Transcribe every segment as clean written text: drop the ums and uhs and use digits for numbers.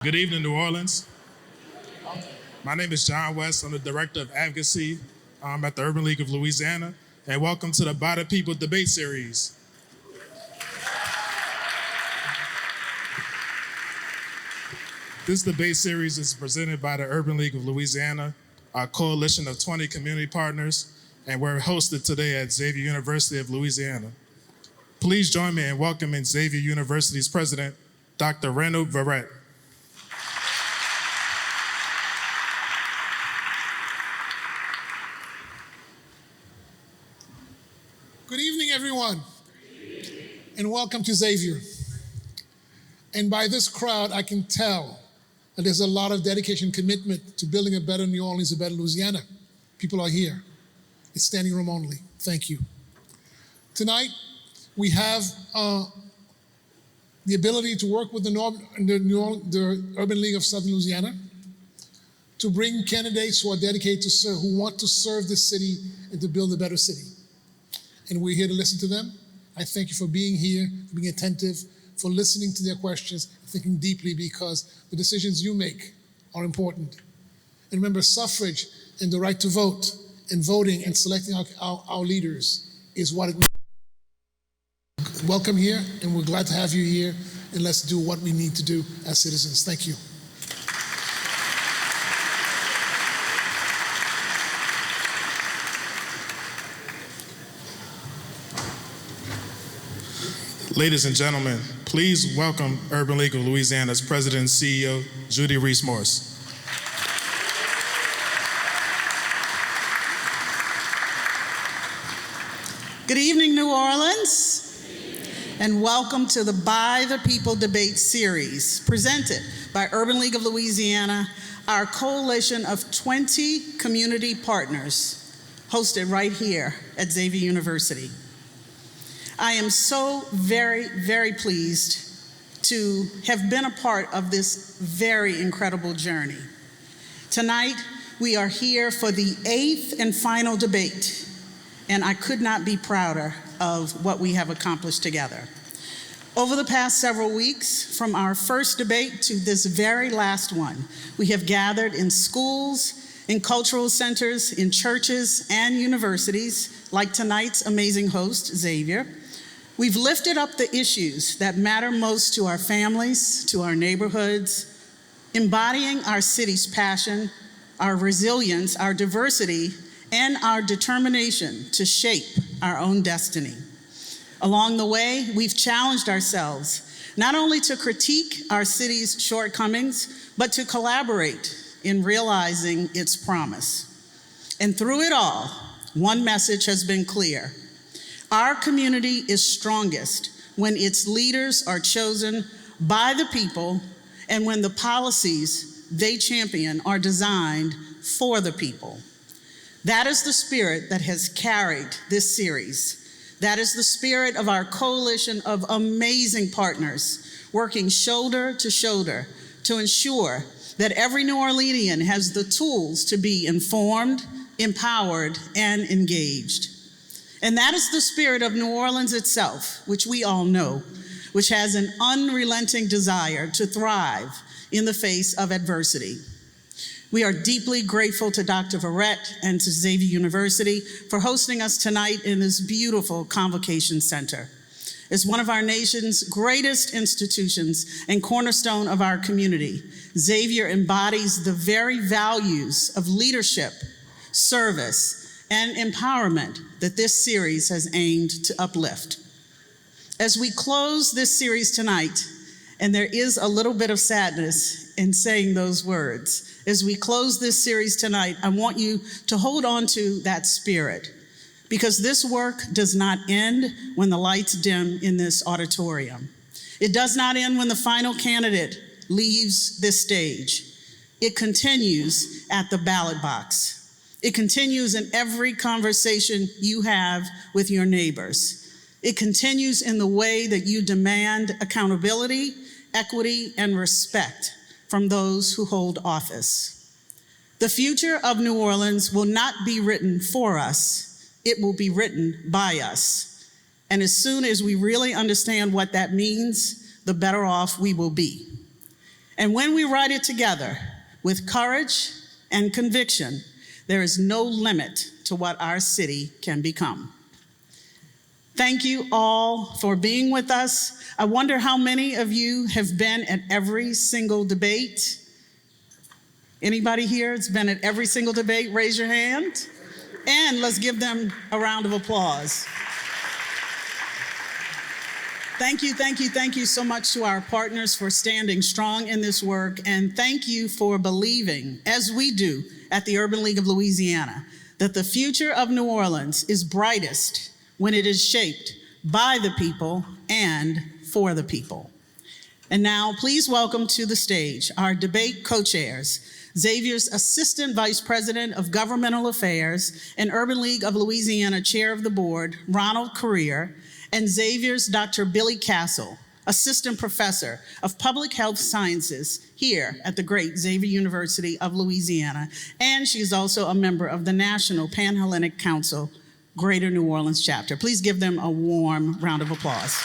Good evening, New Orleans. My name is John West. I'm the Director of Advocacy at the Urban League of Louisiana, and welcome to the By the People Debate Series. This debate series is presented by the Urban League of Louisiana, a coalition of 20 community partners, and we're hosted today at Xavier University of Louisiana. Please join me in welcoming Xavier University's president, Dr. Randall Verrett. Good evening, everyone, and welcome to Xavier. And by this crowd, I can tell that there's a lot of dedication and commitment to building a better New Orleans, a better Louisiana. People are here. It's standing room only. Thank you. Tonight, we have the ability to work with the Urban League of Southern Louisiana to bring candidates who are dedicated to serve, who want to serve this city and to build a better city. And we're here to listen to them. I thank you for being here, for being attentive, for listening to their questions, thinking deeply, because the decisions you make are important. And remember, suffrage and the right to vote and voting and selecting our leaders is what it means. Welcome here, and we're glad to have you here, and let's do what we need to do as citizens. Thank you. Ladies and gentlemen, please welcome Urban League of Louisiana's President and CEO, Judy Reese-Morse. Good evening, New Orleans, and welcome to the By the People Debate Series, presented by Urban League of Louisiana, our coalition of 20 community partners, hosted right here at Xavier University. I am so very, very pleased to have been a part of this very incredible journey. Tonight, we are here for the 8th and final debate, and I could not be prouder of what we have accomplished together. Over the past several weeks, from our first debate to this very last one, we have gathered in schools, in cultural centers, in churches, and universities, like tonight's amazing host, Xavier. We've lifted up the issues that matter most to our families, to our neighborhoods, embodying our city's passion, our resilience, our diversity, and our determination to shape our own destiny. Along the way, we've challenged ourselves not only to critique our city's shortcomings, but to collaborate in realizing its promise. And through it all, one message has been clear. Our community is strongest when its leaders are chosen by the people and when the policies they champion are designed for the people. That is the spirit that has carried this series. That is the spirit of our coalition of amazing partners working shoulder to shoulder to ensure that every New Orleanian has the tools to be informed, empowered, and engaged. And that is the spirit of New Orleans itself, which we all know, which has an unrelenting desire to thrive in the face of adversity. We are deeply grateful to Dr. Verrett and to Xavier University for hosting us tonight in this beautiful convocation center. As one of our nation's greatest institutions and cornerstone of our community, Xavier embodies the very values of leadership, service, and empowerment that this series has aimed to uplift. As we close this series tonight, and there is a little bit of sadness in saying those words, as we close this series tonight, I want you to hold on to that spirit, because this work does not end when the lights dim in this auditorium. It does not end when the final candidate leaves this stage. It continues at the ballot box. It continues in every conversation you have with your neighbors. It continues in the way that you demand accountability, equity, and respect from those who hold office. The future of New Orleans will not be written for us, it will be written by us. And as soon as we really understand what that means, the better off we will be. And when we write it together with courage and conviction, there is no limit to what our city can become. Thank you all for being with us. I wonder how many of you have been at every single debate. Anybody here that's been at every single debate, raise your hand. And let's give them a round of applause. Thank you so much to our partners for standing strong in this work, and thank you for believing, as we do at the Urban League of Louisiana, that the future of New Orleans is brightest when it is shaped by the people and for the people. And now, please welcome to the stage our debate co-chairs, Xavier's Assistant Vice President of Governmental Affairs and Urban League of Louisiana Chair of the Board, Ronald Career, and Xavier's Dr. Billy Castle, Assistant Professor of Public Health Sciences here at the great Xavier University of Louisiana, and she's also a member of the National Pan-Hellenic Council Greater New Orleans chapter. Please give them a warm round of applause.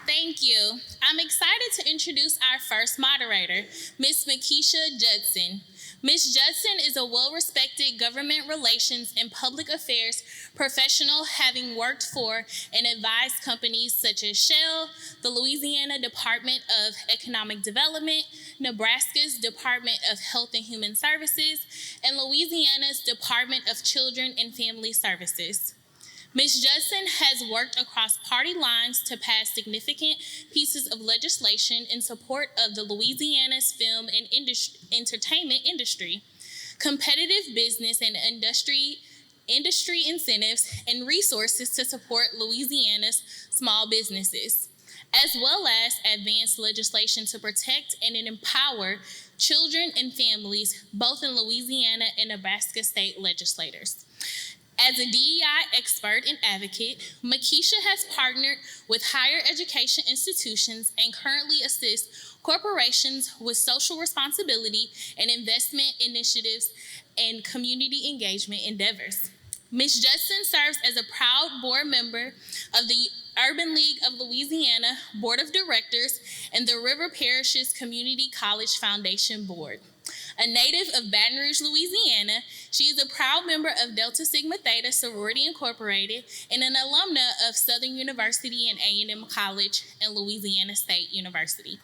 Thank you. I'm excited to introduce our first moderator, Ms. Makisha Judson. Ms. Judson is a well-respected government relations and public affairs professional, having worked for and advised companies such as Shell, the Louisiana Department of Economic Development, Nebraska's Department of Health and Human Services, and Louisiana's Department of Children and Family Services. Ms. Judson has worked across party lines to pass significant pieces of legislation in support of the Louisiana's film and entertainment industry, competitive business and industry incentives, and resources to support Louisiana's small businesses, as well as advance legislation to protect and empower children and families, both in Louisiana and Nebraska state legislators. As a DEI expert and advocate, Makisha has partnered with higher education institutions and currently assists corporations with social responsibility and investment initiatives and community engagement endeavors. Ms. Judson serves as a proud board member of the Urban League of Louisiana Board of Directors and the River Parish's Community College Foundation Board. A native of Baton Rouge, Louisiana, she is a proud member of Delta Sigma Theta Sorority Incorporated and an alumna of Southern University and A&M College and Louisiana State University.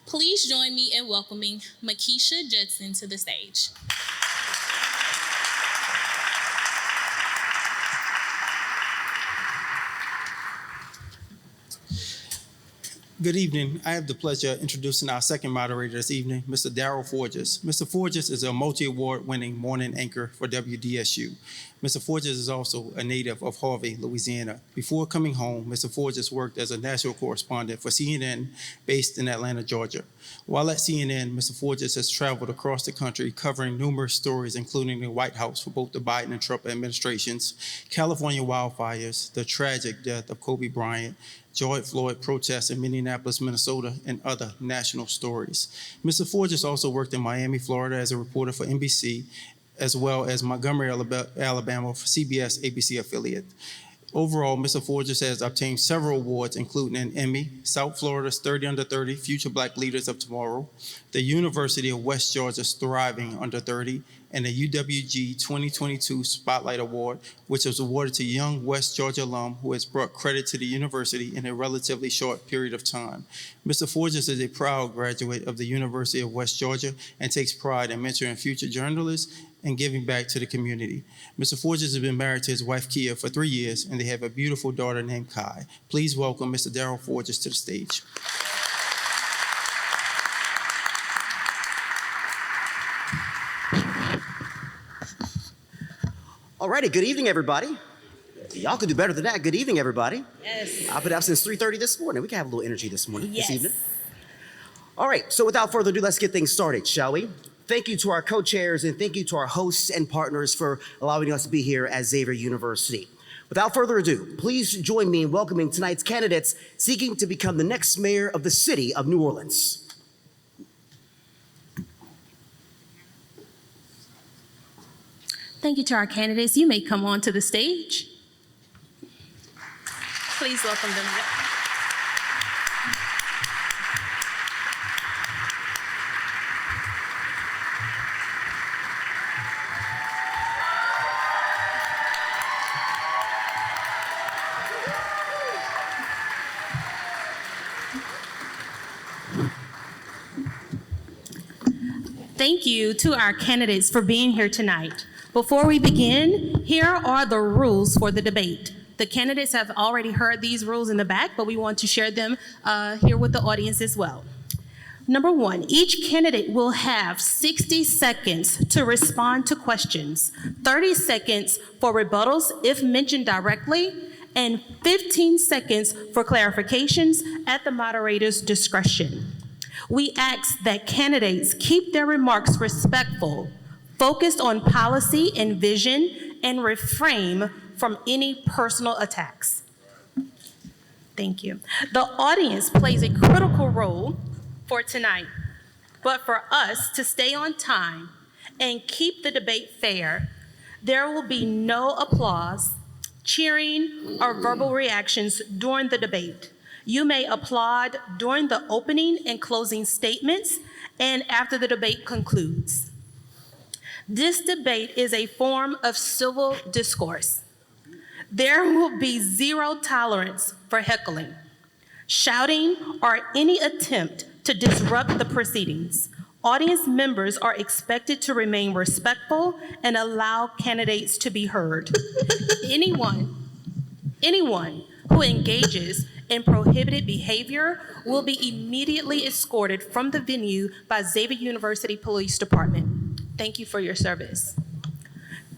Please join me in welcoming Makisha Judson to the stage. Good evening. I have the pleasure of introducing our second moderator this evening, Mr. Darryl Forges. Mr. Forges is a multi-award winning morning anchor for WDSU. Mr. Forges is also a native of Harvey, Louisiana. Before coming home, Mr. Forges worked as a national correspondent for CNN based in Atlanta, Georgia. While at CNN, Mr. Forges has traveled across the country covering numerous stories, including the White House for both the Biden and Trump administrations, California wildfires, the tragic death of Kobe Bryant, George Floyd protests in Minneapolis, Minnesota, and other national stories. Mr. Forges also worked in Miami, Florida as a reporter for NBC, as well as Montgomery, Alabama for CBS ABC affiliate. Overall, Mr. Forges has obtained several awards, including an Emmy, South Florida's 30 Under 30 Future Black Leaders of Tomorrow, the University of West Georgia's Thriving Under 30, and the UWG 2022 Spotlight Award, which was awarded to young West Georgia alum who has brought credit to the university in a relatively short period of time. Mr. Forges is a proud graduate of the University of West Georgia and takes pride in mentoring future journalists and giving back to the community. Mr. Forges has been married to his wife, Kia, for 3 years, and they have a beautiful daughter named Kai. Please welcome Mr. Darryl Forges to the stage. All righty, good evening, everybody. Y'all could do better than that. Good evening, everybody. Yes. I've been up since 3:30 this morning. We can have a little energy this morning, Yes. this evening. All right, so without further ado, let's get things started, shall we? Thank you to our co-chairs and thank you to our hosts and partners for allowing us to be here at Xavier University. Without further ado, please join me in welcoming tonight's candidates seeking to become the next mayor of the city of New Orleans. Thank you to our candidates. You may come on to the stage. Please welcome them. Thank you to our candidates for being here tonight. Before we begin, here are the rules for the debate. The candidates have already heard these rules in the back, but we want to share them here with the audience as well. Number one, each candidate will have 60 seconds to respond to questions, 30 seconds for rebuttals if mentioned directly, and 15 seconds for clarifications at the moderator's discretion. We ask that candidates keep their remarks respectful, focused on policy and vision, and refrain from any personal attacks. Thank you. The audience plays a critical role for tonight, but for us to stay on time and keep the debate fair, there will be no applause, cheering, or verbal reactions during the debate. You may applaud during the opening and closing statements and after the debate concludes. This debate is a form of civil discourse. There will be zero tolerance for heckling, shouting, or any attempt to disrupt the proceedings. Audience members are expected to remain respectful and allow candidates to be heard. Anyone who engages in prohibited behavior will be immediately escorted from the venue by Xavier University Police Department. Thank you for your service.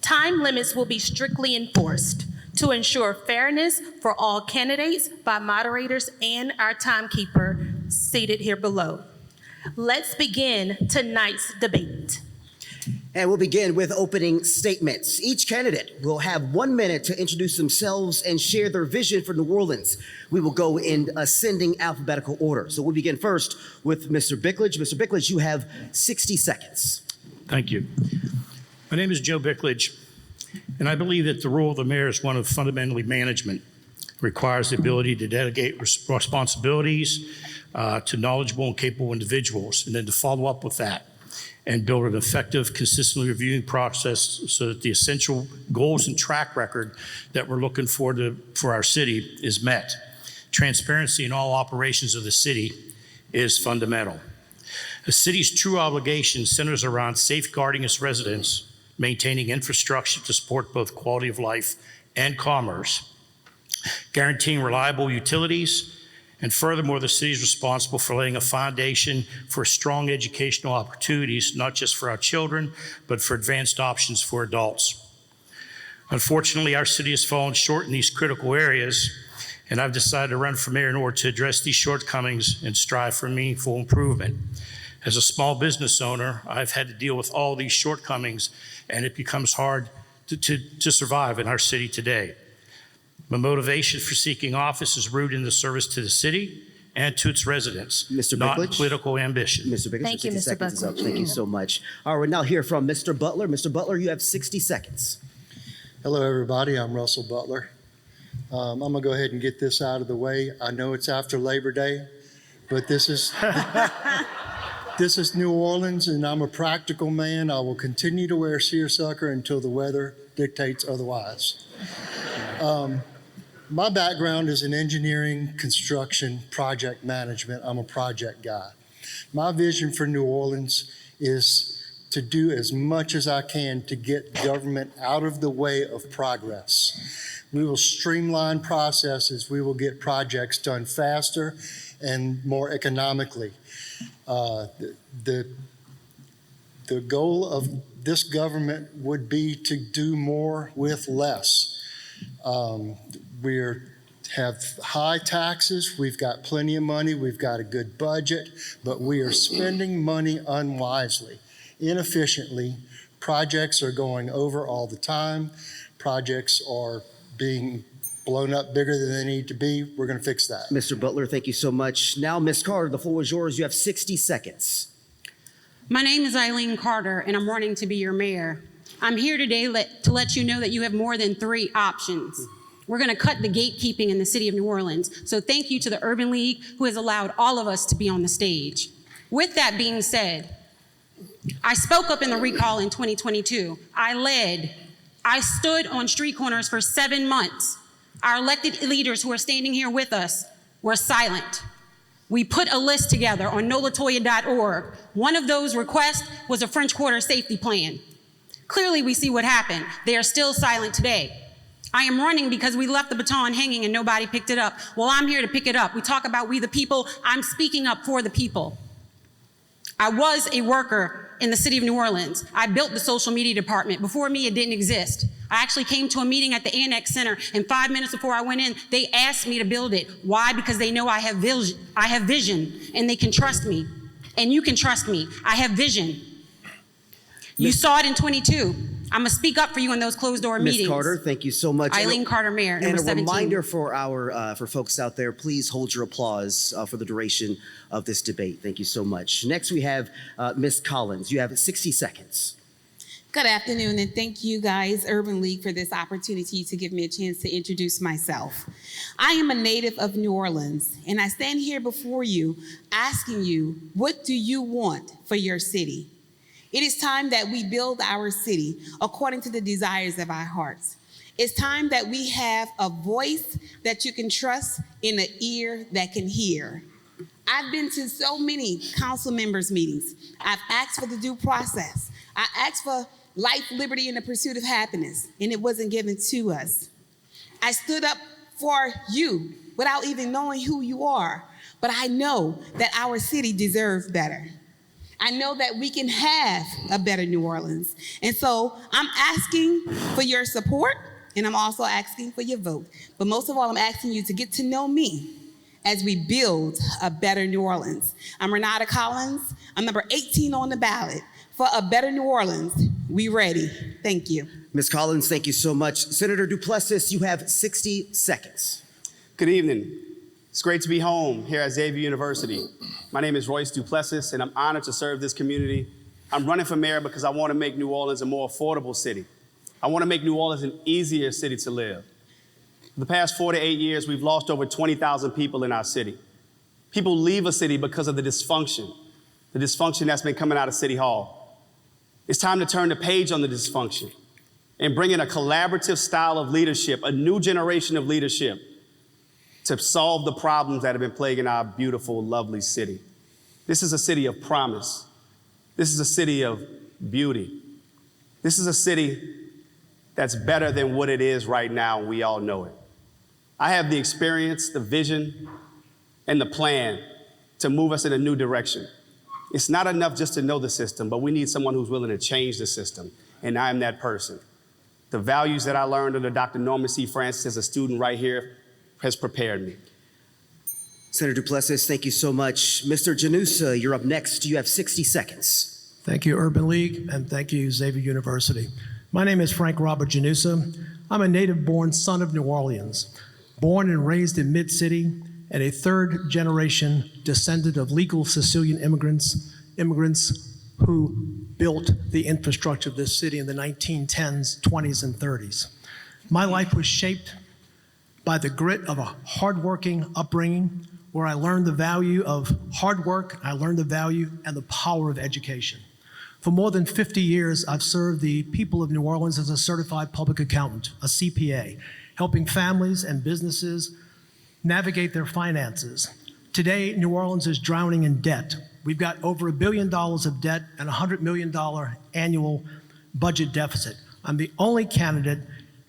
Time limits will be strictly enforced to ensure fairness for all candidates by moderators and our timekeeper seated here below. Let's begin tonight's debate. And we'll begin with opening statements. Each candidate will have 1 minute to introduce themselves and share their vision for New Orleans. We will go in ascending alphabetical order. So we'll begin first with Mr. Bickledge. Mr. Bickledge, you have 60 seconds. Thank you. My name is Joe Bickledge, and I believe that the role of the mayor is one of fundamentally management. It requires the ability to delegate responsibilities to knowledgeable and capable individuals, and then to follow up with that and build an effective, consistently reviewing process so that the essential goals and track record that we're looking for our city is met. Transparency in all operations of the city is fundamental. The city's true obligation centers around safeguarding its residents, maintaining infrastructure to support both quality of life and commerce, guaranteeing reliable utilities, and furthermore, the city is responsible for laying a foundation for strong educational opportunities, not just for our children, but for advanced options for adults. Unfortunately, our city has fallen short in these critical areas, and I've decided to run for mayor in order to address these shortcomings and strive for meaningful improvement. As a small business owner, I've had to deal with all these shortcomings, and it becomes hard to survive in our city today. My motivation for seeking office is rooted in the service to the city and to its residents, Mr. not Bickledge? political ambition. Mr. Bickledge, Thank you, 60 Mr. seconds is up. Butler. Thank you so much. All right, we'll now hear from Mr. Butler. Mr. Butler, you have 60 seconds. Hello, everybody. I'm Russell Butler. I'm going to go ahead and get this out of the way. I know it's after Labor Day, but this is this is New Orleans, and I'm a practical man. I will continue to wear seersucker until the weather dictates otherwise. My background is in engineering, construction, project management. I'm a project guy. My vision for New Orleans is to do as much as I can to get government out of the way of progress. We will streamline processes. We will get projects done faster and more economically. The goal of this government would be to do more with less. We have high taxes, we've got plenty of money, we've got a good budget, but we are spending money unwisely, inefficiently. Projects are going over all the time. Projects are being blown up bigger than they need to be. We're going to fix that. Mr. Butler, thank you so much. Now, Ms. Carter, the floor is yours. You have 60 seconds. My name is Eileen Carter, and I'm running to be your mayor. I'm here today to let you know that you have more than 3 options. We're going to cut the gatekeeping in the city of New Orleans. So thank you to the Urban League, who has allowed all of us to be on the stage. With that being said, I spoke up in the recall in 2022. I led. I stood on street corners for 7 months. Our elected leaders who are standing here with us were silent. We put a list together on nolatoya.org. One of those requests was a French Quarter safety plan. Clearly, we see what happened. They are still silent today. I am running because we left the baton hanging and nobody picked it up. Well, I'm here to pick it up. We talk about we the people. I'm speaking up for the people. I was a worker in the city of New Orleans. I built the social media department. Before me, it didn't exist. I actually came to a meeting at the Annex Center, and 5 minutes before I went in, they asked me to build it. Why? Because they know I have vision, and they can trust me. And you can trust me. I have vision. You saw it in 22. I'm gonna speak up for you in those closed-door meetings. Ms. Carter, thank you so much. Eileen Carter, Mayor, number And a 17. reminder for for folks out there, please hold your applause for the duration of this debate. Thank you so much. Next, we have Ms. Collins. You have 60 seconds. Good afternoon, and thank you guys, Urban League, for this opportunity to give me a chance to introduce myself. I am a native of New Orleans, and I stand here before you asking you, what do you want for your city? It is time that we build our city according to the desires of our hearts. It's time that we have a voice that you can trust and an ear that can hear. I've been to so many council members' meetings. I've asked for the due process. I asked for life, liberty, and the pursuit of happiness, and it wasn't given to us. I stood up for you without even knowing who you are, but I know that our city deserves better. I know that we can have a better New Orleans. And so I'm asking for your support, and I'm also asking for your vote. But most of all, I'm asking you to get to know me as we build a better New Orleans. I'm Renata Collins. I'm number 18 on the ballot. For a better New Orleans, we ready. Thank you. Ms. Collins, thank you so much. Senator Duplessis, you have 60 seconds. Good evening. It's great to be home here at Xavier University. My name is Royce Duplessis, and I'm honored to serve this community. I'm running for mayor because I want to make New Orleans a more affordable city. I want to make New Orleans an easier city to live. For the past 4 to 8 years, we've lost over 20,000 people in our city. People leave a city because of the dysfunction that's been coming out of City Hall. It's time to turn the page on the dysfunction and bring in a collaborative style of leadership, a new generation of leadership, to solve the problems that have been plaguing our beautiful, lovely city. This is a city of promise. This is a city of beauty. This is a city that's better than what it is right now, and we all know it. I have the experience, the vision, and the plan to move us in a new direction. It's not enough just to know the system, but we need someone who's willing to change the system, and I'm that person. The values that I learned under Dr. Norman C. Francis as a student right here has prepared me. Senator Duplessis, thank you so much. Mr. GNOHA, you're up next. You have 60 seconds. Thank you, Urban League, and thank you, Xavier University. My name is Frank Robert GNOHA. I'm a native-born son of New Orleans, born and raised in Mid-City, and a third-generation descendant of legal Sicilian immigrants who built the infrastructure of this city in the 1910s, 20s, and 30s. My life was shaped by the grit of a hardworking upbringing where I learned the value of hard work, I learned the value and the power of education. For more than 50 years, I've served the people of New Orleans as a certified public accountant, a CPA, helping families and businesses navigate their finances. Today, New Orleans is drowning in debt. We've got over $1 billion of debt and $100 million annual budget deficit. I'm the only candidate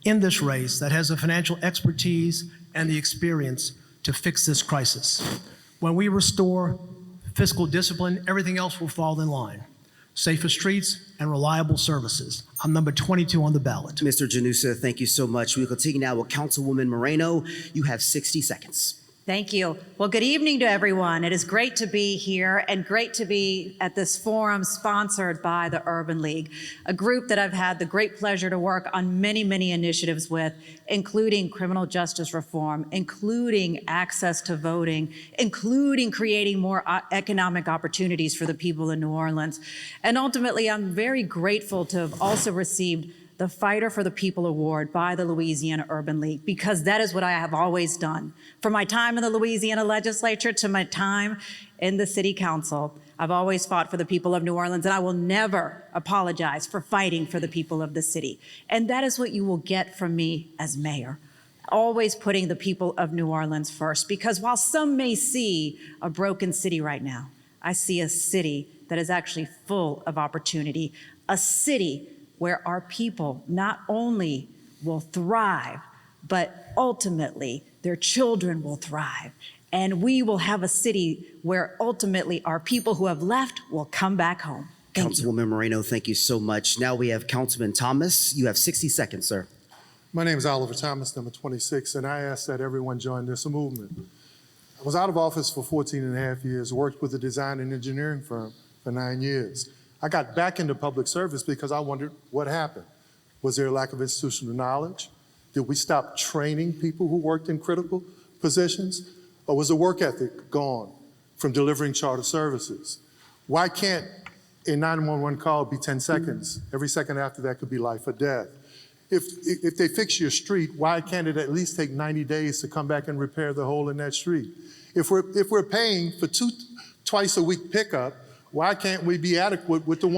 in this race that has the financial expertise and the experience to fix this crisis. When we restore fiscal discipline, everything else will fall in line. Safer streets and reliable services. I'm number 22 on the ballot. Mr. GNOHA, thank you so much. We continue now with Councilwoman Moreno. You have 60 seconds. Thank you. Well, good evening to everyone. It is great to be here and great to be at this forum sponsored by the Urban League, a group that I've had the great pleasure to work on many, many initiatives with, including criminal justice reform, including access to voting, including creating more economic opportunities for the people in New Orleans. And ultimately, I'm very grateful to have also received the Fighter for the People Award by the Louisiana Urban League, because that is what I have always done. From my time in the Louisiana legislature to my time in the city council, I've always fought for the people of New Orleans, and I will never apologize for fighting for the people of the city. And that is what you will get from me as mayor. Always putting the people of New Orleans first, because while some may see a broken city right now, I see a city that is actually full of opportunity, a city where our people not only will thrive, but ultimately their children will thrive. And we will have a city where ultimately our people who have left will come back home. Thank you. Councilwoman Moreno, thank you so much. Now we have Councilman Thomas. You have 60 seconds, sir. My name is Oliver Thomas, number 26, and I ask that everyone join this movement. I was out of office for 14 and a half years, worked with a design and engineering firm for 9 years. I got back into public service because I wondered what happened. Was there a lack of institutional knowledge? Did we stop training people who worked in critical positions? Or was the work ethic gone from delivering charter services? Why can't a 911 call be 10 seconds? Every second after that could be life or death. If they fix your street, why can't it at least take 90 days to come back and repair the hole in that street? If we're paying for twice a week pickup, why can't we be adequate with the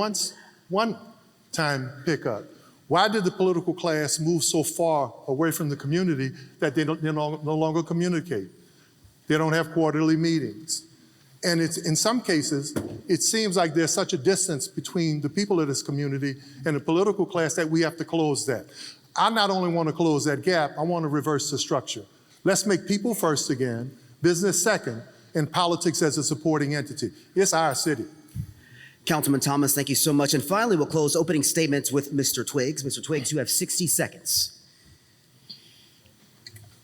one-time pickup? Why did the political class move so far away from the community that they no longer communicate? They don't have quarterly meetings. And in some cases, it seems like there's such a distance between the people of this community and the political class that we have to close that. I not only want to close that gap, I want to reverse the structure. Let's make people first again, business second, and politics as a supporting entity. It's our city. Councilman Thomas, thank you so much. And finally, we'll close opening statements with Mr. Twiggs. Mr. Twiggs, you have 60 seconds.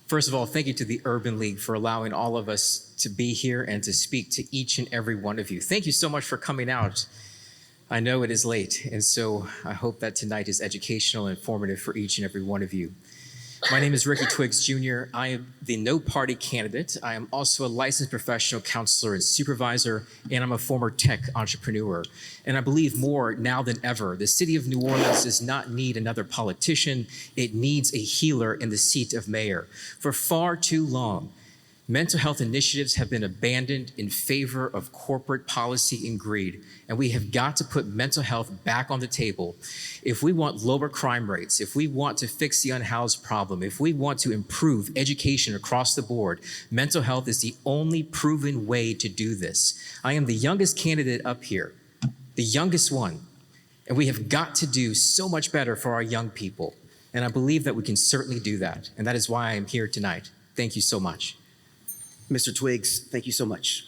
First of all, thank you to the Urban League for allowing all of us to be here and to speak to each and every one of you. Thank you so much for coming out. I know it is late, and so I hope that tonight is educational and informative for each and every one of you. My name is Ricky Twiggs Jr. I am the no party candidate. I am also a licensed professional counselor and supervisor, and I'm a former tech entrepreneur. And I believe more now than ever, the city of New Orleans does not need another politician. It needs a healer in the seat of mayor. For far too long, mental health initiatives have been abandoned in favor of corporate policy and greed, and we have got to put mental health back on the table. If we want lower crime rates, if we want to fix the unhoused problem, if we want to improve education across the board, mental health is the only proven way to do this. I am the youngest candidate up here, the youngest one, and we have got to do so much better for our young people, and I believe that we can certainly do that, and that is why I am here tonight. Thank you so much. Mr. Twiggs, thank you so much.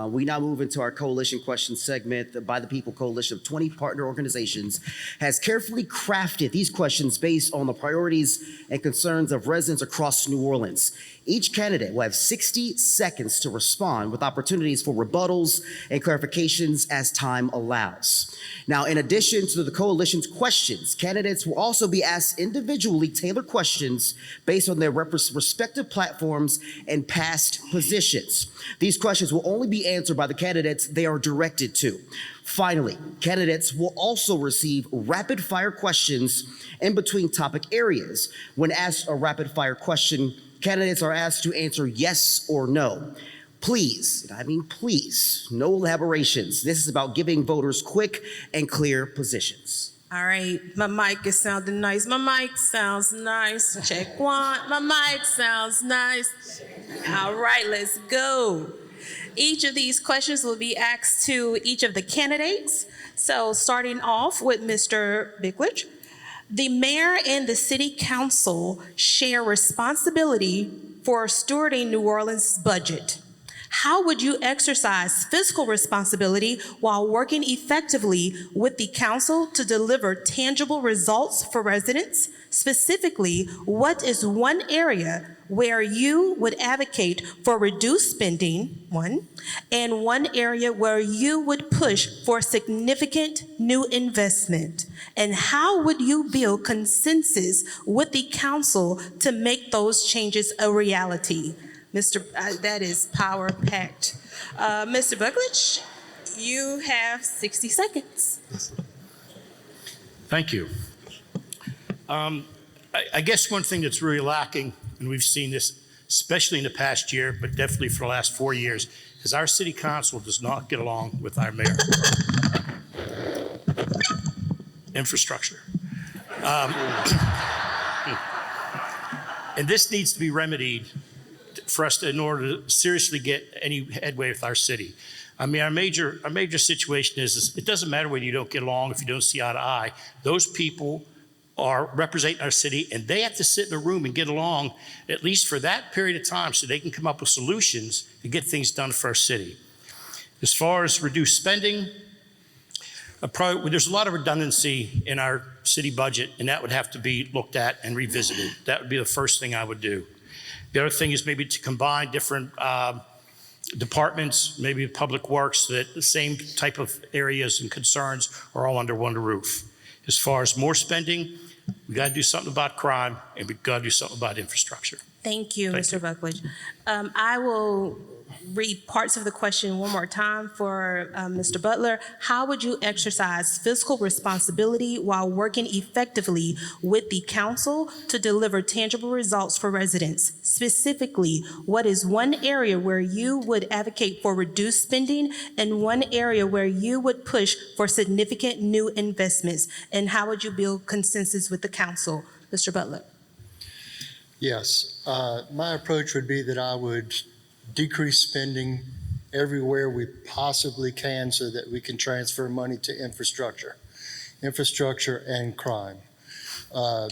We now move into our coalition question segment. The By the People Coalition of 20 partner organizations has carefully crafted these questions based on the priorities and concerns of residents across New Orleans. Each candidate will have 60 seconds to respond with opportunities for rebuttals and clarifications as time allows. Now, in addition to the coalition's questions, candidates will also be asked individually tailored questions based on their respective platforms and past positions. These questions will only be answered by the candidates they are directed to. Finally, candidates will also receive rapid fire questions in between topic areas. When asked a rapid fire question, candidates are asked to answer yes or no. Please, and I mean please, no elaborations. This is about giving voters quick and clear positions. All right, my mic is sounding nice. My mic sounds nice. Check one. My mic sounds nice. All right, let's go. Each of these questions will be asked to each of the candidates. So starting off with Mr. Bickledge. The mayor and the city council share responsibility for stewarding New Orleans' budget. How would you exercise fiscal responsibility while working effectively with the council to deliver tangible results for residents? Specifically, what is one area where you would advocate for reduced spending, one, and one area where you would push for significant new investment? And how would you build consensus with the council to make those changes a reality? That is power-packed. Mr. Bickledge, you have 60 seconds. Thank you. I guess one thing that's really lacking, and we've seen this especially in the past year, but definitely for the last 4 years, is our city council does not get along with our mayor. Infrastructure. And this needs to be remedied for us in order to seriously get any headway with our city. I mean, our major situation is it doesn't matter whether you don't get along, if you don't see eye to eye. Those people are representing our city, and they have to sit in a room and get along at least for that period of time so they can come up with solutions and get things done for our city. As far as reduced spending, there's a lot of redundancy in our city budget, and that would have to be looked at and revisited. That would be the first thing I would do. The other thing is maybe to combine different departments, maybe public works, so that the same type of areas and concerns are all under one roof. As far as more spending, we got to do something about crime, and we got to do something about infrastructure. Thank you, Mr. Buckledge. I will read parts of the question one more time for Mr. Butler. How would you exercise fiscal responsibility while working effectively with the council to deliver tangible results for residents? Specifically, what is one area where you would advocate for reduced spending and one area where you would push for significant new investments? And how would you build consensus with the council? Mr. Butler. Yes, my approach would be that I would decrease spending everywhere we possibly can so that we can transfer money to infrastructure and crime.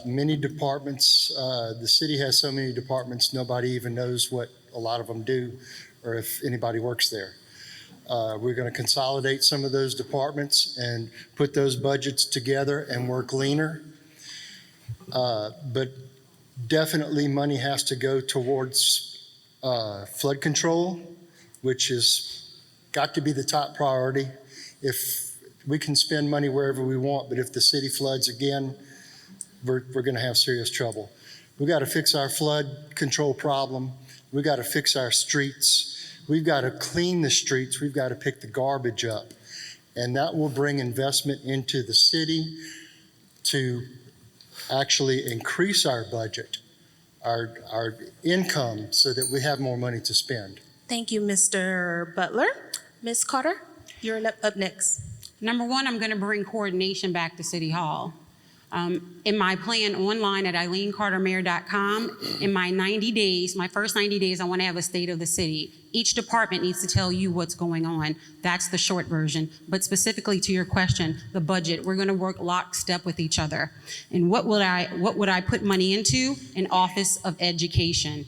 Many departments, the city has so many departments, nobody even knows what a lot of them do or if anybody works there. We're going to consolidate some of those departments and put those budgets together and work leaner. But definitely money has to go towards flood control, which has got to be the top priority. If we can spend money wherever we want, but if the city floods again, we're going to have serious trouble. We got to fix our flood control problem. We got to fix our streets. We've got to clean the streets. We've got to pick the garbage up. And that will bring investment into the city to actually increase our budget, our income, so that we have more money to spend. Thank you, Mr. Butler. Ms. Carter, you're up next. Number one, I'm going to bring coordination back to City Hall. In my plan online at eileencartermayor.com, in my 90 days, my first 90 days, I want to have a state of the city. Each department needs to tell you what's going on. That's the short version. But specifically to your question, the budget, we're going to work lockstep with each other. And what would I put money into? An Office of Education.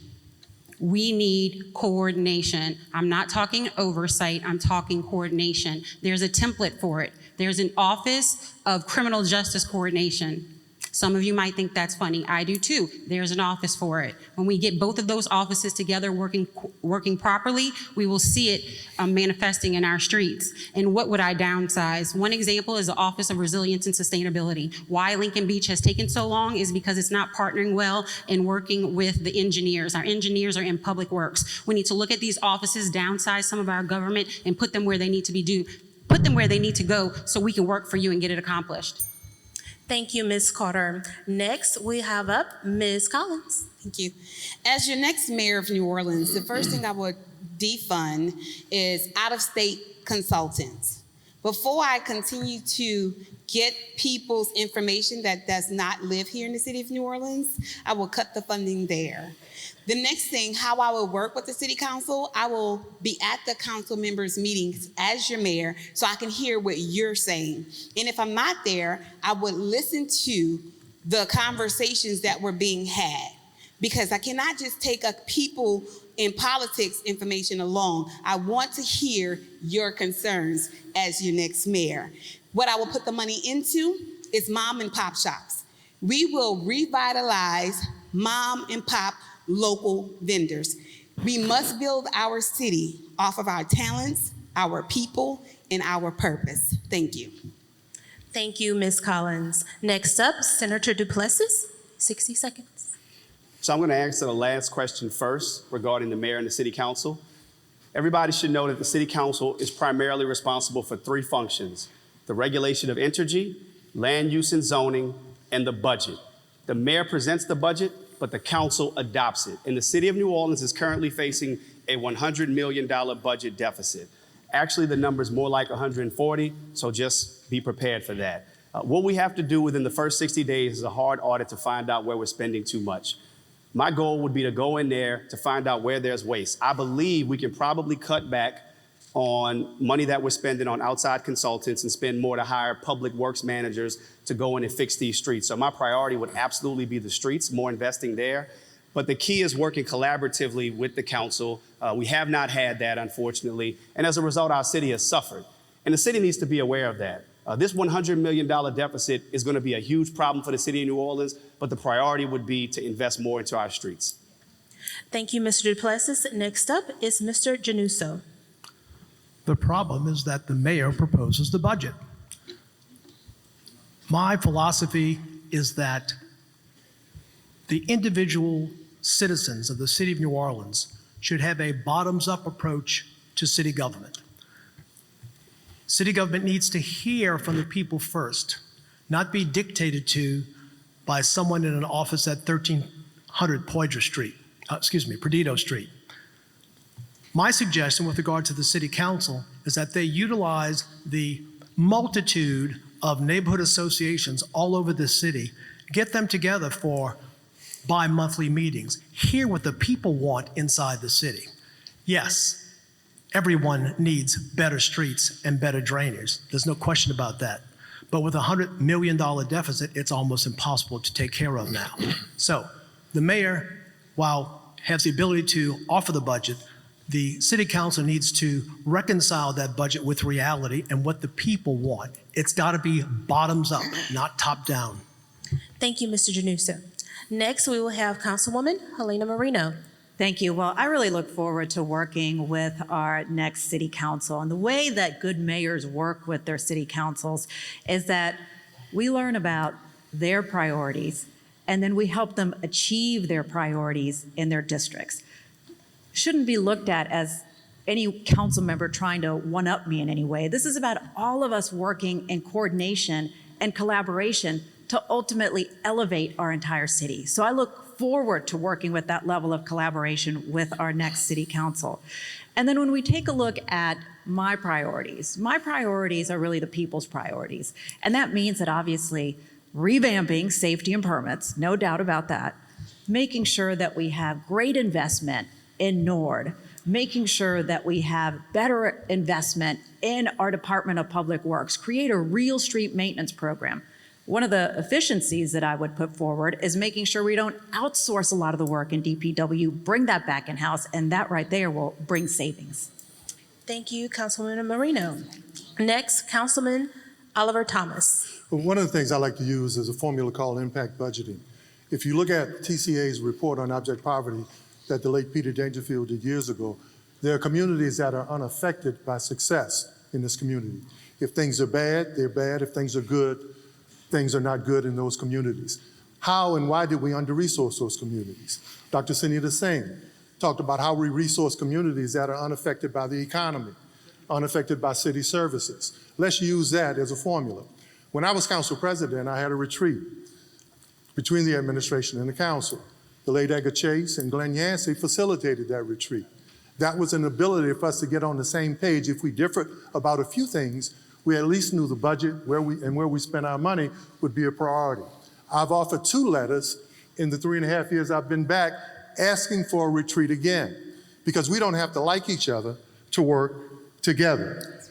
We need coordination. I'm not talking oversight, I'm talking coordination. There's a template for it. There's an Office of Criminal Justice Coordination. Some of you might think that's funny. I do too. There's an office for it. When we get both of those offices together working properly, we will see it manifesting in our streets. And what would I downsize? One example is the Office of Resilience and Sustainability. Why Lincoln Beach has taken so long is because it's not partnering well and working with the engineers. Our engineers are in public works. We need to look at these offices, downsize some of our government, and put them where they need to be put them where they need to go so we can work for you and get it accomplished. Thank you, Ms. Carter. Next, we have up Ms. Collins. Thank you. As your next mayor of New Orleans, the first thing I would defund is out-of-state consultants. Before I continue to get people's information that does not live here in the city of New Orleans, I will cut the funding there. The next thing, how I will work with the city council, I will be at the council members' meetings as your mayor so I can hear what you're saying. And if I'm not there, I would listen to the conversations that were being had, because I cannot just take a people in politics information alone. I want to hear your concerns as your next mayor. What I will put the money into is mom and pop shops. We will revitalize mom and pop local vendors. We must build our city off of our talents, our people, and our purpose. Thank you. Thank you, Ms. Collins. Next up, Senator Duplessis, 60 seconds. So I'm going to answer the last question first regarding the mayor and the city council. Everybody should know that the city council is primarily responsible for three functions: the regulation of energy, land use and zoning, and the budget. The mayor presents the budget, but the council adopts it. And the city of New Orleans is currently facing a $100 million budget deficit. Actually, the number is more like 140, so just be prepared for that. What we have to do within the first 60 days is a hard audit to find out where we're spending too much. My goal would be to go in there to find out where there's waste. I believe we can probably cut back on money that we're spending on outside consultants and spend more to hire public works managers to go in and fix these streets. So my priority would absolutely be the streets, more investing there. But the key is working collaboratively with the council. We have not had that, unfortunately. And as a result, our city has suffered. And the city needs to be aware of that. This $100 million deficit is going to be a huge problem for the city of New Orleans, but the priority would be to invest more into our streets. Thank you, Mr. Duplessis. Next up is Mr. Januso. The problem is that the mayor proposes the budget. My philosophy is that the individual citizens of the city of New Orleans should have a bottoms-up approach to city government. City government needs to hear from the people first, not be dictated to by someone in an office at 1300 Perdido Street. My suggestion with regard to the city council is that they utilize the multitude of neighborhood associations all over the city, get them together for bi-monthly meetings, hear what the people want inside the city. Yes, everyone needs better streets and better drainage. There's no question about that. But with a $100 million deficit, it's almost impossible to take care of now. So the mayor, while has the ability to offer the budget, the city council needs to reconcile that budget with reality and what the people want. It's got to be bottoms up, not top down. Thank you, Mr. Januso. Next, we will have Councilwoman Helena Marino. Thank you. Well, I really look forward to working with our next city council. And the way that good mayors work with their city councils is that we learn about their priorities, and then we help them achieve their priorities in their districts. Shouldn't be looked at as any council member trying to one-up me in any way. This is about all of us working in coordination and collaboration to ultimately elevate our entire city. So I look forward to working with that level of collaboration with our next city council. And then when we take a look at my priorities are really the people's priorities. And that means that obviously revamping safety and permits, no doubt about that, making sure that we have great investment in NORD, making sure that we have better investment in our Department of Public Works, create a real street maintenance program. One of the efficiencies that I would put forward is making sure we don't outsource a lot of the work in DPW, bring that back in-house, and that right there will bring savings. Thank you, Councilwoman Marino. Next, Councilman Oliver Thomas. Well, one of the things I like to use is a formula called impact budgeting. If you look at TCA's report on abject poverty that the late Peter Dangerfield did years ago, there are communities that are unaffected by success in this community. If things are bad, they're bad. If things are good, things are not good in those communities. How and why did we under-resource those communities? Dr. Sunita Singh talked about how we resource communities that are unaffected by the economy, unaffected by city services. Let's use that as a formula. When I was council president, I had a retreat between the administration and the council. The late Edgar Chase and Glenn Yancey facilitated that retreat. That was an ability for us to get on the same page. If we differed about a few things, we at least knew the budget where we spent our money would be a priority. I've offered 2 letters in the 3.5 years I've been back asking for a retreat again, because we don't have to like each other to work together.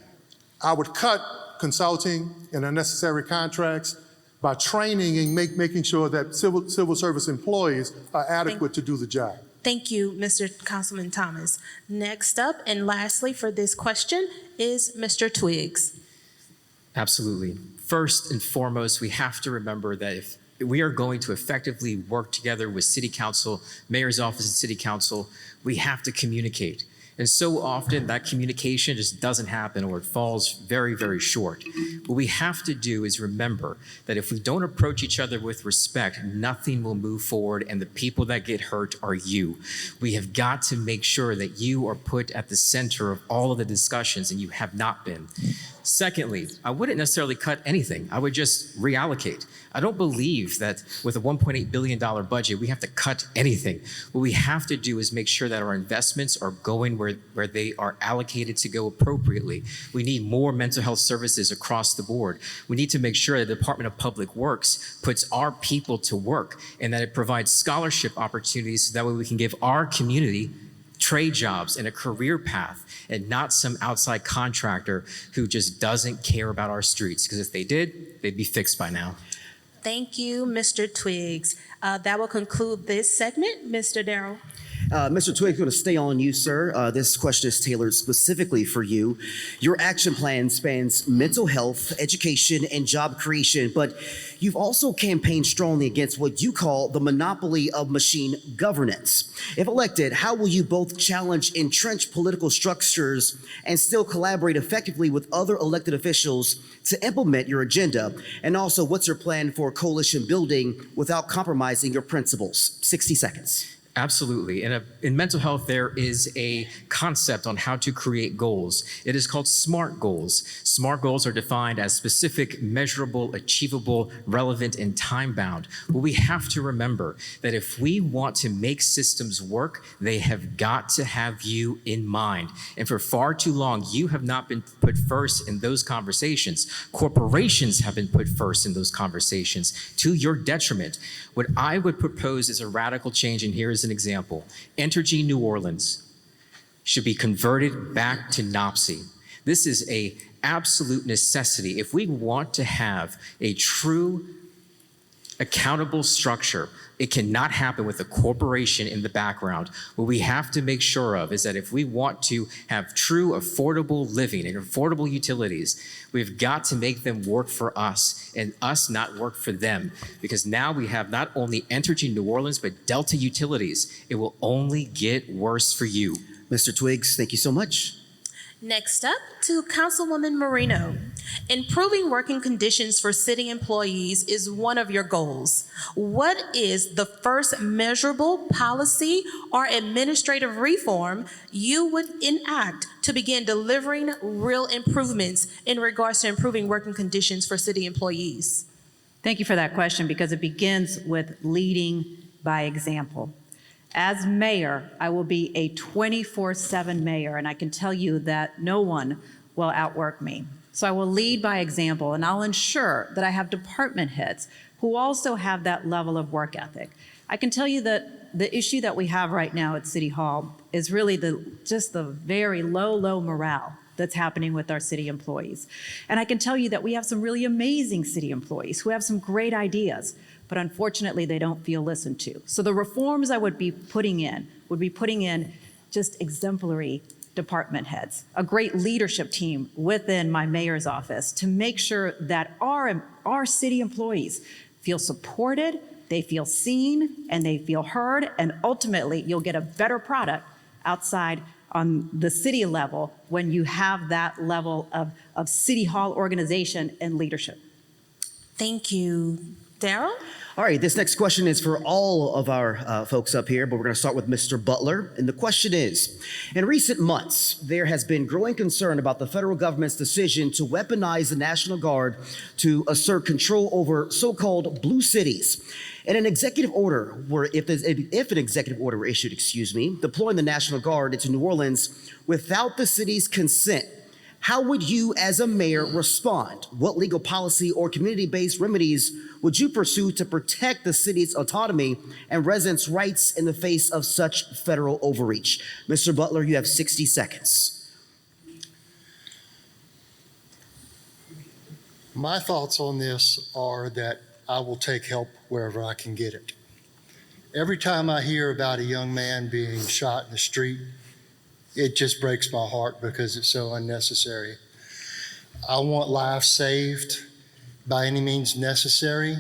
I would cut consulting and unnecessary contracts by training and making sure that civil service employees are adequate to do the job. Thank you, Mr. Councilman Thomas. Next up, and lastly for this question, is Mr. Twiggs. Absolutely. First and foremost, we have to remember that if we are going to effectively work together with City Council, Mayor's Office and City Council, we have to communicate. And so often that communication just doesn't happen, or it falls very, very short. What we have to do is remember that if we don't approach each other with respect, nothing will move forward, and the people that get hurt are you. We have got to make sure that you are put at the center of all of the discussions, and you have not been. Secondly, I wouldn't necessarily cut anything. I would just reallocate. I don't believe that with a $1.8 billion budget, we have to cut anything. What we have to do is make sure that our investments are going where they are allocated to go appropriately. We need more mental health services across the board. We need to make sure that the Department of Public Works puts our people to work and that it provides scholarship opportunities so that way we can give our community trade jobs and a career path and not some outside contractor who just doesn't care about our streets. Because if they did, they'd be fixed by now. Thank you, Mr. Twiggs. That will conclude this segment. Mr. Darrell. Mr. Twiggs, going to stay on you, sir. This question is tailored specifically for you. Your action plan spans mental health, education, and job creation, but you've also campaigned strongly against what you call the monopoly of machine governance. If elected, how will you both challenge entrenched political structures and still collaborate effectively with other elected officials to implement your agenda? And also, what's your plan for coalition building without compromising your principles? 60 seconds. Absolutely. In mental health, there is a concept on how to create goals. It is called SMART goals. SMART goals are defined as specific, measurable, achievable, relevant, and time-bound. But we have to remember that if we want to make systems work, they have got to have you in mind. And for far too long, you have not been put first in those conversations. Corporations have been put first in those conversations to your detriment. What I would propose is a radical change, and here is an example. Entergy New Orleans should be converted back to NAACP. This is an absolute necessity. If we want to have a true accountable structure, it cannot happen with a corporation in the background. What we have to make sure of is that if we want to have true affordable living and affordable utilities, we've got to make them work for us and us not work for them. Because now we have not only Entergy New Orleans, but Delta Utilities. It will only get worse for you. Mr. Twiggs, thank you so much. Next up, to Councilwoman Marino. Improving working conditions for city employees is one of your goals. What is the first measurable policy or administrative reform you would enact to begin delivering real improvements in regards to improving working conditions for city employees? Thank you for that question, because it begins with leading by example. As mayor, I will be a 24/7 mayor, and I can tell you that no one will outwork me. So I will lead by example, and I'll ensure that I have department heads who also have that level of work ethic. I can tell you that the issue that we have right now at City Hall is really just the very low morale that's happening with our city employees. And I can tell you that we have some really amazing city employees who have some great ideas, but unfortunately they don't feel listened to. So the reforms I would be putting in just exemplary department heads, a great leadership team within my mayor's office to make sure that our city employees feel supported, they feel seen, and they feel heard, and ultimately you'll get a better product outside on the city level when you have that level of City Hall organization and leadership. Thank you. Darrell? All right, this next question is for all of our folks up here, but we're going to start with Mr. Butler. And the question is, in recent months, there has been growing concern about the federal government's decision to weaponize the National Guard to assert control over so-called blue cities. In an executive order, if an executive order were issued, deploying the National Guard into New Orleans without the city's consent, how would you as a mayor respond? What legal policy or community-based remedies would you pursue to protect the city's autonomy and residents' rights in the face of such federal overreach? Mr. Butler, you have 60 seconds. My thoughts on this are that I will take help wherever I can get it. Every time I hear about a young man being shot in the street, it just breaks my heart because it's so unnecessary. I want lives saved by any means necessary.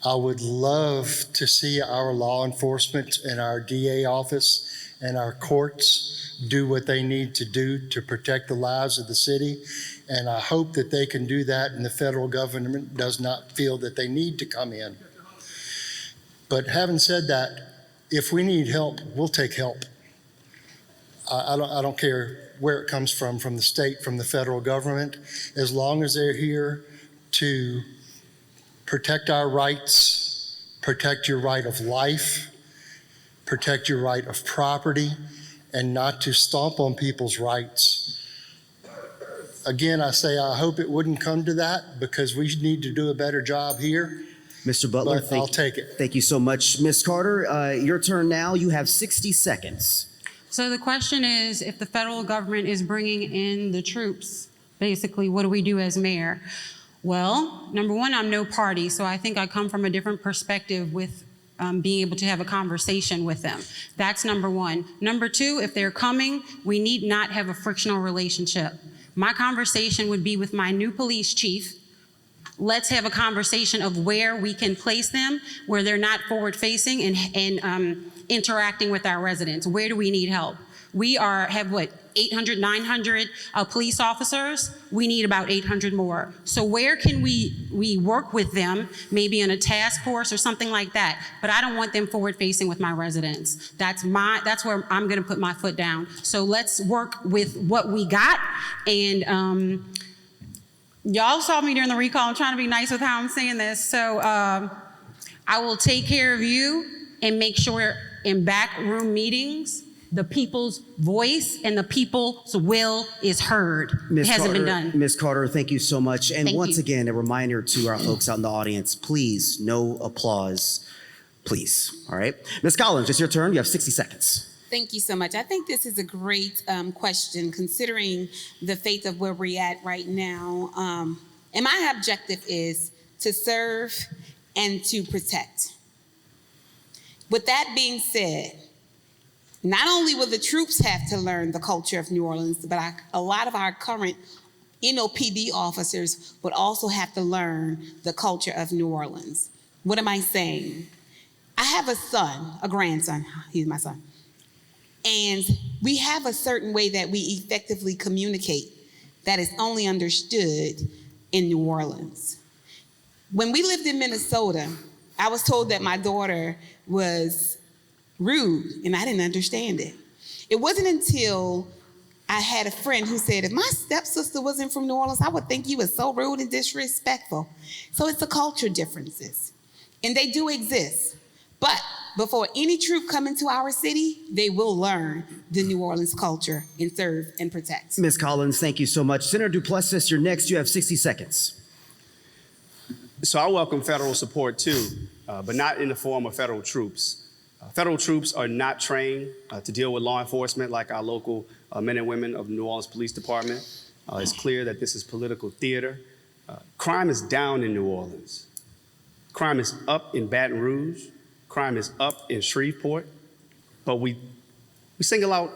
I would love to see our law enforcement and our DA office and our courts do what they need to do to protect the lives of the city. And I hope that they can do that and the federal government does not feel that they need to come in. But having said that, if we need help, we'll take help. I don't care where it comes from the state, from the federal government, as long as they're here to protect our rights, protect your right of life, protect your right of property, and not to stomp on people's rights. Again, I say I hope it wouldn't come to that, because we need to do a better job here. Mr. Butler, But I'll take it. Thank you so much. Ms. Carter, your turn now. You have 60 seconds. So the question is, if the federal government is bringing in the troops, basically, what do we do as mayor? Well, number one, I'm no party, so I think I come from a different perspective with being able to have a conversation with them. That's number one. Number two, if they're coming, we need not have a frictional relationship. My conversation would be with my new police chief. Let's have a conversation of where we can place them, where they're not forward-facing and interacting with our residents. Where do we need help? We have what, 800, 900 police officers? We need about 800 more. So where can we work with them, maybe in a task force or something like that? But I don't want them forward-facing with my residents. That's where I'm gonna put my foot down. So let's work with what we got. And y'all saw me during the recall. I'm trying to be nice with how I'm saying this. So I will take care of you and make sure in backroom meetings, the people's voice and the people's will is heard. It hasn't been done. Ms. Carter, thank you so much. And once you. again, a reminder to our folks out in the audience, please, no applause, please. All right. Ms. Collins, it's your turn. You have 60 seconds. Thank you so much. I think this is a great question, considering the fate of where we're at right now. And my objective is to serve and to protect. With that being said, not only will the troops have to learn the culture of New Orleans, but a lot of our current NOPD officers would also have to learn the culture of New Orleans. What am I saying? I have a son, a grandson, he's my son. And we have a certain way that we effectively communicate that is only understood in New Orleans. When we lived in Minnesota, I was told that my daughter was rude, and I didn't understand it. It wasn't until I had a friend who said, if my stepsister wasn't from New Orleans, I would think you were so rude and disrespectful. So it's the culture differences, and they do exist. But before any troop come into our city, they will learn the New Orleans culture and serve and protect. Ms. Collins, thank you so much. Senator Duplessis, you're next. You have 60 seconds. So I welcome federal support too, but not in the form of federal troops. Federal troops are not trained to deal with law enforcement like our local men and women of the New Orleans Police Department. It's clear that this is political theater. Crime is down in New Orleans. Crime is up in Baton Rouge. Crime is up in Shreveport. But we single out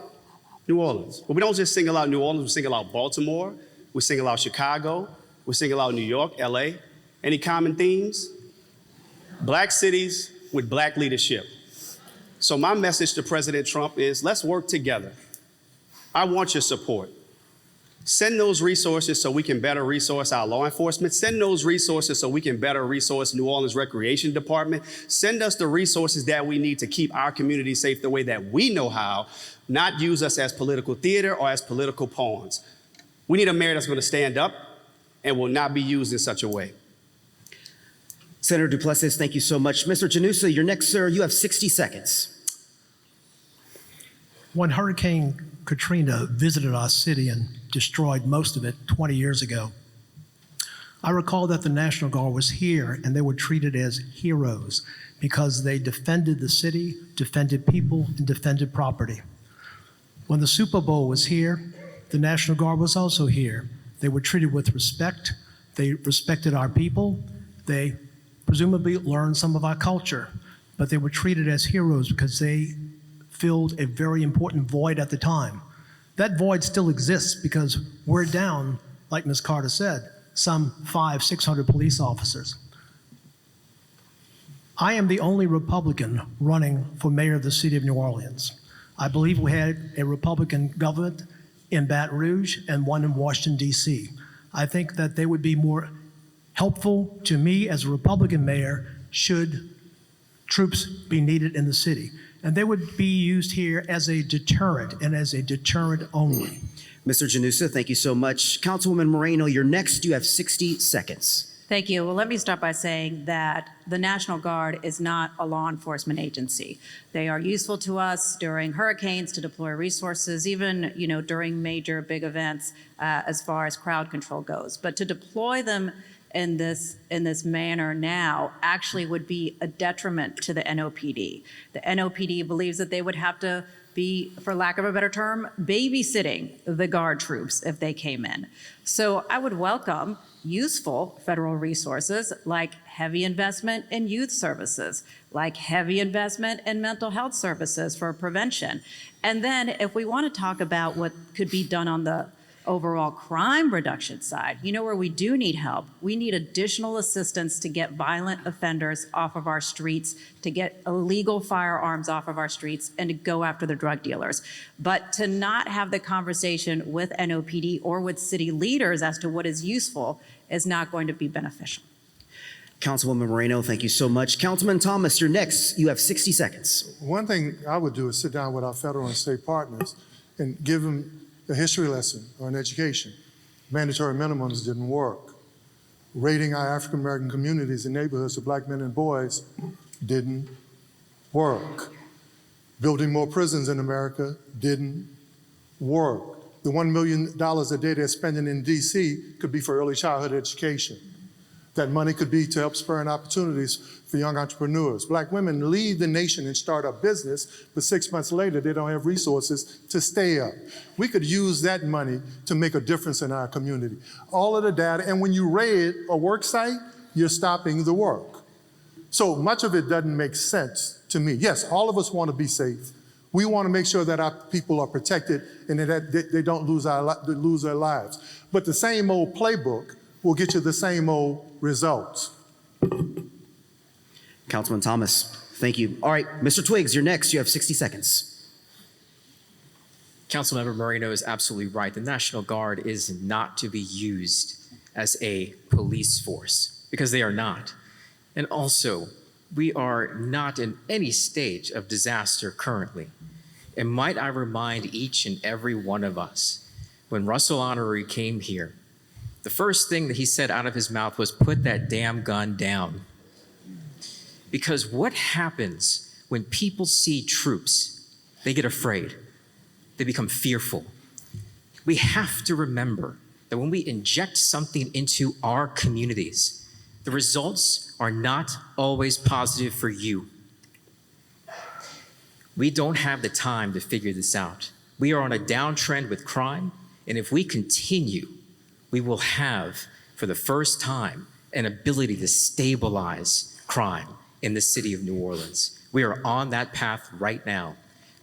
New Orleans. But we don't just single out New Orleans, we single out Baltimore, we single out Chicago, we single out New York, LA. Any common themes? Black cities with black leadership. So my message to President Trump is, let's work together. I want your support. Send those resources so we can better resource our law enforcement. Send those resources so we can better resource New Orleans Recreation Department. Send us the resources that we need to keep our community safe the way that we know how, not use us as political theater or as political pawns. We need a mayor that's going to stand up and will not be used in such a way. Senator Duplessis, thank you so much. Mr. GNOHA, you're next, sir. You have 60 seconds. When Hurricane Katrina visited our city and destroyed most of it 20 years ago, I recall that the National Guard was here and they were treated as heroes because they defended the city, defended people, and defended property. When the Super Bowl was here, the National Guard was also here. They were treated with respect. They respected our people. They presumably learned some of our culture, but they were treated as heroes because they filled a very important void at the time. That void still exists because we're down, like Ms. Carter said, some 500-600 police officers. I am the only Republican running for mayor of the city of New Orleans. I believe we had a Republican government in Baton Rouge and one in Washington, D.C. I think that they would be more helpful to me as a Republican mayor should troops be needed in the city. and they would be used here as a deterrent and as a deterrent only. Mr. GNOHA, thank you so much. Councilwoman Moreno, you're next. You have 60 seconds. Thank you. Well, let me start by saying that the National Guard is not a law enforcement agency. They are useful to us during hurricanes to deploy resources, even during major big events as far as crowd control goes. But to deploy them in this manner now actually would be a detriment to the NOPD. The NOPD believes that they would have to be, for lack of a better term, babysitting the Guard troops if they came in. So I would welcome useful federal resources like heavy investment in youth services, like heavy investment in mental health services for prevention. And then if we want to talk about what could be done on the overall crime reduction side, where we do need help, we need additional assistance to get violent offenders off of our streets, to get illegal firearms off of our streets, and to go after the drug dealers. But to not have the conversation with NOPD or with city leaders as to what is useful is not going to be beneficial. Councilwoman Moreno, thank you so much. Councilman Thomas, you're next. You have 60 seconds. One thing I would do is sit down with our federal and state partners and give them a history lesson on education. Mandatory minimums didn't work. Rating our African American communities and neighborhoods of black men and boys didn't work. Building more prisons in America didn't work. The $1 million a day they're spending in DC could be for early childhood education. That money could be to help spur in opportunities for young entrepreneurs. Black women leave the nation and start a business, but 6 months later, they don't have resources to stay up. We could use that money to make a difference in our community. All of the data, and when you raid a work site, you're stopping the work. So much of it doesn't make sense to me. Yes, all of us want to be safe. We want to make sure that our people are protected and that they don't lose their lives. But the same old playbook will get you the same old results. Councilman Thomas, thank you. All right, Mr. Twiggs, you're next. You have 60 seconds. Councilmember Moreno is absolutely right. The National Guard is not to be used as a police force because they are not. And also, we are not in any stage of disaster currently. And might I remind each and every one of us, when Russell Honoré came here, the first thing that he said out of his mouth was, "Put that damn gun down." Because what happens when people see troops? They get afraid. They become fearful. We have to remember that when we inject something into our communities, the results are not always positive for you. We don't have the time to figure this out. We are on a downtrend with crime, and if we continue, we will have, for the first time, an ability to stabilize crime in the city of New Orleans. We are on that path right now.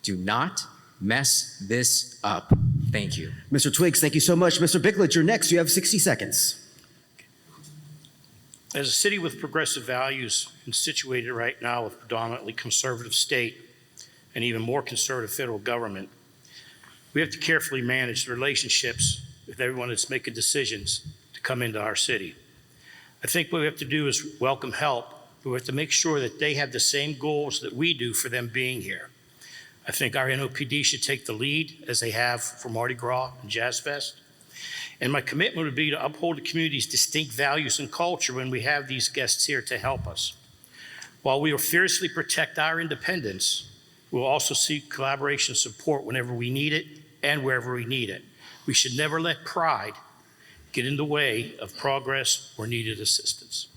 Do not mess this up. Thank you. Mr. Twiggs, thank you so much. Mr. Bickledge, you're next. You have 60 seconds. As a city with progressive values and situated right now with predominantly conservative state and even more conservative federal government, we have to carefully manage the relationships with everyone that's making decisions to come into our city. I think what we have to do is welcome help, but we have to make sure that they have the same goals that we do for them being here. I think our NOPD should take the lead as they have for Mardi Gras and Jazz Fest. And my commitment would be to uphold the community's distinct values and culture when we have these guests here to help us. While we will fiercely protect our independence, we'll also seek collaboration and support whenever we need it and wherever we need it. We should never let pride get in the way of progress or needed assistance.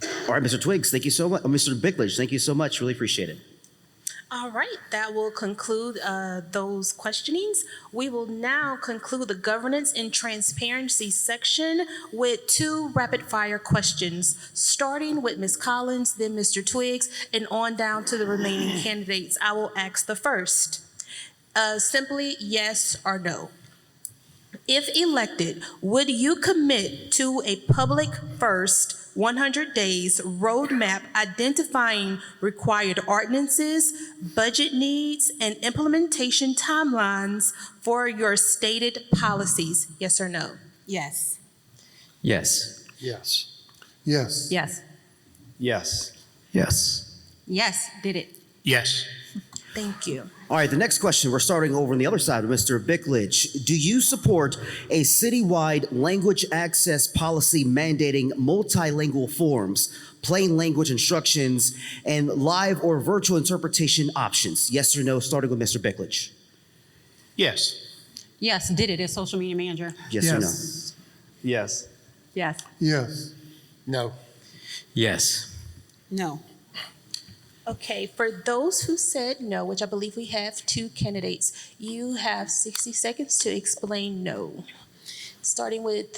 All right, Mr. Twiggs, thank you so much. Mr. Bickledge, thank you so much. Really appreciate it. All right, that will conclude those questionings. We will now conclude the governance and transparency section with 2 rapid fire questions, starting with Ms. Collins, then Mr. Twiggs, and on down to the remaining candidates. I will ask the first. Simply yes or no. If elected, would you commit to a public first 100 days roadmap identifying required ordinances, budget needs, and implementation timelines for your stated policies? Yes or no? Yes. Yes. Yes. Yes. Yes. Yes. Yes. Yes, did it. Yes. Thank you. All right, the next question, we're starting over on the other side with Mr. Bickledge. Do you support a citywide language access policy mandating multilingual forms, plain language instructions, and live or virtual interpretation options? Yes or no, starting with Mr. Bickledge. Yes. Yes, did it as social media manager. Yes or no? Yes. Yes. Yes. No. Yes. No. Okay, for those who said no, which I believe we have 2 candidates, you have 60 seconds to explain no. Starting with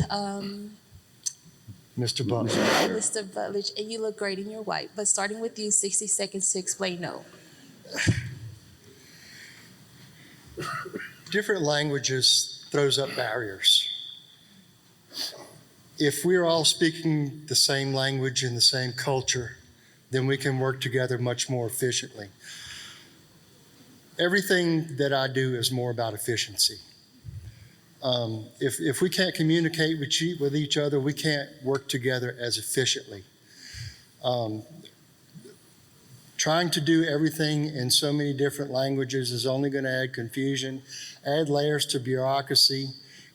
Mr. Butler. Mr. Butledge, and you look great in your white, but starting with you, 60 seconds to explain no. Different languages throws up barriers. If we're all speaking the same language and the same culture, then we can work together much more efficiently. Everything that I do is more about efficiency. If we can't communicate with each other, we can't work together as efficiently. Trying to do everything in so many different languages is only going to add confusion, add layers to bureaucracy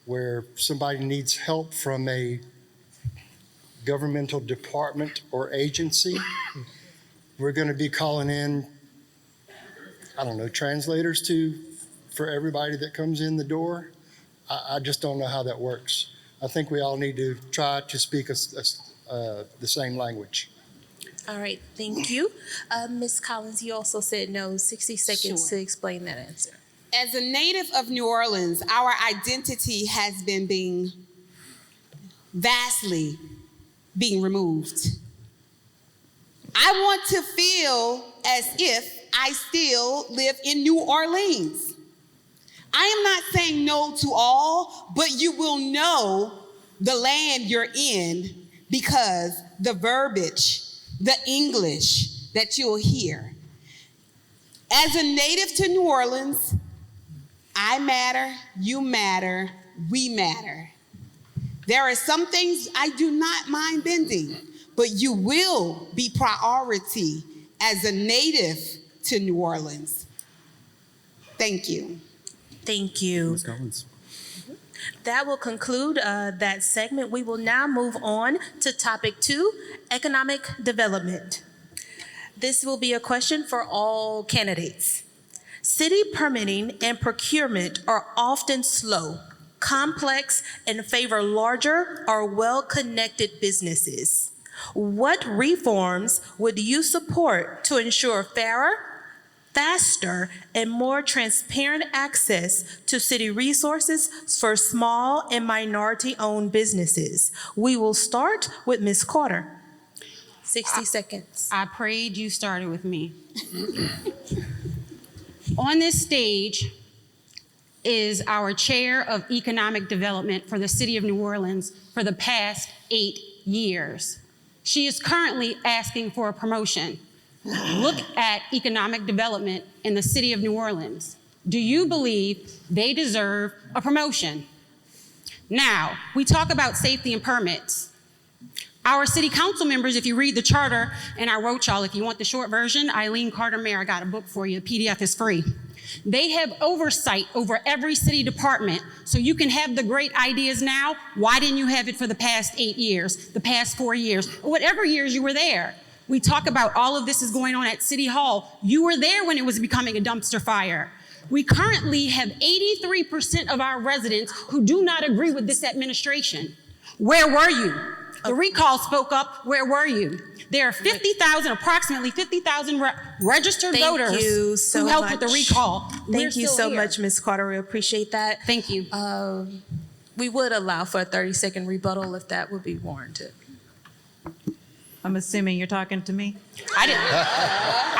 where somebody needs help from a governmental department or agency. We're going to be calling in, I don't know, translators for everybody that comes in the door. I just don't know how that works. I think we all need to try to speak the same language. All right, thank you. Ms. Collins, you also said no, 60 seconds to explain that answer. As a native of New Orleans, our identity has been being vastly being removed. I want to feel as if I still live in New Orleans. I am not saying no to all, but you will know the land you're in because the verbiage, the English that you'll hear. As a native to New Orleans, I matter, you matter, we matter. There are some things I do not mind bending, but you will be priority as a native to New Orleans. Thank you. Thank you. Ms. Collins. That will conclude that segment. We will now move on to topic 2, economic development. This will be a question for all candidates. City permitting and procurement are often slow, complex, and favor larger or well-connected businesses. What reforms would you support to ensure fairer, faster, and more transparent access to city resources for small and minority-owned businesses? We will start with Ms. Carter. 60 seconds. I prayed you started with me. On this stage is our chair of economic development for the city of New Orleans for the past 8 years. She is currently asking for a promotion. Look at economic development in the city of New Orleans. Do you believe they deserve a promotion? Now, we talk about safety and permits. Our city council members, if you read the charter, and I wrote y'all, if you want the short version, Eileen Carter Mayer, I got a book for you, the PDF is free. They have oversight over every city department, so you can have the great ideas now. Why didn't you have it for the past 8 years, the past 4 years, or whatever years you were there? We talk about all of this is going on at City Hall. You were there when it was becoming a dumpster fire. We currently have 83% of our residents who do not agree with this administration. Where were you? The recall spoke up. Where were you? There are 50,000, approximately 50,000 registered voters who helped with the recall. Thank you so much, Ms. Carter. We appreciate that. Thank you. We would allow for a 30-second rebuttal if that would be warranted. I'm assuming you're talking to me? I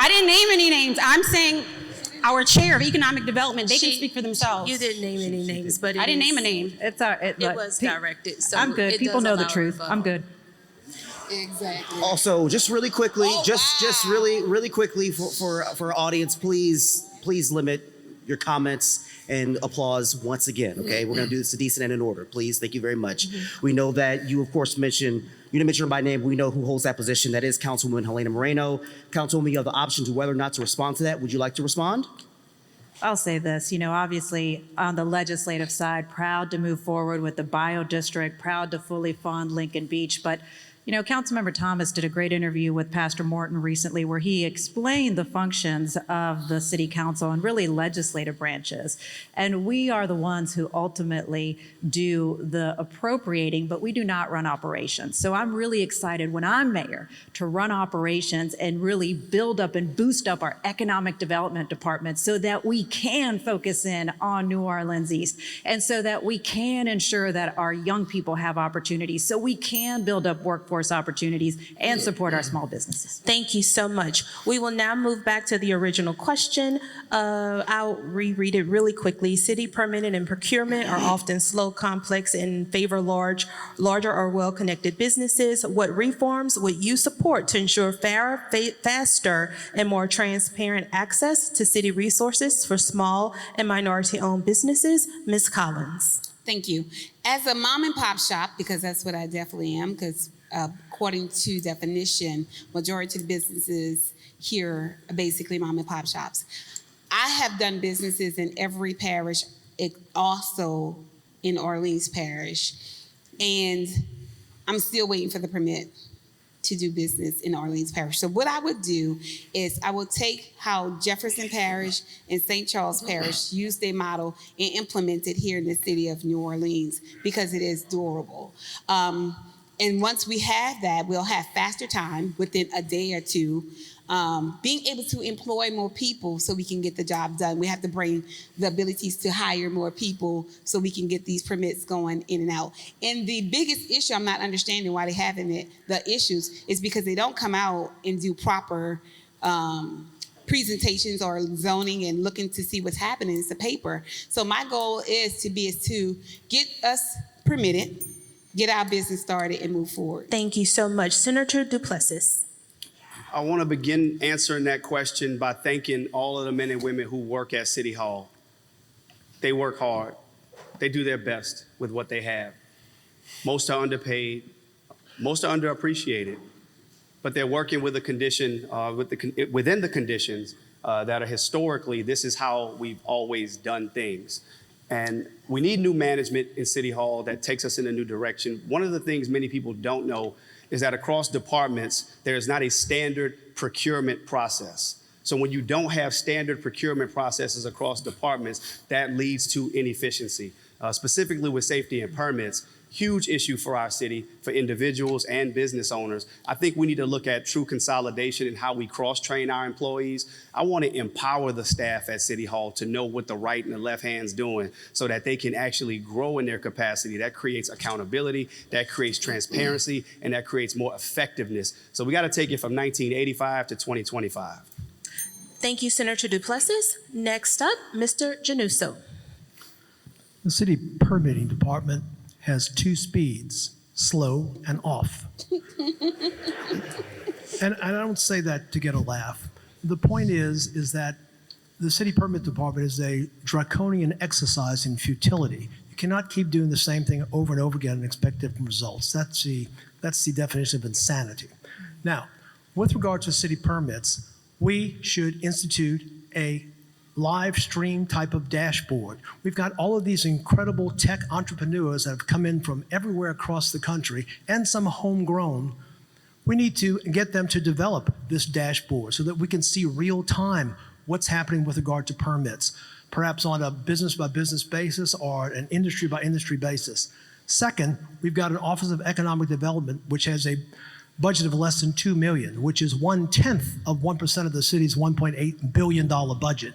didn't name any names. I'm saying our chair of economic development, they can speak for themselves. You didn't name any names, but I didn't name a name. It was directed. So I'm good. People know the truth. I'm good. Exactly. Also, just really quickly, just really quickly for our audience, please limit your comments and applause once again, okay? We're gonna do this decent and in order, please. Thank you very much. We know that you, of course, you didn't mention her by name, but we know who holds that position. That is Councilwoman Helena Moreno. Councilwoman, you have the option to whether or not to respond to that. Would you like to respond? I'll say this, obviously on the legislative side, proud to move forward with the bio district, proud to fully fund Lincoln Beach, but Councilmember Thomas did a great interview with Pastor Morton recently where he explained the functions of the city council and really legislative branches. And we are the ones who ultimately do the appropriating, but we do not run operations. So I'm really excited when I'm mayor to run operations and really build up and boost up our economic development department so that we can focus in on New Orleans East and so that we can ensure that our young people have opportunities, so we can build up workforce opportunities and support our small businesses. Thank you so much. We will now move back to the original question. I'll reread it really quickly. City permitting and procurement are often slow, complex, and favor larger or well-connected businesses. What reforms would you support to ensure fairer, faster, and more transparent access to city resources for small and minority-owned businesses? Ms. Collins. Thank you. As a mom and pop shop, because that's what I definitely am, because according to definition, majority of the businesses here are basically mom and pop shops. I have done businesses in every parish, also in Orleans Parish, and I'm still waiting for the permit to do business in Orleans Parish. So what I would do is I would take how Jefferson Parish and St. Charles Parish used their model and implement it here in the city of New Orleans because it is durable. And once we have that, we'll have faster time within a day or two, being able to employ more people so we can get the job done. We have to bring the abilities to hire more people so we can get these permits going in and out. And the biggest issue I'm not understanding why they're having the issues is because they don't come out and do proper presentations or zoning and looking to see what's happening. It's a paper. So my goal is to get us permitted, get our business started, and move forward. Thank you so much. Senator Duplessis. I want to begin answering that question by thanking all of the men and women who work at City Hall. They work hard. They do their best with what they have. Most are underpaid. Most are underappreciated. But they're working with within the conditions that are historically, this is how we've always done things. And we need new management in City Hall that takes us in a new direction. One of the things many people don't know is that across departments, there is not a standard procurement process. So when you don't have standard procurement processes across departments, that leads to inefficiency. Specifically with safety and permits, huge issue for our city, for individuals and business owners. I think we need to look at true consolidation and how we cross-train our employees. I want to empower the staff at City Hall to know what the right and the left hand's doing so that they can actually grow in their capacity. That creates accountability, that creates transparency, and that creates more effectiveness. So we got to take it from 1985 to 2025. Thank you, Senator Duplessis. Next up, Mr. GNOHA. The city permitting department has two speeds, slow and off. And I don't say that to get a laugh. The point is that the city permit department is a draconian exercise in futility. You cannot keep doing the same thing over and over again and expect different results. That's the definition of insanity. Now, with regard to city permits, we should institute a live stream type of dashboard. We've got all of these incredible tech entrepreneurs that have come in from everywhere across the country and some homegrown. We need to get them to develop this dashboard so that we can see real time what's happening with regard to permits, perhaps on a business by business basis or an industry by industry basis. Second, we've got an Office of Economic Development, which has a budget of less than $2 million, which is 1/10 of 1% of the city's $1.8 billion budget.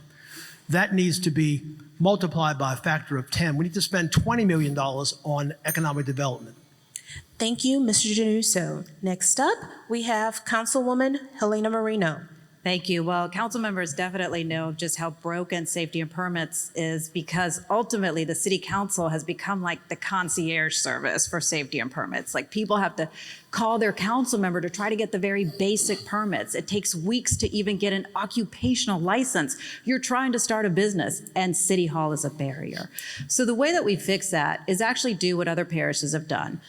That needs to be multiplied by a factor of 10. We need to spend $20 million on economic development. Thank you, Mr. GNOHA. Next up, we have Councilwoman Helena Moreno. Thank you. Well, council members definitely know just how broken safety and permits is, because ultimately the city council has become like the concierge service for safety and permits. Like, people have to call their council member to try to get the very basic permits. It takes weeks to even get an occupational license. You're trying to start a business and City Hall is a barrier. So the way that we fix that is actually do what other parishes have done.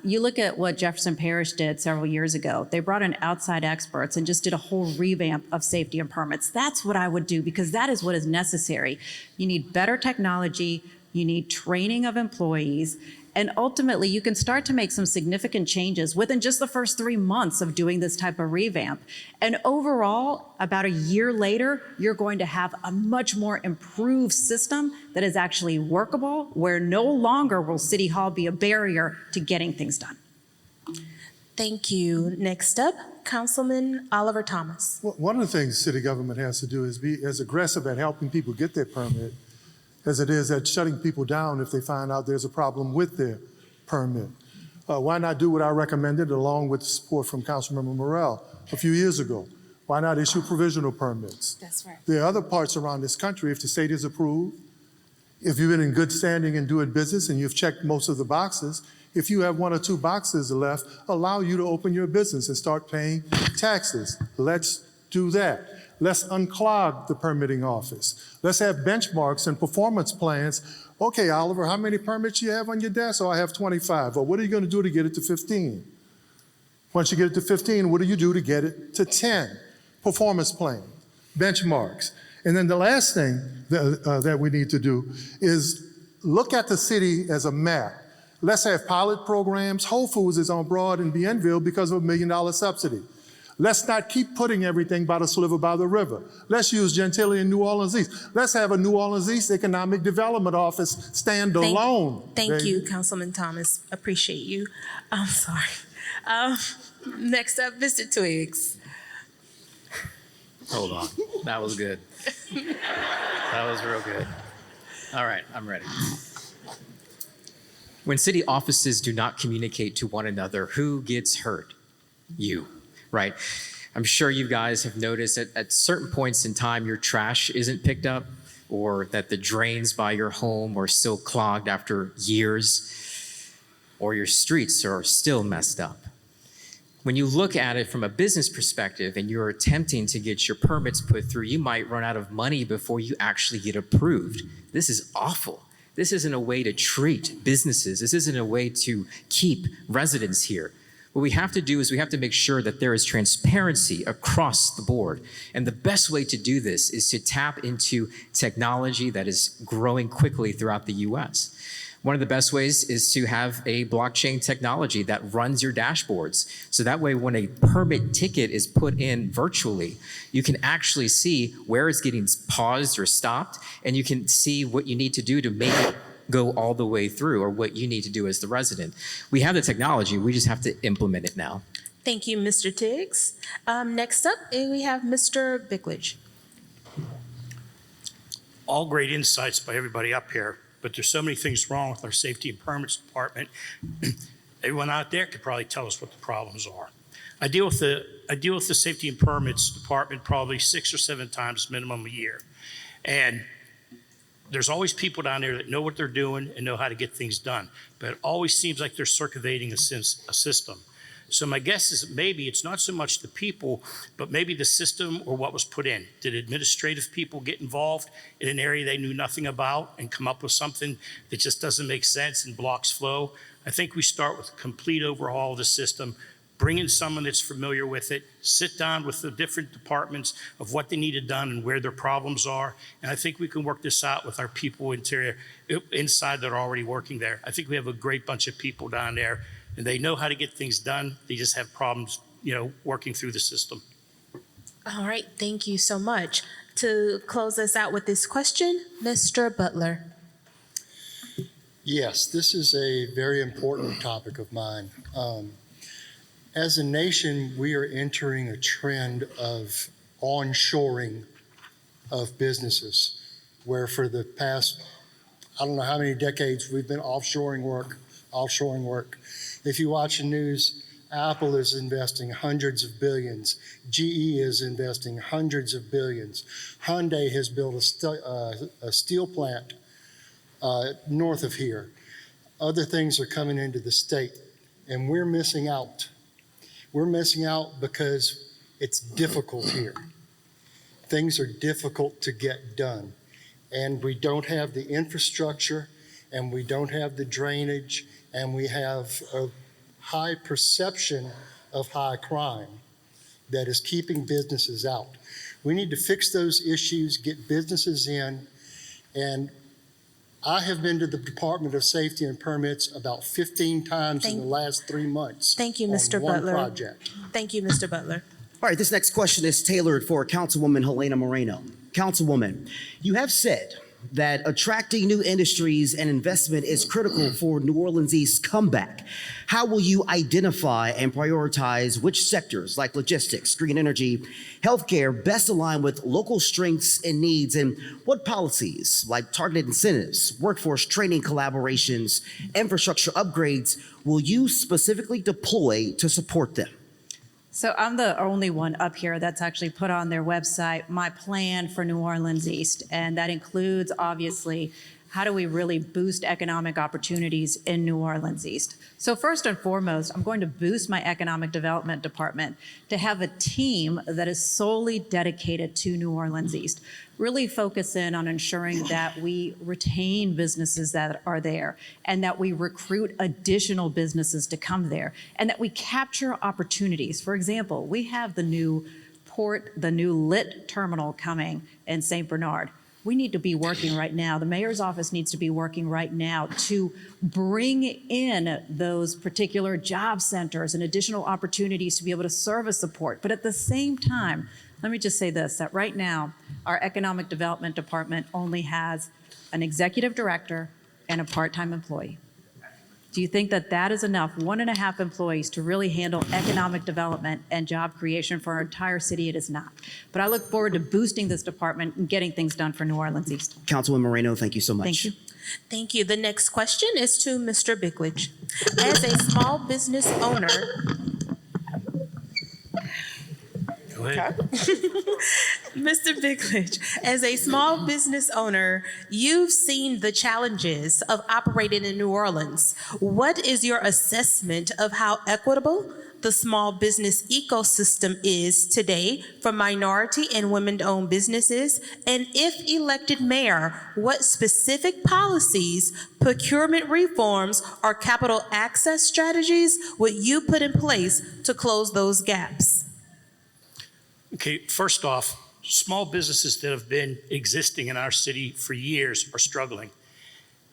You look at what Jefferson Parish did several years ago. They brought in outside experts and just did a whole revamp of safety and permits. That's what I would do, because that is what is necessary. You need better technology, you need training of employees, and ultimately you can start to make some significant changes within just the first 3 months of doing this type of revamp. And overall, about a year later, you're going to have a much more improved system that is actually workable, where no longer will City Hall be a barrier to getting things done. Thank you. Next up, Councilman Oliver Thomas. Well, one of the things city government has to do is be as aggressive at helping people get their permit as it is at shutting people down if they find out there's a problem with their permit. Why not do what I recommended along with support from Councilmember Morrell a few years ago? Why not issue provisional permits? That's right. There are other parts around this country, if the state is approved, if you've been in good standing and doing business and you've checked most of the boxes, if you have 1 or 2 boxes left, allow you to open your business and start paying taxes. Let's do that. Let's unclog the permitting office. Let's have benchmarks and performance plans. Okay, Oliver, how many permits you have on your desk? Oh, I have 25. Well, what are you going to do to get it to 15? Once you get it to 15, what do you do to get it to 10? Performance plan, benchmarks. And then the last thing that we need to do is look at the city as a map. Let's have pilot programs. Whole Foods is on Broad in Bienville because of $1 million subsidy. Let's not keep putting everything by the sliver by the river. Let's use Gentilly and New Orleans East. Let's have a New Orleans East Economic Development Office stand alone. Thank you, Councilman Thomas. Appreciate you. I'm sorry. Next up, Mr. Twiggs. Hold on. That was good. That was real good. All right, I'm ready. When city offices do not communicate to one another, who gets hurt? You, right? I'm sure you guys have noticed that at certain points in time, your trash isn't picked up, or that the drains by your home are still clogged after years, or your streets are still messed up. When you look at it from a business perspective and you're attempting to get your permits put through, you might run out of money before you actually get approved. This is awful. This isn't a way to treat businesses. This isn't a way to keep residents here. What we have to do is we have to make sure that there is transparency across the board. And the best way to do this is to tap into technology that is growing quickly throughout the US. One of the best ways is to have a blockchain technology that runs your dashboards. So that way, when a permit ticket is put in virtually, you can actually see where it's getting paused or stopped, and you can see what you need to do to make it go all the way through, or what you need to do as the resident. We have the technology, we just have to implement it now. Thank you, Mr. Tiggs. Next up, we have Mr. Bickledge. All great insights by everybody up here, but there's so many things wrong with our safety and permits department. Everyone out there could probably tell us what the problems are. I deal with the safety and permits department probably 6 or 7 times minimum a year. And there's always people down there that know what they're doing and know how to get things done. But it always seems like they're circumventing a system. So my guess is that maybe it's not so much the people, but maybe the system or what was put in. Did administrative people get involved in an area they knew nothing about and come up with something that just doesn't make sense and blocks flow? I think we start with a complete overhaul of the system, bring in someone that's familiar with it, sit down with the different departments of what they needed done and where their problems are. And I think we can work this out with our people inside that are already working there. I think we have a great bunch of people down there, and they know how to get things done. They just have problems, working through the system. All right, thank you so much. To close us out with this question, Mr. Butler. Yes, this is a very important topic of mine. As a nation, we are entering a trend of onshoring of businesses, where for the past, I don't know how many decades, we've been offshoring work. If you watch the news, Apple is investing hundreds of billions. GE is investing hundreds of billions. Hyundai has built a steel plant north of here. Other things are coming into the state, and we're missing out. We're missing out because it's difficult here. Things are difficult to get done, and we don't have the infrastructure, and we don't have the drainage, and we have a high perception of high crime that is keeping businesses out. We need to fix those issues, get businesses in, and I have been to the Department of Safety and Permits about 15 times in the last 3 months. Thank you, Mr. on one Butler. project. Thank you, Mr. Butler. All right, this next question is tailored for Councilwoman Helena Moreno. Councilwoman, you have said that attracting new industries and investment is critical for New Orleans East's comeback. How will you identify and prioritize which sectors like logistics, green energy, healthcare best align with local strengths and needs, and what policies like targeted incentives, workforce training collaborations, infrastructure upgrades will you specifically deploy to support them? So I'm the only one up here that's actually put on their website my plan for New Orleans East. And that includes, obviously, how do we really boost economic opportunities in New Orleans East? So first and foremost, I'm going to boost my economic development department to have a team that is solely dedicated to New Orleans East. Really focus in on ensuring that we retain businesses that are there and that we recruit additional businesses to come there and that we capture opportunities. For example, we have the new port, the new lit terminal coming in St. Bernard. We need to be working right now. The mayor's office needs to be working right now to bring in those particular job centers and additional opportunities to be able to service support. But at the same time, let me just say this, that right now, our economic development department only has an executive director and a part-time employee. Do you think that that is enough, 1.5 employees, to really handle economic development and job creation for our entire city? It is not. But I look forward to boosting this department and getting things done for New Orleans East. Councilwoman Moreno, thank you so much. Thank you. Thank you. The next question is to Mr. Bickledge. As a small business owner, Mr. Bickledge, as a small business owner, you've seen the challenges of operating in New Orleans. What is your assessment of how equitable the small business ecosystem is today for minority and women-owned businesses? And if elected mayor, what specific policies, procurement reforms, or capital access strategies would you put in place to close those gaps? Okay, first off, small businesses that have been existing in our city for years are struggling.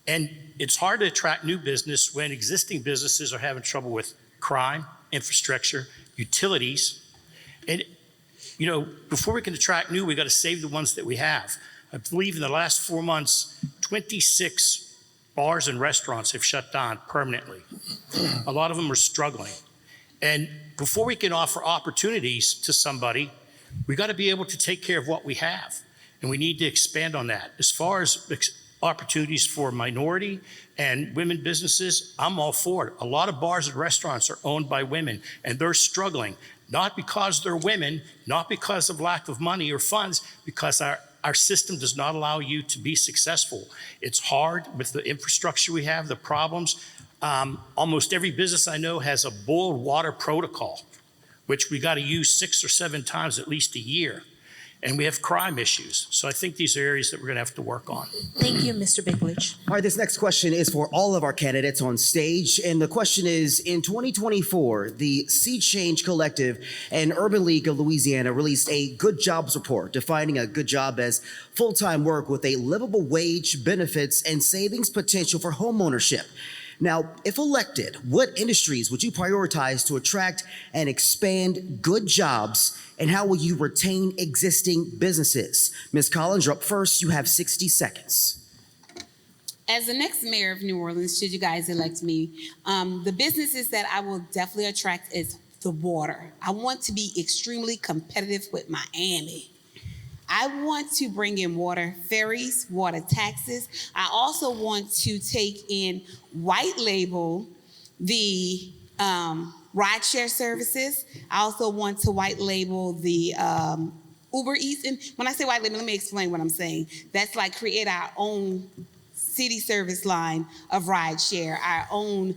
And it's hard to attract new business when existing businesses are having trouble with crime, infrastructure, utilities. And, you know, before we can attract new, we got to save the ones that we have. I believe in the last 4 months, 26 bars and restaurants have shut down permanently. A lot of them are struggling. And before we can offer opportunities to somebody, we got to be able to take care of what we have, and we need to expand on that. As far as opportunities for minority and women businesses, I'm all for it. A lot of bars and restaurants are owned by women, and they're struggling, not because they're women, not because of lack of money or funds, because our system does not allow you to be successful. It's hard with the infrastructure we have, the problems. Almost every business I know has a boiled water protocol, which we got to use 6 or 7 times at least a year. And we have crime issues. So I think these are areas that we're going to have to work on. Thank you, Mr. Bickledge. All right, this next question is for all of our candidates on stage. And the question is, in 2024, the Sea Change Collective and Urban League of Louisiana released a good jobs report defining a good job as full-time work with a livable wage, benefits, and savings potential for homeownership. Now, if elected, what industries would you prioritize to attract and expand good jobs, and how will you retain existing businesses? Ms. Collins, you're up first. You have 60 seconds. As the next mayor of New Orleans, should you guys elect me, the businesses that I will definitely attract is the water. I want to be extremely competitive with Miami. I want to bring in water ferries, water taxes. I also want to take in white label the rideshare services. I also want to white label the Uber Eats. And when I say white label, let me explain what I'm saying. That's like create our own city service line of rideshare, our own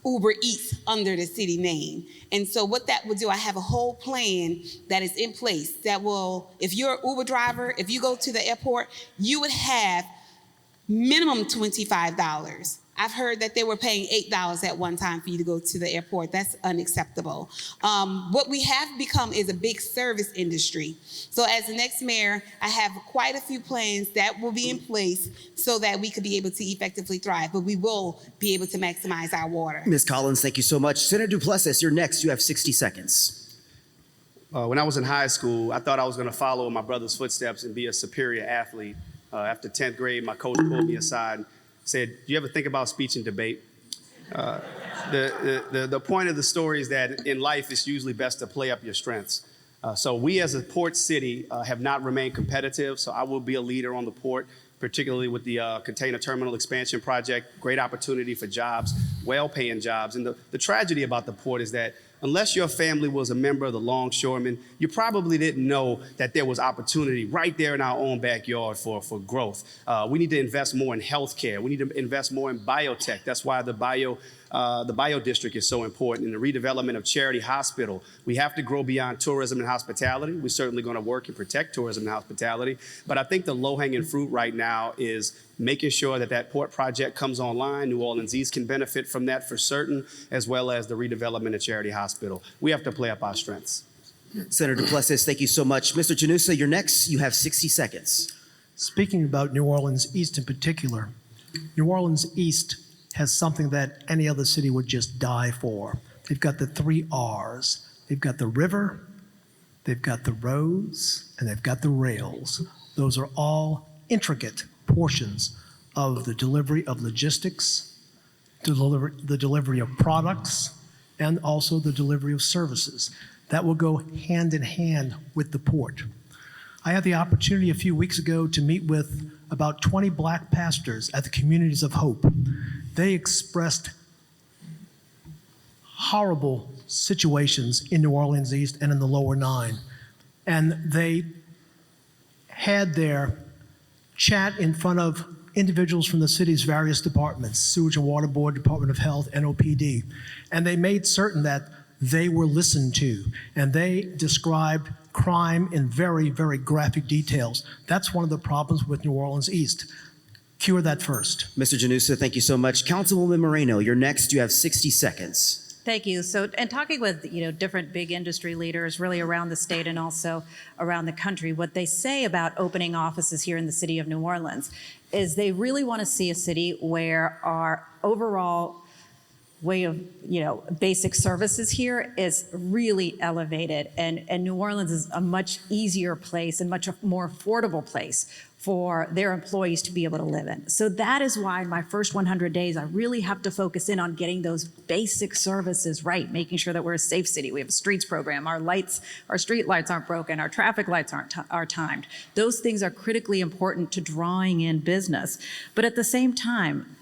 Uber Eats under the city name. And so what that will do, I have a whole plan that is in place that will, if you're an Uber driver, if you go to the airport, you would have minimum $25. I've heard that they were paying $8 at one time for you to go to the airport. That's unacceptable. What we have become is a big service industry. So as the next mayor, I have quite a few plans that will be in place so that we could be able to effectively thrive, but we will be able to maximize our water. Ms. Collins, thank you so much. Senator Duplessis, you're next. You have 60 seconds. When I was in high school, I thought I was going to follow in my brother's footsteps and be a superior athlete. After 10th grade, my coach pulled me aside and said, "Do you ever think about speech and debate?" The point of the story is that in life, it's usually best to play up your strengths. So we as a port city have not remained competitive, so I will be a leader on the port, particularly with the container terminal expansion project. Great opportunity for jobs, well-paying jobs. And the tragedy about the port is that unless your family was a member of the longshoremen, you probably didn't know that there was opportunity right there in our own backyard for growth. We need to invest more in healthcare. We need to invest more in biotech. That's why the bio district is so important, and the redevelopment of Charity Hospital. We have to grow beyond tourism and hospitality. We're certainly going to work and protect tourism and hospitality. But I think the low-hanging fruit right now is making sure that that port project comes online. New Orleans East can benefit from that for certain, as well as the redevelopment of Charity Hospital. We have to play up our strengths. Senator Duplessis, thank you so much. Mr. GNOHA, you're next. You have 60 seconds. Speaking about New Orleans East in particular, New Orleans East has something that any other city would just die for. They've got the 3 R's. They've got the river, they've got the roads, and they've got the rails. Those are all intricate portions of the delivery of logistics, the delivery of products, and also the delivery of services. That will go hand in hand with the port. I had the opportunity a few weeks ago to meet with about 20 Black pastors at the Communities of Hope. They expressed horrible situations in New Orleans East and in the Lower Nine. And they had their chat in front of individuals from the city's various departments, Sewage and Water Board, Department of Health, NOPD. And they made certain that they were listened to. And they described crime in very, very graphic details. That's one of the problems with New Orleans East. Cure that first. Mr. GNOHA, thank you so much. Councilwoman Moreno, you're next. You have 60 seconds. Thank you. So, and talking with, different big industry leaders really around the state and also around the country, what they say about opening offices here in the city of New Orleans is they really want to see a city where our overall way of, basic services here is really elevated. And New Orleans is a much easier place and much more affordable place for their employees to be able to live in. So that is why in my first 100 days, I really have to focus in on getting those basic services right, making sure that we're a safe city. We have a streets program, our street lights aren't broken, our traffic lights are timed. Those things are critically important to drawing in business. But at the same time,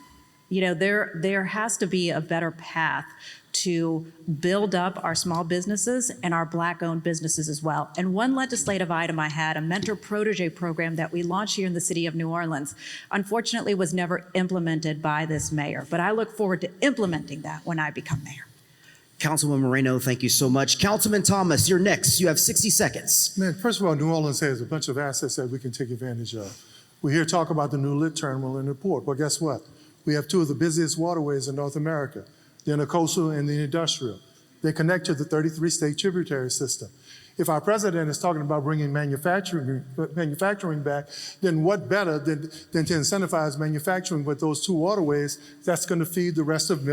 there has to be a better path to build up our small businesses and our Black-owned businesses as well. And one legislative item I had, a mentor-protege program that we launched here in the city of New Orleans, unfortunately was never implemented by this mayor. But I look forward to implementing that when I become mayor. Councilwoman Moreno, thank you so much. Councilman Thomas, you're next. You have 60 seconds. Man, first of all, New Orleans has a bunch of assets that we can take advantage of. We hear talk about the new lit terminal in the port. Well, guess what? We have 2 of the busiest waterways in North America, the intercoastal and the industrial. They connect to the 33-state tributary system. If our president is talking about bringing manufacturing back, then what better than to incentivize manufacturing with those 2 waterways that's going to feed the rest of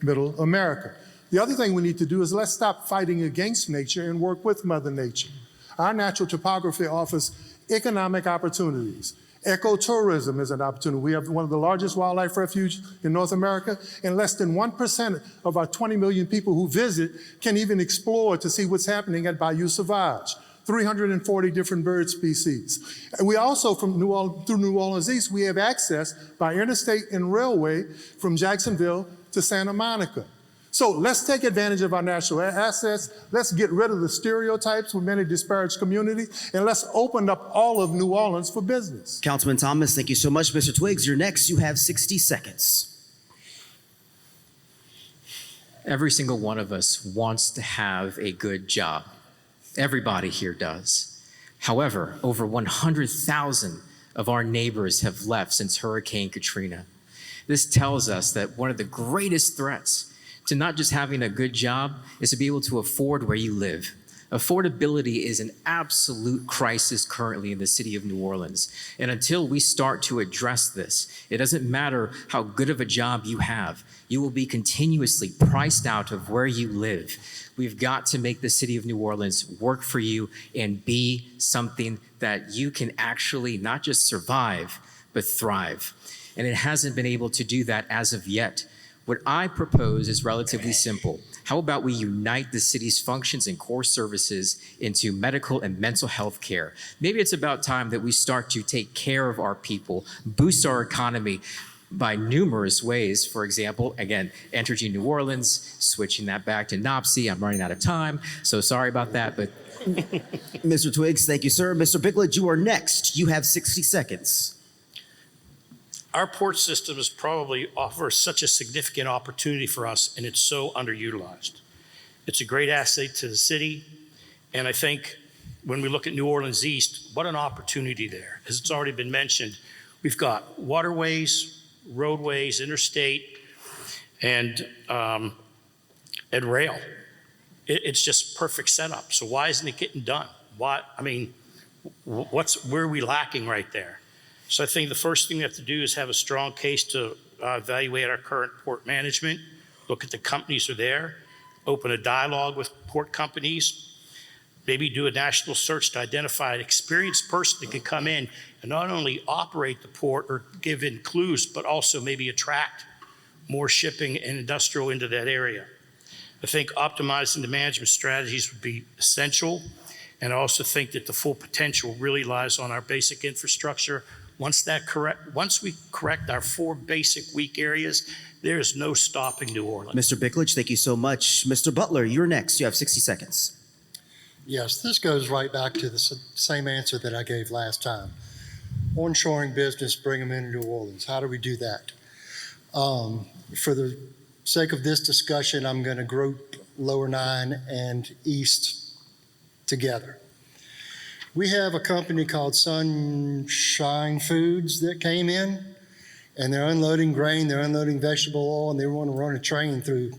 middle America. The other thing we need to do is let's stop fighting against nature and work with Mother Nature. Our natural topography offers economic opportunities. Ecotourism is an opportunity. We have one of the largest wildlife refuges in North America, and less than 1% of our 20 million people who visit can even explore to see what's happening at Bayou Sauvage. 340 different bird species. And we also, through New Orleans East, we have access by interstate and railway from Jacksonville to Santa Monica. So let's take advantage of our natural assets. Let's get rid of the stereotypes with many disparate communities, and let's open up all of New Orleans for business. Councilman Thomas, thank you so much. Mr. Twiggs, you're next. You have 60 seconds. Every single one of us wants to have a good job. Everybody here does. However, over 100,000 of our neighbors have left since Hurricane Katrina. This tells us that one of the greatest threats to not just having a good job is to be able to afford where you live. Affordability is an absolute crisis currently in the city of New Orleans. And until we start to address this, it doesn't matter how good of a job you have, you will be continuously priced out of where you live. We've got to make the city of New Orleans work for you and be something that you can actually not just survive, but thrive. And it hasn't been able to do that as of yet. What I propose is relatively simple. How about we unite the city's functions and core services into medical and mental health care? Maybe it's about time that we start to take care of our people, boost our economy by numerous ways. For example, again, Entergy New Orleans, switching that back to NAACP. I'm running out of time, so sorry about that, but. Mr. Twiggs, thank you, sir. Mr. Bickledge, you are next. You have 60 seconds. Our port systems probably offer such a significant opportunity for us, and it's so underutilized. It's a great asset to the city, and I think when we look at New Orleans East, what an opportunity there. As it's already been mentioned, we've got waterways, roadways, interstate, and rail. It's just perfect setup. So why isn't it getting done? Where are we lacking right there? So I think the first thing we have to do is have a strong case to evaluate our current port management, look at the companies who are there, open a dialogue with port companies, maybe do a national search to identify an experienced person that could come in and not only operate the port or give in clues, but also maybe attract more shipping and industrial into that area. I think optimizing the management strategies would be essential. And I also think that the full potential really lies on our basic infrastructure. Once we correct our 4 basic weak areas, there is no stopping New Orleans. Mr. Bickledge, thank you so much. Mr. Butler, you're next. You have 60 seconds. Yes, this goes right back to the same answer that I gave last time. Onshoring business, bring them into New Orleans. How do we do that? For the sake of this discussion, I'm going to group Lower 9 and East together. We have a company called Sunshine Foods that came in, and they're unloading grain, they're unloading vegetable oil, and they want to run a train through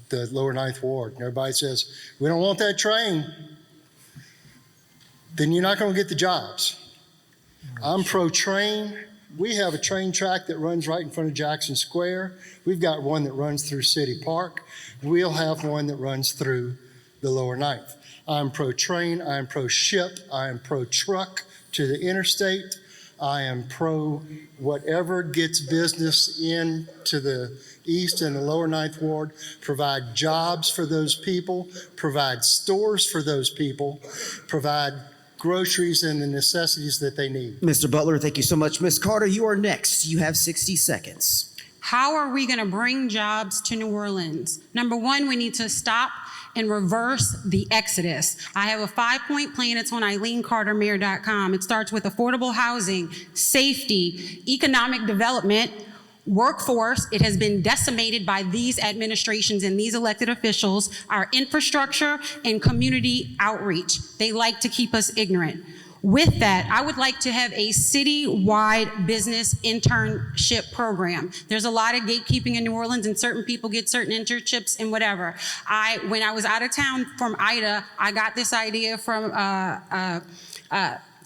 the Lower 9th Ward. And everybody says, we don't want that train. Then you're not going to get the jobs. I'm pro-train. We have a train track that runs right in front of Jackson Square. We've got one that runs through City Park. We'll have one that runs through the Lower 9th. I'm pro-train, I'm pro-ship, I am pro-truck to the interstate. I am pro whatever gets business into the East and the Lower 9th Ward, provide jobs for those people, provide stores for those people, provide groceries and the necessities that they need. Mr. Butler, thank you so much. Ms. Carter, you are next. You have 60 seconds. How are we going to bring jobs to New Orleans? Number one, we need to stop and reverse the exodus. I have a 5-point plan. It's on EileenCarterMayor.com. It starts with affordable housing, safety, economic development, workforce. It has been decimated by these administrations and these elected officials, our infrastructure and community outreach. They like to keep us ignorant. With that, I would like to have a city-wide business internship program. There's a lot of gatekeeping in New Orleans, and certain people get certain internships and whatever. When I was out of town from Ida, I got this idea from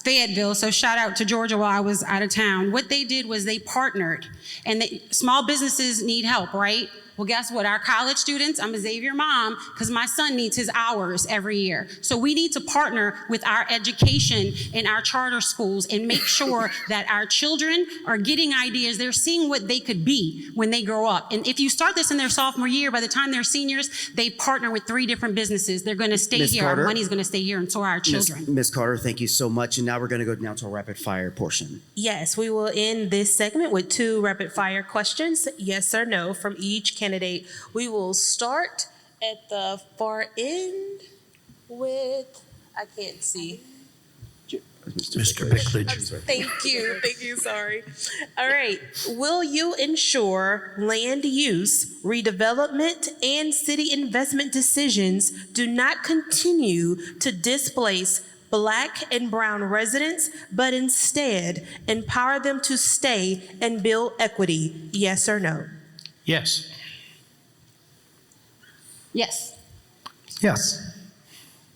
Fayetteville, so shout out to Georgia while I was out of town. What they did was they partnered, and small businesses need help, right? Well, guess what? Our college students, I'm a Xavier mom because my son needs his hours every year. So we need to partner with our education and our charter schools and make sure that our children are getting ideas. They're seeing what they could be when they grow up. And if you start this in their sophomore year, by the time they're seniors, they partner with 3 different businesses. They're going to stay here. Our money's going to stay here, and so are our children. Ms. Carter, thank you so much. And now we're going to go to our rapid fire portion. Yes, we will end this segment with 2 rapid fire questions, yes or no, from each candidate. We will start at the far end with, I can't see. Mr. Bickledge. Thank you, sorry. All right, will you ensure land use, redevelopment, and city investment decisions do not continue to displace Black and Brown residents, but instead empower them to stay and build equity? Yes or no? Yes. Yes. Yes.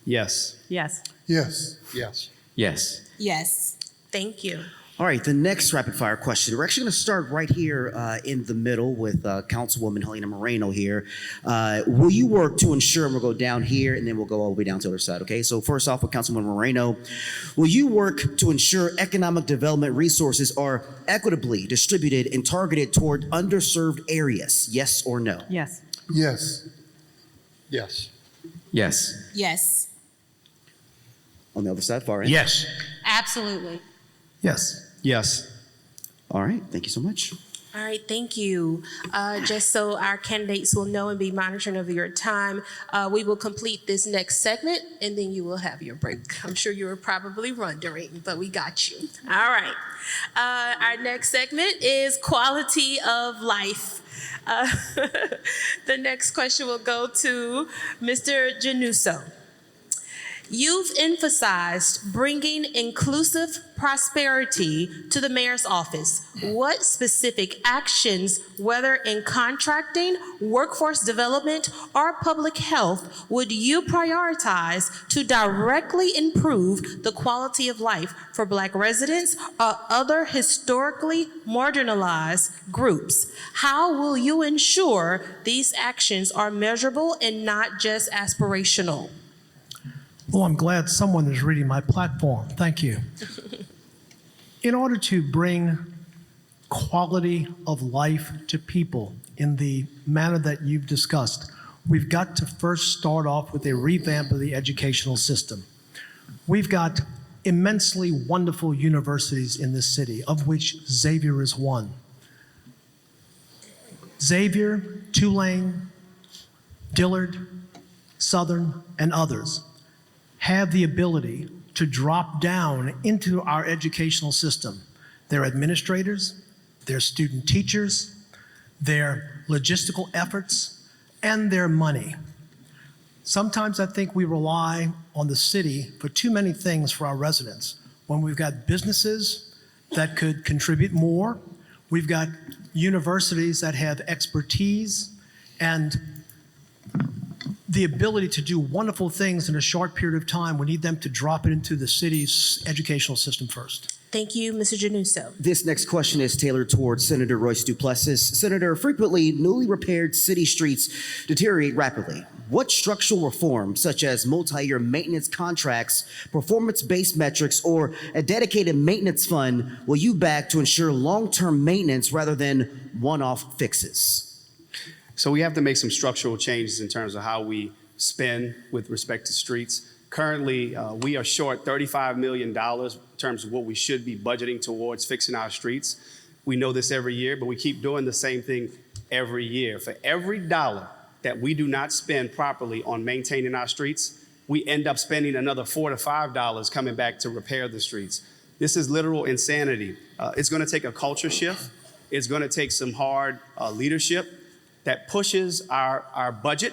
Yes. Yes. Yes. Yes. Yes. Yes. Thank you. All right, the next rapid fire question. We're actually going to start right here in the middle with Councilwoman Helena Moreno here. Will you work to ensure, and we'll go down here and then we'll go all the way down to the other side, okay? So first off with Councilwoman Moreno, will you work to ensure economic development resources are equitably distributed and targeted toward underserved areas? Yes or no? Yes. Yes. Yes. Yes. Yes. On the other side, far end? Yes. Absolutely. Yes. Yes. All right, thank you so much. All right, thank you. Just so our candidates will know and be monitoring of your time, we will complete this next segment and then you will have your break. I'm sure you were probably wondering, but we got you. All right. Our next segment is quality of life. The next question will go to Mr. Januso. You've emphasized bringing inclusive prosperity to the mayor's office. What specific actions, whether in contracting, workforce development, or public health, would you prioritize to directly improve the quality of life for Black residents or other historically marginalized groups? How will you ensure these actions are measurable and not just aspirational? Well, I'm glad someone is reading my platform. Thank you. In order to bring quality of life to people in the manner that you've discussed, we've got to first start off with a revamp of the educational system. We've got immensely wonderful universities in this city, of which Xavier is one. Xavier, Tulane, Dillard, Southern, and others have the ability to drop down into our educational system. Their administrators, their student teachers, their logistical efforts, and their money. Sometimes I think we rely on the city for too many things for our residents. When we've got businesses that could contribute more, we've got universities that have expertise and the ability to do wonderful things in a short period of time. We need them to drop it into the city's educational system first. Thank you, Mr. Januso. This next question is tailored towards Senator Royce Duplessis. Senator, frequently newly repaired city streets deteriorate rapidly. What structural reform, such as multi-year maintenance contracts, performance-based metrics, or a dedicated maintenance fund, will you back to ensure long-term maintenance rather than one-off fixes? So we have to make some structural changes in terms of how we spend with respect to streets. Currently, we are short $35 million in terms of what we should be budgeting towards fixing our streets. We know this every year, but we keep doing the same thing every year. For every dollar that we do not spend properly on maintaining our streets, we end up spending another $4 to $5 coming back to repair the streets. This is literal insanity. It's going to take a culture shift. It's going to take some hard leadership that pushes our budget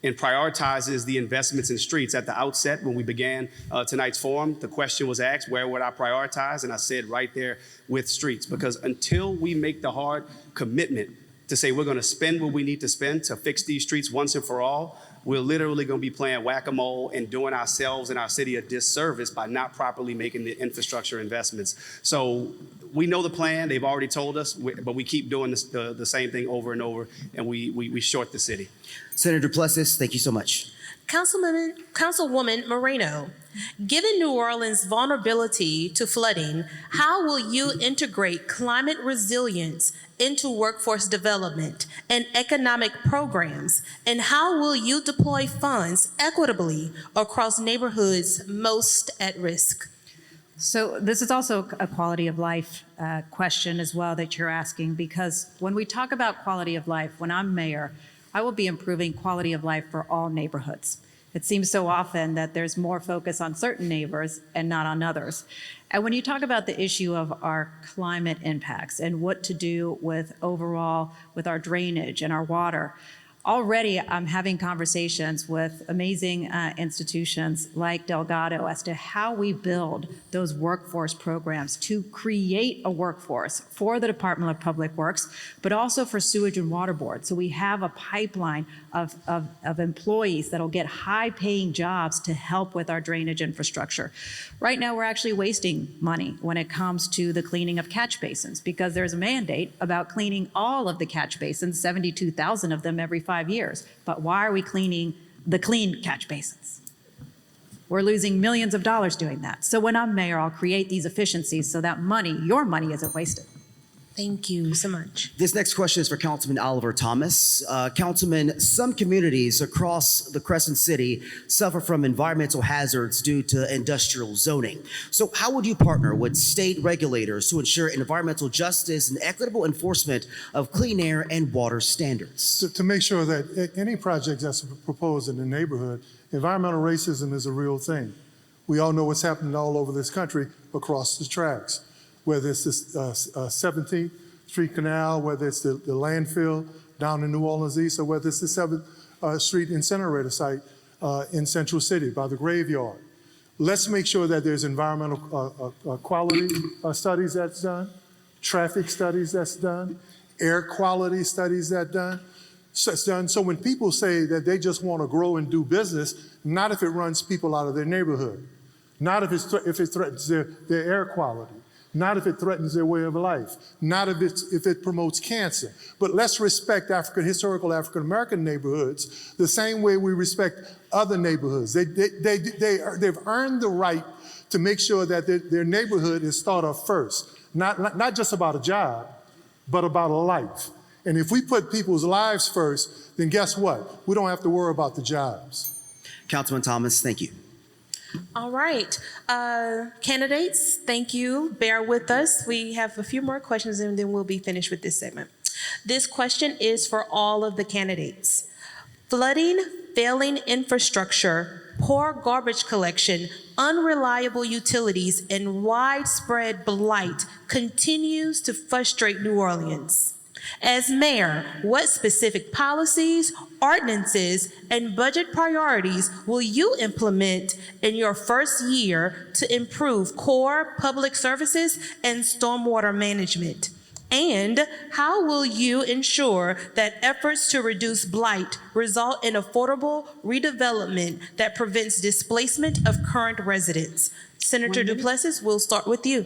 and prioritizes the investments in streets. At the outset, when we began tonight's forum, the question was asked, where would I prioritize? And I said right there with streets, because until we make the hard commitment to say we're gonna spend what we need to spend to fix these streets once and for all, we're literally gonna be playing whack-a-mole and doing ourselves and our city a disservice by not properly making the infrastructure investments. So we know the plan, they've already told us, but we keep doing this, the same thing over and over, and we short the city. Senator Duplessis, thank you so much. Councilwoman Moreno, given New Orleans' vulnerability to flooding, how will you integrate climate resilience into workforce development and economic programs? And how will you deploy funds equitably across neighborhoods most at risk? So this is also a quality of life question as well that you're asking, because when we talk about quality of life, when I'm mayor, I will be improving quality of life for all neighborhoods. It seems so often that there's more focus on certain neighbors and not on others. And when you talk about the issue of our climate impacts and what to do with overall with our drainage and our water, already I'm having conversations with amazing institutions like Delgado as to how we build those workforce programs to create a workforce for the Department of Public Works, but also for Sewage and Water Board. So we have a pipeline of employees that'll get high-paying jobs to help with our drainage infrastructure. Right now, we're actually wasting money when it comes to the cleaning of catch basins, because there's a mandate about cleaning all of the catch basins, 72,000 of them every 5 years. But why are we cleaning the clean catch basins? We're losing millions of dollars doing that. So when I'm mayor, I'll create these efficiencies so that money, your money, isn't wasted. Thank you so much. This next question is for Councilman Oliver Thomas. Councilman, some communities across the Crescent City suffer from environmental hazards due to industrial zoning. So how would you partner with state regulators to ensure environmental justice and equitable enforcement of clean air and water standards? To make sure that any project that's proposed in the neighborhood, environmental racism is a real thing. We all know what's happening all over this country across the tracks, whether it's this 17th Street Canal, whether it's the landfill down in New Orleans East, or whether it's the 7th Street incinerator site in Central City by the graveyard. Let's make sure that there's environmental quality studies that's done, traffic studies that's done, air quality studies that's done. So when people say that they just want to grow and do business, not if it runs people out of their neighborhood, not if it threatens their air quality, not if it threatens their way of life, not if it promotes cancer. But let's respect historical African-American neighborhoods the same way we respect other neighborhoods. They've earned the right to make sure that their neighborhood is thought of first, not just about a job, but about a life. And if we put people's lives first, then guess what? We don't have to worry about the jobs. Councilman Thomas, thank you. All right. Candidates, thank you. Bear with us. We have a few more questions and then we'll be finished with this segment. This question is for all of the candidates. Flooding, failing infrastructure, poor garbage collection, unreliable utilities, and widespread blight continues to frustrate New Orleans. As mayor, what specific policies, ordinances, and budget priorities will you implement in your first year to improve core public services and stormwater management? And how will you ensure that efforts to reduce blight result in affordable redevelopment that prevents displacement of current residents? Senator Duplessis, we'll start with you.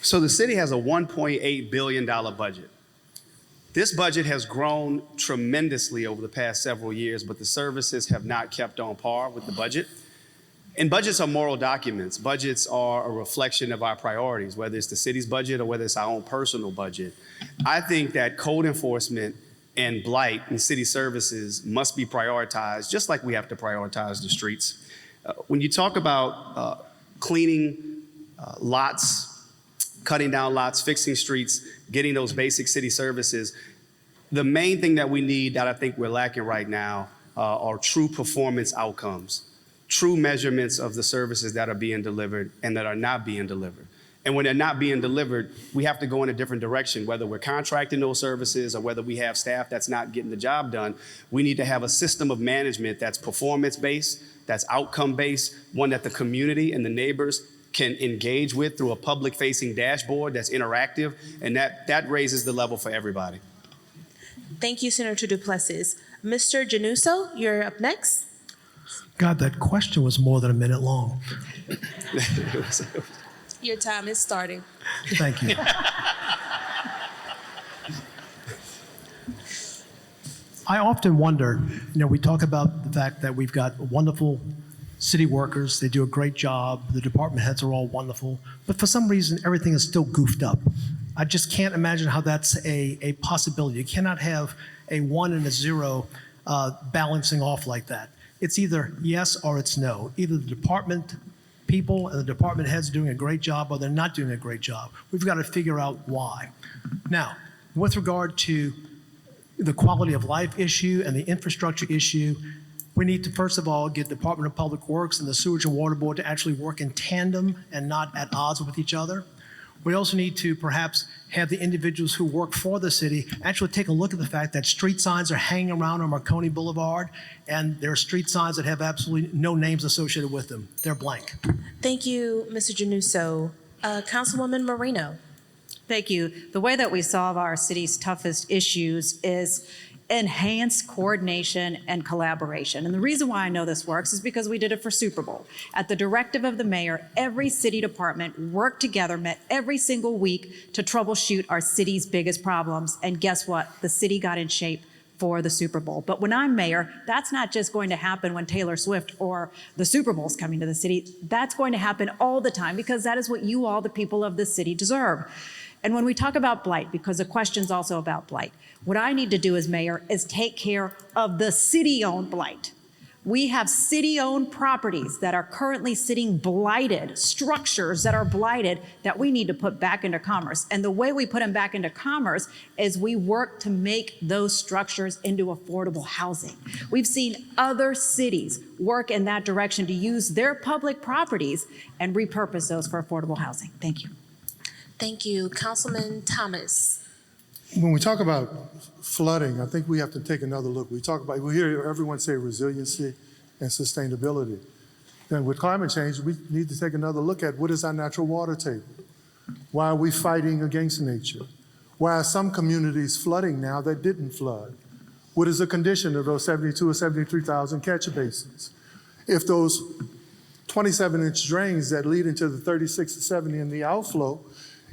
So the city has a $1.8 billion budget. This budget has grown tremendously over the past several years, but the services have not kept on par with the budget. And budgets are moral documents. Budgets are a reflection of our priorities, whether it's the city's budget or whether it's our own personal budget. I think that code enforcement and blight and city services must be prioritized, just like we have to prioritize the streets. When you talk about cleaning lots, cutting down lots, fixing streets, getting those basic city services, the main thing that we need that I think we're lacking right now are true performance outcomes, true measurements of the services that are being delivered and that are not being delivered. And when they're not being delivered, we have to go in a different direction, whether we're contracting those services or whether we have staff that's not getting the job done. We need to have a system of management that's performance-based, that's outcome-based, one that the community and the neighbors can engage with through a public-facing dashboard that's interactive, and that raises the level for everybody. Thank you, Senator Duplessis. Mr. Januso, you're up next. God, that question was more than a minute long. Your time is starting. Thank you. I often wonder, we talk about the fact that we've got wonderful city workers, they do a great job, the department heads are all wonderful, but for some reason, everything is still goofed up. I just can't imagine how that's a possibility. You cannot have a 1 and a 0 balancing off like that. It's either yes or it's no. Either the department people and the department heads are doing a great job or they're not doing a great job. We've got to figure out why. Now, with regard to the quality of life issue and the infrastructure issue, we need to, first of all, get Department of Public Works and the Sewage and Water Board to actually work in tandem and not at odds with each other. We also need to perhaps have the individuals who work for the city actually take a look at the fact that street signs are hanging around on Marconi Boulevard, and there are street signs that have absolutely no names associated with them. They're blank. Thank you, Mr. Januso. Councilwoman Marino. Thank you. The way that we solve our city's toughest issues is enhanced coordination and collaboration. And the reason why I know this works is because we did it for Super Bowl. At the directive of the mayor, every city department worked together, met every single week to troubleshoot our city's biggest problems. And guess what? The city got in shape for the Super Bowl. But when I'm mayor, that's not just going to happen when Taylor Swift or the Super Bowl's coming to the city. That's going to happen all the time because that is what you all, the people of the city, deserve. And when we talk about blight, because the question's also about blight, what I need to do as mayor is take care of the city-owned blight. We have city-owned properties that are currently sitting blighted, structures that are blighted that we need to put back into commerce. And the way we put them back into commerce is we work to make those structures into affordable housing. We've seen other cities work in that direction to use their public properties and repurpose those for affordable housing. Thank you. Thank you. Councilman Thomas. When we talk about flooding, I think we have to take another look. We hear everyone say resiliency and sustainability. Then with climate change, we need to take another look at what is our natural water table? Why are we fighting against nature? Why are some communities flooding now that didn't flood? What is the condition of those 72 or 73,000 catch basins? If those 27-inch drains that lead into the 36 to 70 in the outflow,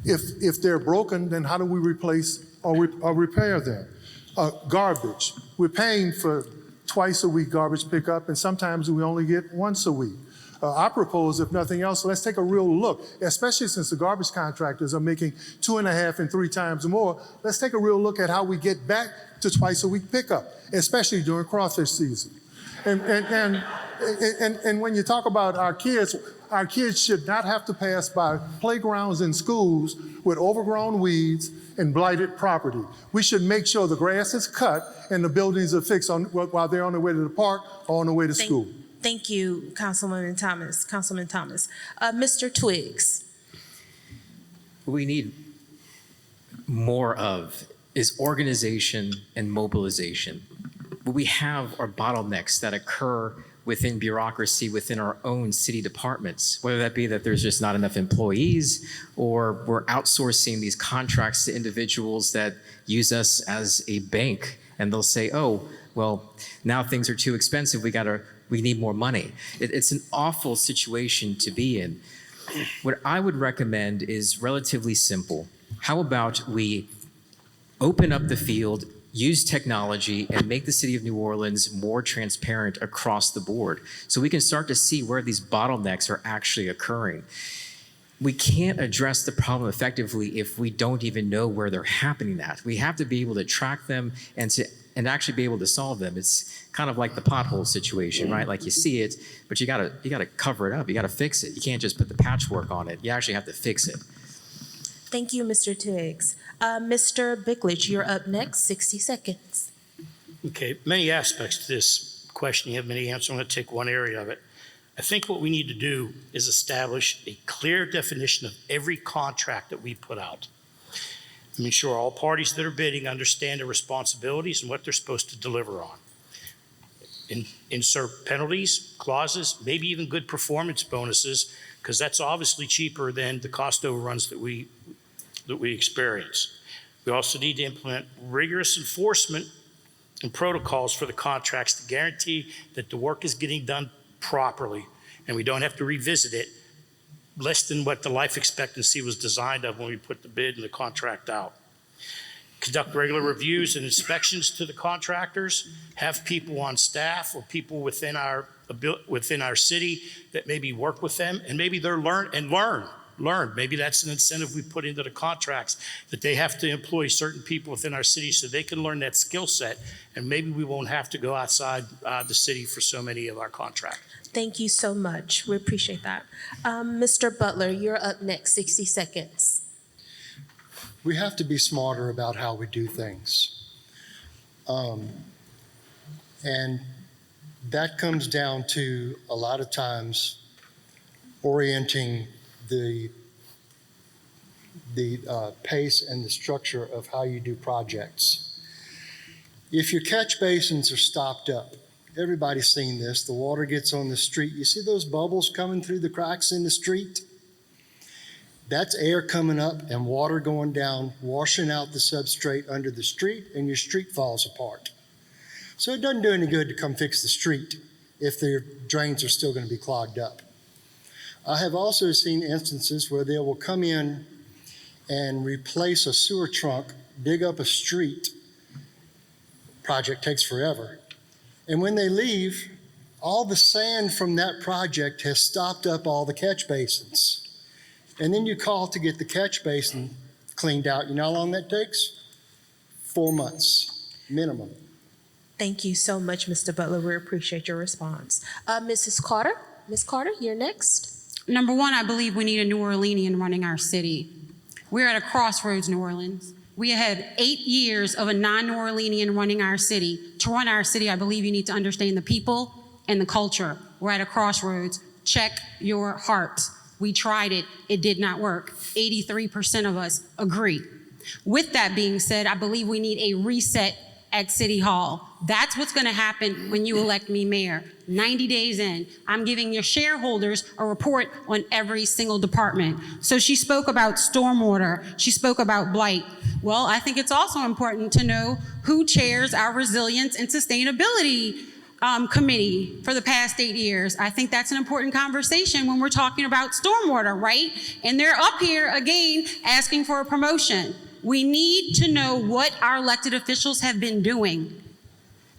if they're broken, then how do we replace or repair them? Garbage. We're paying for twice a week garbage pickup, and sometimes we only get once a week. I propose, if nothing else, let's take a real look, especially since the garbage contractors are making 2.5 and 3 times more. Let's take a real look at how we get back to twice a week pickup, especially during crawfish season. And when you talk about our kids should not have to pass by playgrounds and schools with overgrown weeds and blighted property. We should make sure the grass is cut and the buildings are fixed while they're on their way to the park or on their way to school. Thank you, Councilman Thomas. Mr. Twiggs. What we need more of is organization and mobilization. What we have are bottlenecks that occur within bureaucracy, within our own city departments, whether that be that there's just not enough employees or we're outsourcing these contracts to individuals that use us as a bank and they'll say, oh, well, now things are too expensive, we need more money. It's an awful situation to be in. What I would recommend is relatively simple. How about we open up the field, use technology, and make the city of New Orleans more transparent across the board so we can start to see where these bottlenecks are actually occurring. We can't address the problem effectively if we don't even know where they're happening at. We have to be able to track them and actually be able to solve them. It's kind of like the pothole situation, right? Like you see it, but you gotta cover it up. You gotta fix it. You can't just put the patchwork on it. You actually have to fix it. Thank you, Mr. Twiggs. Mr. Bickledge, you're up next, 60 seconds. Okay, many aspects to this question. You have many answers. I'm going to take one area of it. I think what we need to do is establish a clear definition of every contract that we put out. I mean, sure, all parties that are bidding understand their responsibilities and what they're supposed to deliver on. Insert penalties, clauses, maybe even good performance bonuses, because that's obviously cheaper than the cost overruns that we experience. We also need to implement rigorous enforcement and protocols for the contracts to guarantee that the work is getting done properly and we don't have to revisit it less than what the life expectancy was designed of when we put the bid and the contract out. Conduct regular reviews and inspections to the contractors, have people on staff or people within our city that maybe work with them and maybe learn learn. Maybe that's an incentive we put into the contracts, that they have to employ certain people within our city so they can learn that skill set, and maybe we won't have to go outside the city for so many of our contracts. Thank you so much. We appreciate that. Mr. Butler, you're up next, 60 seconds. We have to be smarter about how we do things. And that comes down to a lot of times orienting the pace and the structure of how you do projects. If your catch basins are stopped up, everybody's seen this, the water gets on the street. You see those bubbles coming through the cracks in the street? That's air coming up and water going down, washing out the substrate under the street, and your street falls apart. So it doesn't do any good to come fix the street if the drains are still going to be clogged up. I have also seen instances where they will come in and replace a sewer trunk, dig up a street. Project takes forever. And when they leave, all the sand from that project has stopped up all the catch basins. And then you call to get the catch basin cleaned out. You know how long that takes? 4 months, minimum. Thank you so much, Mr. Butler. We appreciate your response. Mrs. Carter, Ms. Carter, you're next. Number one, I believe we need a New Orleanian running our city. We're at a crossroads, New Orleans. We had 8 years of a non-New Orleanian running our city. To run our city, I believe you need to understand the people and the culture. We're at a crossroads. Check your hearts. We tried it. It did not work. 83% of us agree. With that being said, I believe we need a reset at City Hall. That's what's going to happen when you elect me mayor. 90 days in, I'm giving your shareholders a report on every single department. So she spoke about stormwater. She spoke about blight. Well, I think it's also important to know who chairs our resilience and sustainability committee for the past 8 years. I think that's an important conversation when we're talking about stormwater, right? And they're up here again asking for a promotion. We need to know what our elected officials have been doing.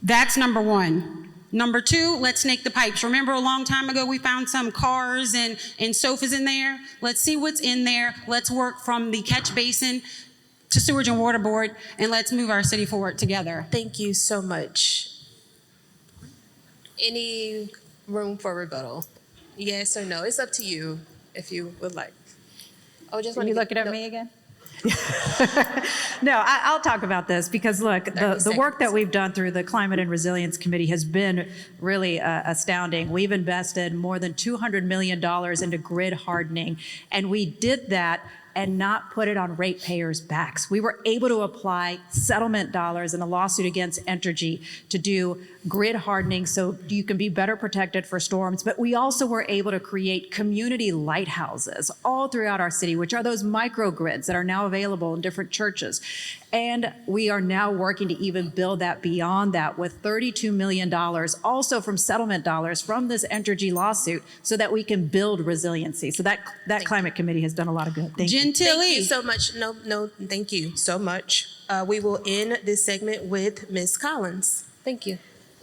That's number one. Number two, let's snake the pipes. Remember a long time ago we found some cars and sofas in there? Let's see what's in there. Let's work from the catch basin to Sewage and Water Board, and let's move our city forward together. Thank you so much. Any room for rebuttal? Yes or no? It's up to you if you would like. Oh, just Are you looking at me again? No, I'll talk about this because look, the work that we've done through the Climate and Resilience Committee has been really astounding. We've invested more than $200 million into grid hardening, and we did that and not put it on ratepayers' backs. We were able to apply settlement dollars in a lawsuit against Entergy to do grid hardening so you can be better protected for storms. But we also were able to create community lighthouses all throughout our city, which are those microgrids that are now available in different churches. And we are now working to even build that beyond that with $32 million, also from settlement dollars from this Entergy lawsuit, so that we can build resiliency. So that climate committee has done a lot of good. Thank you. Thank you so much. No, thank you so much. We will end this segment with Ms. Collins. Thank you.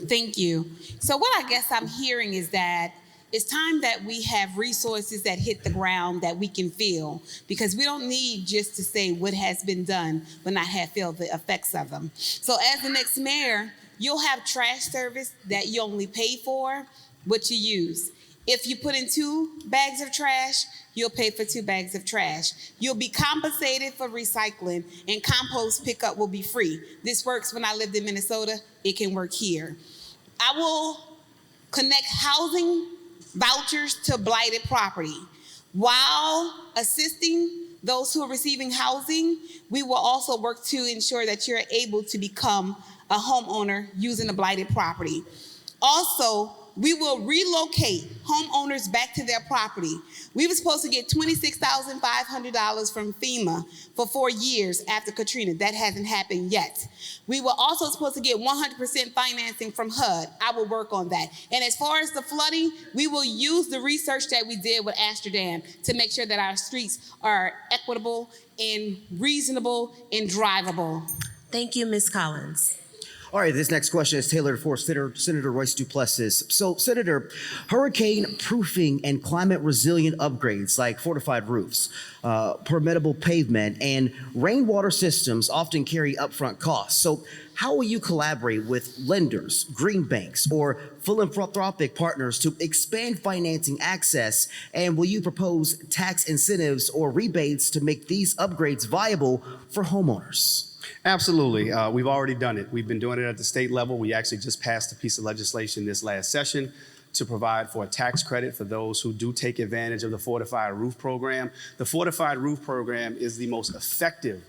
Thank you. So what I guess I'm hearing is that it's time that we have resources that hit the ground that we can feel, because we don't need just to say what has been done, but not have feel the effects of them. So as the next mayor, you'll have trash service that you only pay for what you use. If you put in 2 bags of trash, you'll pay for 2 bags of trash. You'll be compensated for recycling, and compost pickup will be free. This works when I lived in Minnesota. It can work here. I will connect housing vouchers to blighted property. While assisting those who are receiving housing, we will also work to ensure that you're able to become a homeowner using the blighted property. Also, we will relocate homeowners back to their property. We were supposed to get $26,500 from FEMA for 4 years after Katrina. That hasn't happened yet. We were also supposed to get 100% financing from HUD. I will work on that. And as far as the flooding, we will use the research that we did with Amsterdam to make sure that our streets are equitable and reasonable and drivable. Thank you, Ms. Collins. All right, this next question is tailored for Senator Royce Duplessis. So, Senator, hurricane proofing and climate resilient upgrades like fortified roofs, permeable pavement, and rainwater systems often carry upfront costs. So, how will you collaborate with lenders, green banks, or philanthropic partners to expand financing access? And will you propose tax incentives or rebates to make these upgrades viable for homeowners? Absolutely. We've already done it. We've been doing it at the state level. We actually just passed a piece of legislation this last session to provide for a tax credit for those who do take advantage of the fortified roof program. The fortified roof program is the most effective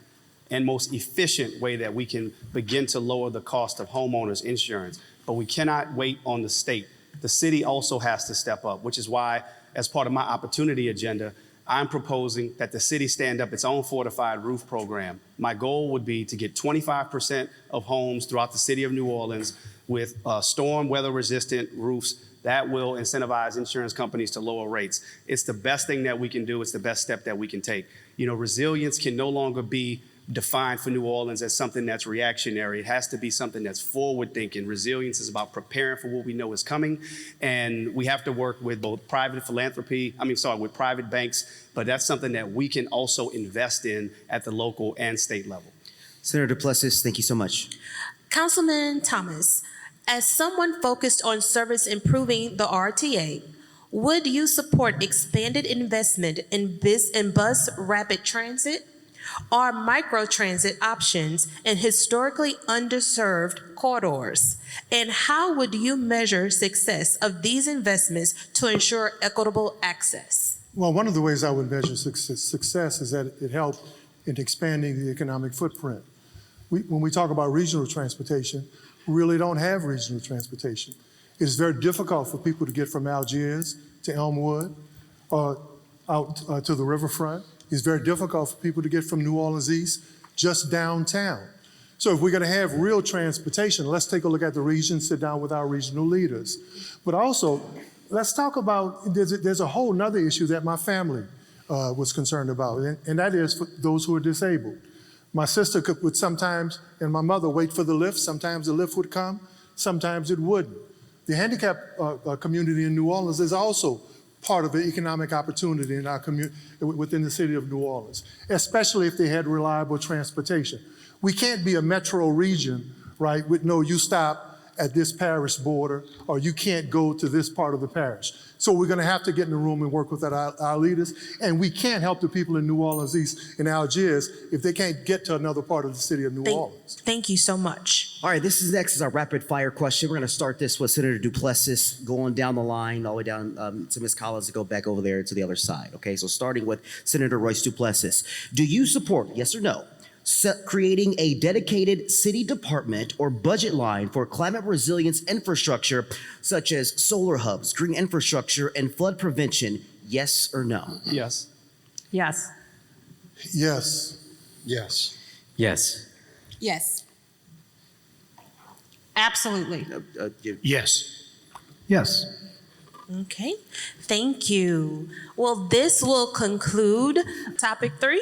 and most efficient way that we can begin to lower the cost of homeowners insurance. But we cannot wait on the state. The city also has to step up, which is why, as part of my opportunity agenda, I'm proposing that the city stand up its own fortified roof program. My goal would be to get 25% of homes throughout the city of New Orleans with storm weather resistant roofs. That will incentivize insurance companies to lower rates. It's the best thing that we can do. It's the best step that we can take. You know, resilience can no longer be defined for New Orleans as something that's reactionary. It has to be something that's forward thinking. Resilience is about preparing for what we know is coming. And we have to work with both private with private banks, but that's something that we can also invest in at the local and state level. Senator Duplessis, thank you so much. Councilman Thomas, as someone focused on service improving the RTA, would you support expanded investment in bus rapid transit? Are microtransit options in historically underserved corridors? And how would you measure success of these investments to ensure equitable access? Well, one of the ways I would measure success is that it helped in expanding the economic footprint. When we talk about regional transportation, we really don't have regional transportation. It's very difficult for people to get from Algiers to Elmwood or out to the riverfront. It's very difficult for people to get from New Orleans East just downtown. So if we're going to have real transportation, let's take a look at the region, sit down with our regional leaders. But also, let's talk about, there's a whole nother issue that my family was concerned about, and that is for those who are disabled. My sister would sometimes, and my mother, wait for the lift. Sometimes the lift would come, sometimes it wouldn't. The handicapped community in New Orleans is also part of the economic opportunity in our community within the city of New Orleans, especially if they had reliable transportation. We can't be a metro region, right, with no, you stop at this parish border, or you can't go to this part of the parish. So we're gonna have to get in the room and work with our leaders, and we can't help the people in New Orleans East and Algiers if they can't get to another part of the city of New Orleans. Thank you so much. All right, next is our rapid fire question. We're gonna start this with Senator Duplessis, going down the line, all the way down to Ms. Collins to go back over there to the other side, okay? So starting with Senator Royce Duplessis. Do you support, yes or no, creating a dedicated city department or budget line for climate resilience infrastructure such as solar hubs, green infrastructure, and flood prevention? Yes or no? Yes. Yes. Yes. Yes. Yes. Yes. Absolutely. Yes. Yes. Okay, thank you. Well, this will conclude topic 3.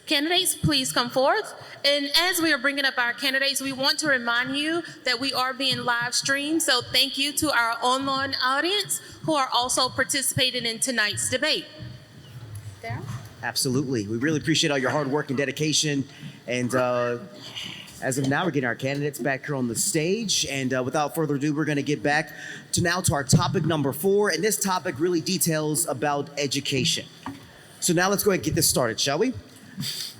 Candidates, please come forth. And as we are bringing up our candidates, we want to remind you that we are being live streamed. So thank you to our online audience who are also participating in tonight's debate. Darryl? Absolutely. We really appreciate all your hard work and dedication. And as of now, we're getting our candidates back here on the stage. And without further ado, we're going to get back to our topic number 4. And this topic really details about education. So now let's go ahead and get this started, shall we?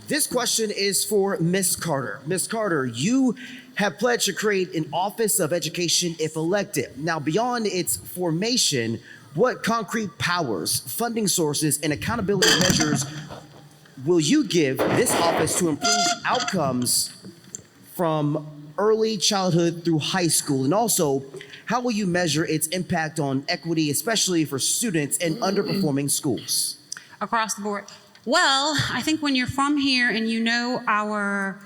This question is for Ms. Carter. Ms. Carter, you have pledged to create an Office of Education if elected. Now, beyond its formation, what concrete powers, funding sources, and accountability measures will you give this office to improve outcomes from early childhood through high school? And also, how will you measure its impact on equity, especially for students in underperforming schools? Across the board. Well, I think when you're from here and you know our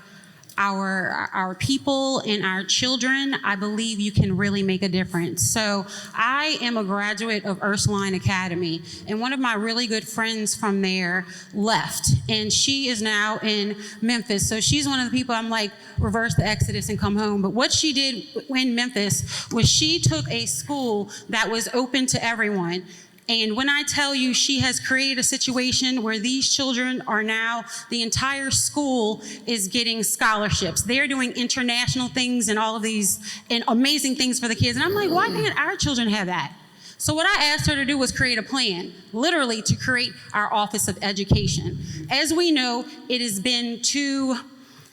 our people and our children, I believe you can really make a difference. So I am a graduate of Ursuline Academy, and one of my really good friends from there left, and she is now in Memphis. So she's one of the people I'm like, reverse the exodus and come home. But what she did in Memphis was she took a school that was open to everyone. And when I tell you she has created a situation where these children are now, the entire school is getting scholarships. They're doing international things and all of these and amazing things for the kids. And I'm like, why can't our children have that? So what I asked her to do was create a plan, literally to create our Office of Education. As we know, it has been too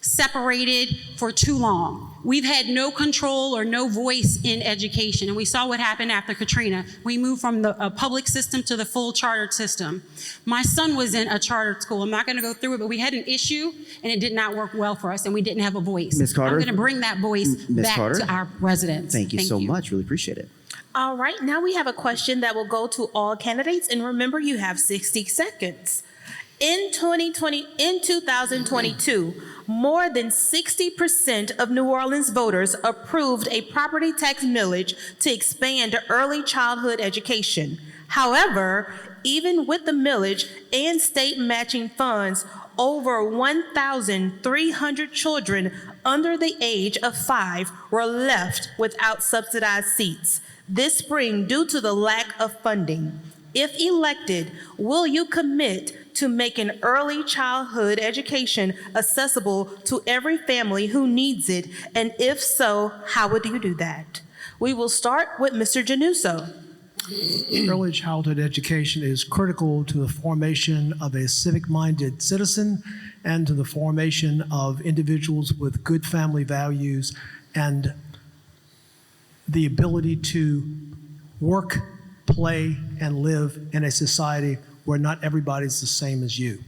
separated for too long. We've had no control or no voice in education, and we saw what happened after Katrina. We moved from the public system to the full chartered system. My son was in a chartered school. I'm not going to go through it, but we had an issue, and it did not work well for us, and we didn't have a voice. Ms. Carter? I'm going to bring that voice back to our residents. Thank you so much. Really appreciate it. All right, now we have a question that will go to all candidates, and remember, you have 60 seconds. In 2022, more than 60% of New Orleans voters approved a property tax millage to expand early childhood education. However, even with the millage and state matching funds, over 1,300 children under the age of 5 were left without subsidized seats this spring due to the lack of funding. If elected, will you commit to making early childhood education accessible to every family who needs it? And if so, how would you do that? We will start with Mr. GNOHA. Early childhood education is critical to the formation of a civic-minded citizen and to the formation of individuals with good family values and the ability to work, play, and live in a society where not everybody's the same as you.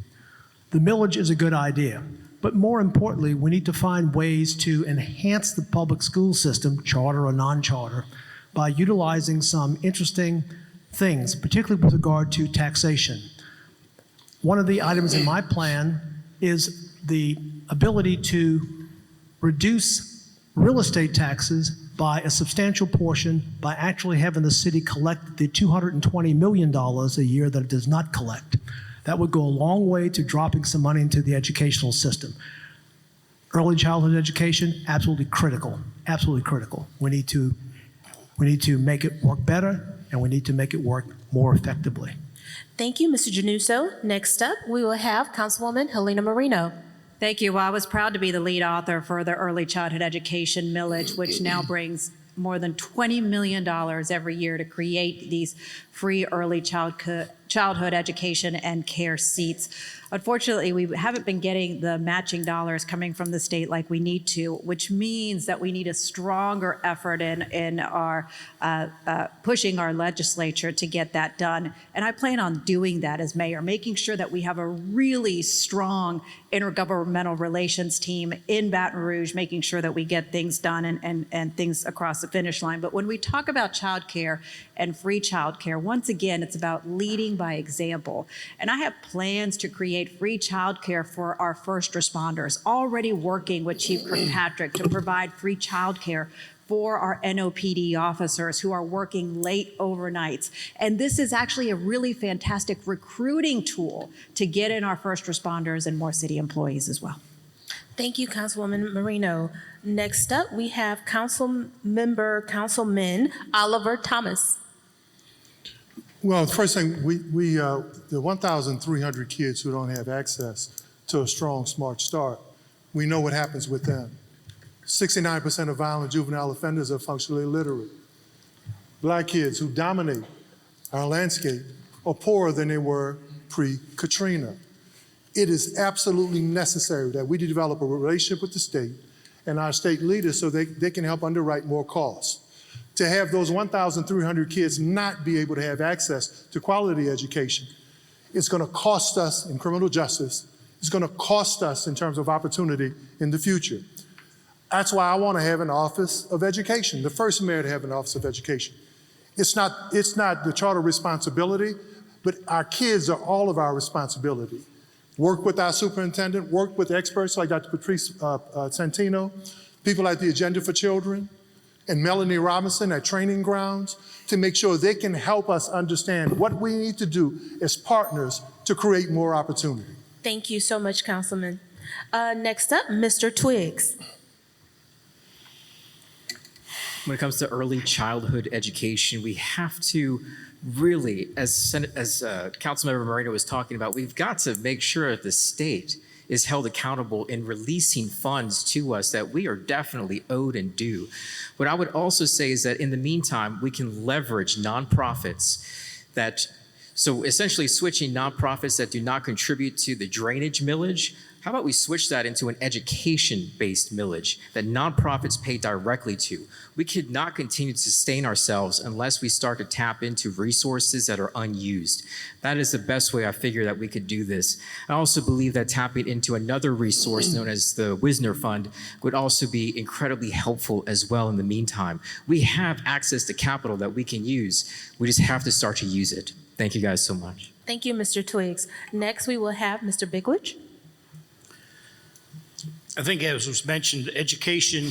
The millage is a good idea, but more importantly, we need to find ways to enhance the public school system, charter or non-charter, by utilizing some interesting things, particularly with regard to taxation. One of the items in my plan is the ability to reduce real estate taxes by a substantial portion by actually having the city collect the $220 million a year that it does not collect. That would go a long way to dropping some money into the educational system. Early childhood education, absolutely critical, absolutely critical. We need to make it work better, and we need to make it work more effectively. Thank you, Mr. GNOHA. Next up, we will have Councilwoman Helena Marino. Thank you. Well, I was proud to be the lead author for the early childhood education millage, which now brings more than $20 million every year to create these free early childhood education and care seats. Unfortunately, we haven't been getting the matching dollars coming from the state like we need to, which means that we need a stronger effort in our pushing our legislature to get that done. And I plan on doing that as mayor, making sure that we have a really strong intergovernmental relations team in Baton Rouge, making sure that we get things done and things across the finish line. But when we talk about childcare and free childcare, once again, it's about leading by example. And I have plans to create free childcare for our first responders, already working with Chief Kirkpatrick to provide free childcare for our NOPD officers who are working late overnights. And this is actually a really fantastic recruiting tool to get in our first responders and more city employees as well. Thank you, Councilwoman Marino. Next up, we have Councilman Oliver Thomas. Well, the first thing, the 1,300 kids who don't have access to a strong, smart start, we know what happens with them. 69% of violent juvenile offenders are functionally illiterate. Black kids who dominate our landscape are poorer than they were pre-Katrina. It is absolutely necessary that we develop a relationship with the state and our state leaders so they can help underwrite more costs. To have those 1,300 kids not be able to have access to quality education, it's going to cost us in criminal justice. It's going to cost us in terms of opportunity in the future. That's why I want to have an Office of Education, the first mayor to have an Office of Education. It's not the charter responsibility, but our kids are all of our responsibility. work with our superintendent, work with experts like Dr. Patrice Santino, people like the Agenda for Children, and Melanie Robinson at Training Grounds to make sure they can help us understand what we need to do as partners to create more opportunity. Thank you so much, Councilman. Next up, Mr. Twiggs. When it comes to early childhood education, we have to really, as Councilmember Moreno was talking about, we've got to make sure that the state is held accountable in releasing funds to us that we are definitely owed and due. What I would also say is that in the meantime, we can leverage nonprofits so essentially switching nonprofits that do not contribute to the drainage millage. How about we switch that into an education-based millage that nonprofits pay directly to? We could not continue to sustain ourselves unless we start to tap into resources that are unused. That is the best way I figure that we could do this. I also believe that tapping into another resource known as the Wisner Fund would also be incredibly helpful as well in the meantime. We have access to capital that we can use. We just have to start to use it. Thank you guys so much. Thank you, Mr. Twiggs. Next, we will have Mr. Bigledge. I think, as was mentioned, education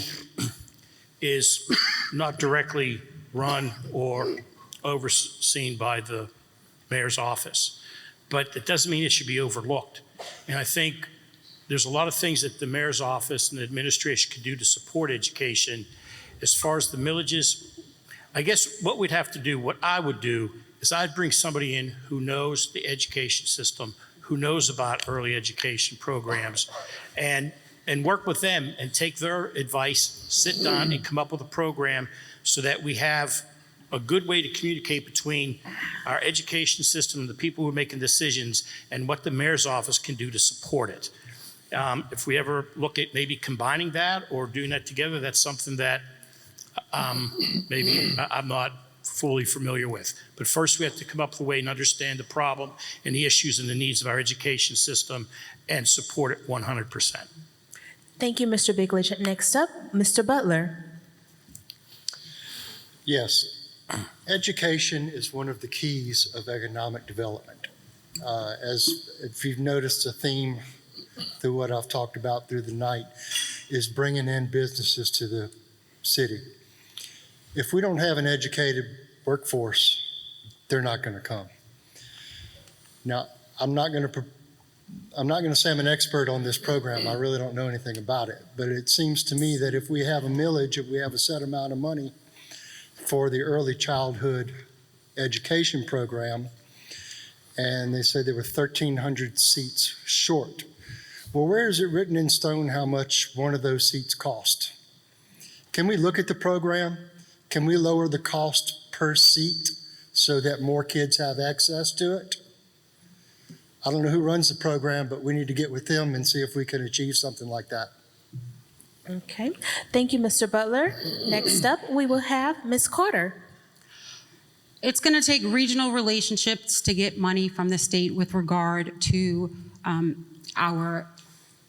is not directly run or overseen by the mayor's office, but it doesn't mean it should be overlooked. And I think there's a lot of things that the mayor's office and the administration can do to support education. As far as the millages, I guess what we'd have to do, what I would do, is I'd bring somebody in who knows the education system, who knows about early education programs, and work with them and take their advice, sit down and come up with a program so that we have a good way to communicate between our education system and the people who are making decisions and what the mayor's office can do to support it. If we ever look at maybe combining that or doing that together, that's something that maybe I'm not fully familiar with. But first we have to come up with a way and understand the problem and the issues and the needs of our education system and support it 100%. Thank you, Mr. Bigledge. Next up, Mr. Butler. Yes, education is one of the keys of economic development. If you've noticed, a theme through what I've talked about through the night is bringing in businesses to the city. If we don't have an educated workforce, they're not going to come. Now, I'm not going to say I'm an expert on this program. I really don't know anything about it. But it seems to me that if we have a millage, if we have a set amount of money for the early childhood education program, and they say there were 1,300 seats short. Well, where is it written in stone how much one of those seats cost? Can we look at the program? Can we lower the cost per seat so that more kids have access to it? I don't know who runs the program, but we need to get with them and see if we can achieve something like that. Okay. Thank you, Mr. Butler. Next up, we will have Ms. Carter. It's going to take regional relationships to get money from the state with regard to our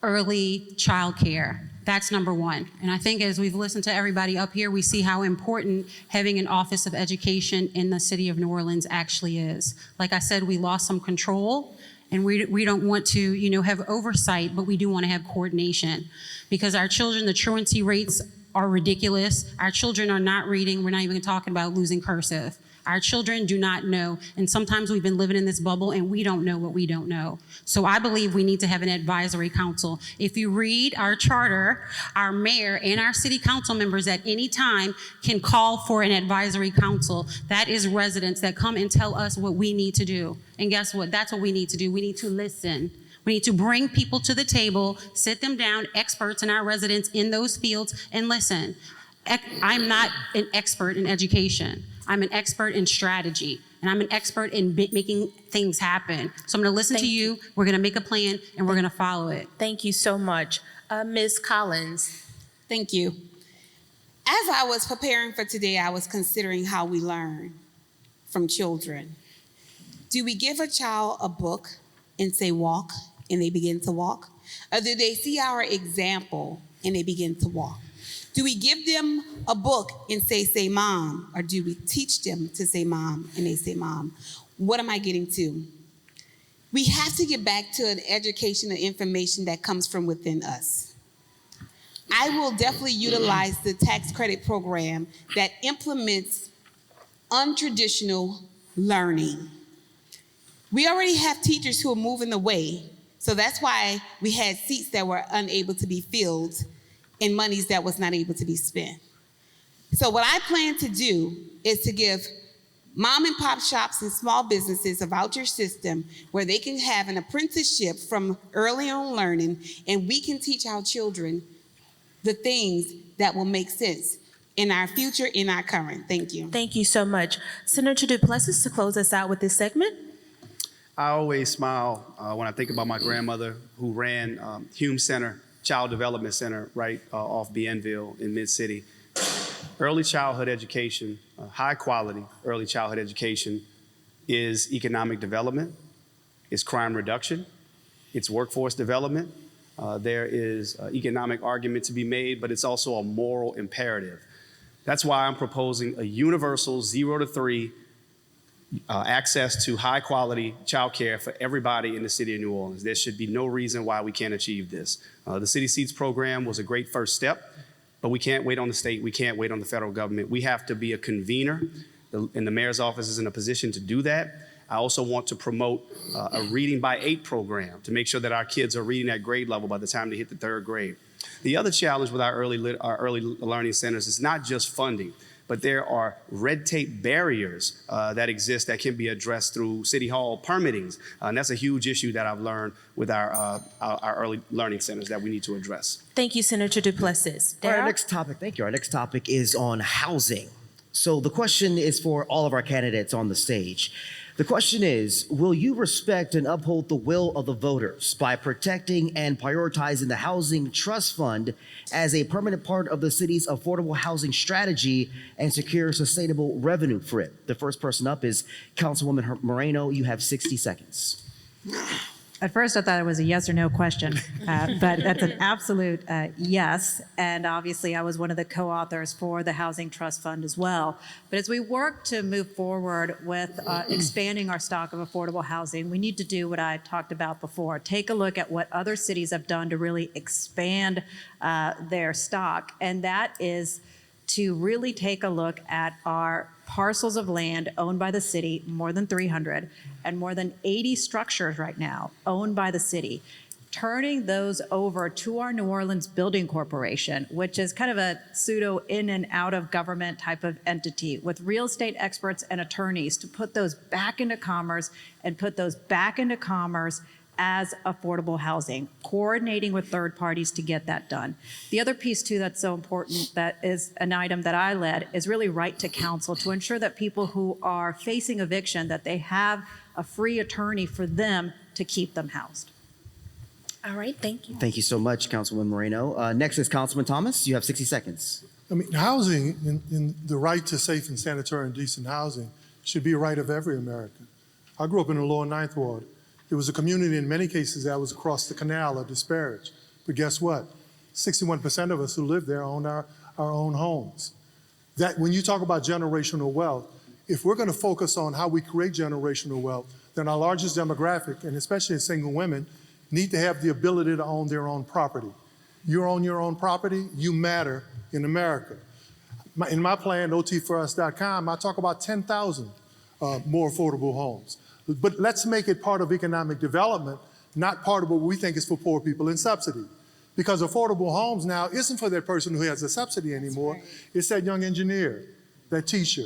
early child care. That's number one. And I think as we've listened to everybody up here, we see how important having an Office of Education in the city of New Orleans actually is. Like I said, we lost some control, and we don't want to, have oversight, but we do want to have coordination. Because our children, the truancy rates are ridiculous. Our children are not reading. We're not even talking about losing cursive. Our children do not know, and sometimes we've been living in this bubble and we don't know what we don't know. So I believe we need to have an advisory council. If you read our charter, our mayor and our city council members at any time can call for an advisory council. That is residents that come and tell us what we need to do. And guess what? That's what we need to do. We need to listen. We need to bring people to the table, sit them down, experts and our residents in those fields, and listen. I'm not an expert in education. I'm an expert in strategy, and I'm an expert in making things happen. So I'm going to listen to you. We're going to make a plan, and we're going to follow it. Thank you so much. Ms. Collins. Thank you. As I was preparing for today, I was considering how we learn from children. Do we give a child a book and say walk, and they begin to walk? Or do they see our example and they begin to walk? Do we give them a book and say mom, or do we teach them to say mom and they say mom? What am I getting to? We have to get back to an education and information that comes from within us. I will definitely utilize the tax credit program that implements untraditional learning. We already have teachers who are moving away, so that's why we had seats that were unable to be filled and monies that was not able to be spent. So what I plan to do is to give mom and pop shops and small businesses a voucher system where they can have an apprenticeship from early on learning, and we can teach our children the things that will make sense in our future, in our current. Thank you. Thank you so much. Senator Duplessis, to close us out with this segment. I always smile when I think about my grandmother who ran Hume Center, Child Development Center, right off Bienville in Mid-City. Early childhood education, high quality early childhood education is economic development, it's crime reduction, it's workforce development. There is economic argument to be made, but it's also a moral imperative. That's why I'm proposing a universal 0 to 3 access to high quality childcare for everybody in the city of New Orleans. There should be no reason why we can't achieve this. The City Seats program was a great first step, but we can't wait on the state, we can't wait on the federal government. We have to be a convener, and the mayor's office is in a position to do that. I also want to promote a reading by 8 program to make sure that our kids are reading at grade level by the time they hit the 3rd grade. The other challenge with our early learning centers is not just funding, but there are red tape barriers that exist that can be addressed through City Hall permittings. And that's a huge issue that I've learned with our early learning centers that we need to address. Thank you, Senator Duplessis. Our next topic, thank you. Our next topic is on housing. So the question is for all of our candidates on the stage. The question is, will you respect and uphold the will of the voters by protecting and prioritizing the Housing Trust Fund as a permanent part of the city's affordable housing strategy and secure sustainable revenue for it? The first person up is Councilwoman Moreno. You have 60 seconds. At first, I thought it was a yes or no question, but that's an absolute yes. And obviously, I was one of the co-authors for the Housing Trust Fund as well. But as we work to move forward with expanding our stock of affordable housing, we need to do what I talked about before. Take a look at what other cities have done to really expand their stock. And that is to really take a look at our parcels of land owned by the city, more than 300, and more than 80 structures right now owned by the city, turning those over to our New Orleans Building Corporation, which is kind of a pseudo in and out of government type of entity with real estate experts and attorneys to put those back into commerce and put those back into commerce as affordable housing, coordinating with third parties to get that done. The other piece too that's so important, that is an item that I led, is really right to counsel to ensure that people who are facing eviction, that they have a free attorney for them to keep them housed. All right, thank you. Thank you so much, Councilwoman Moreno. Next is Councilman Thomas. You have 60 seconds. I mean, housing, and the right to safe and sanitary and decent housing should be a right of every American. I grew up in the lower Ninth Ward. It was a community in many cases that was across the canal or disparaged. But guess what? 61% of us who live there own our own homes. That when you talk about generational wealth, if we're going to focus on how we create generational wealth, then our largest demographic, and especially single women, need to have the ability to own their own property. You own your own property, you matter in America. In my plan, otforus.com, I talk about 10,000 more affordable homes. But let's make it part of economic development, not part of what we think is for poor people in subsidy. Because affordable homes now isn't for that person who has a subsidy anymore. Right. It's that young engineer, that teacher,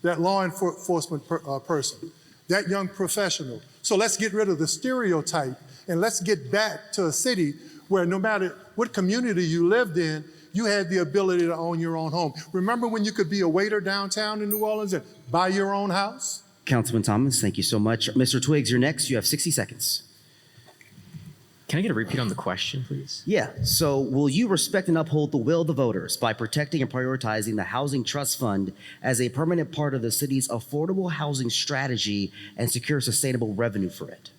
that law enforcement person, that young professional. So let's get rid of the stereotype and let's get back to a city where no matter what community you lived in, you had the ability to own your own home. Remember when you could be a waiter downtown in New Orleans and buy your own house? Councilman Thomas, thank you so much. Mr. Twiggs, you're next. You have 60 seconds. Can I get a repeat on the question, please? Yeah. So will you respect and uphold the will of the voters by protecting and prioritizing the Housing Trust Fund as a permanent part of the city's affordable housing strategy and secure sustainable revenue for it?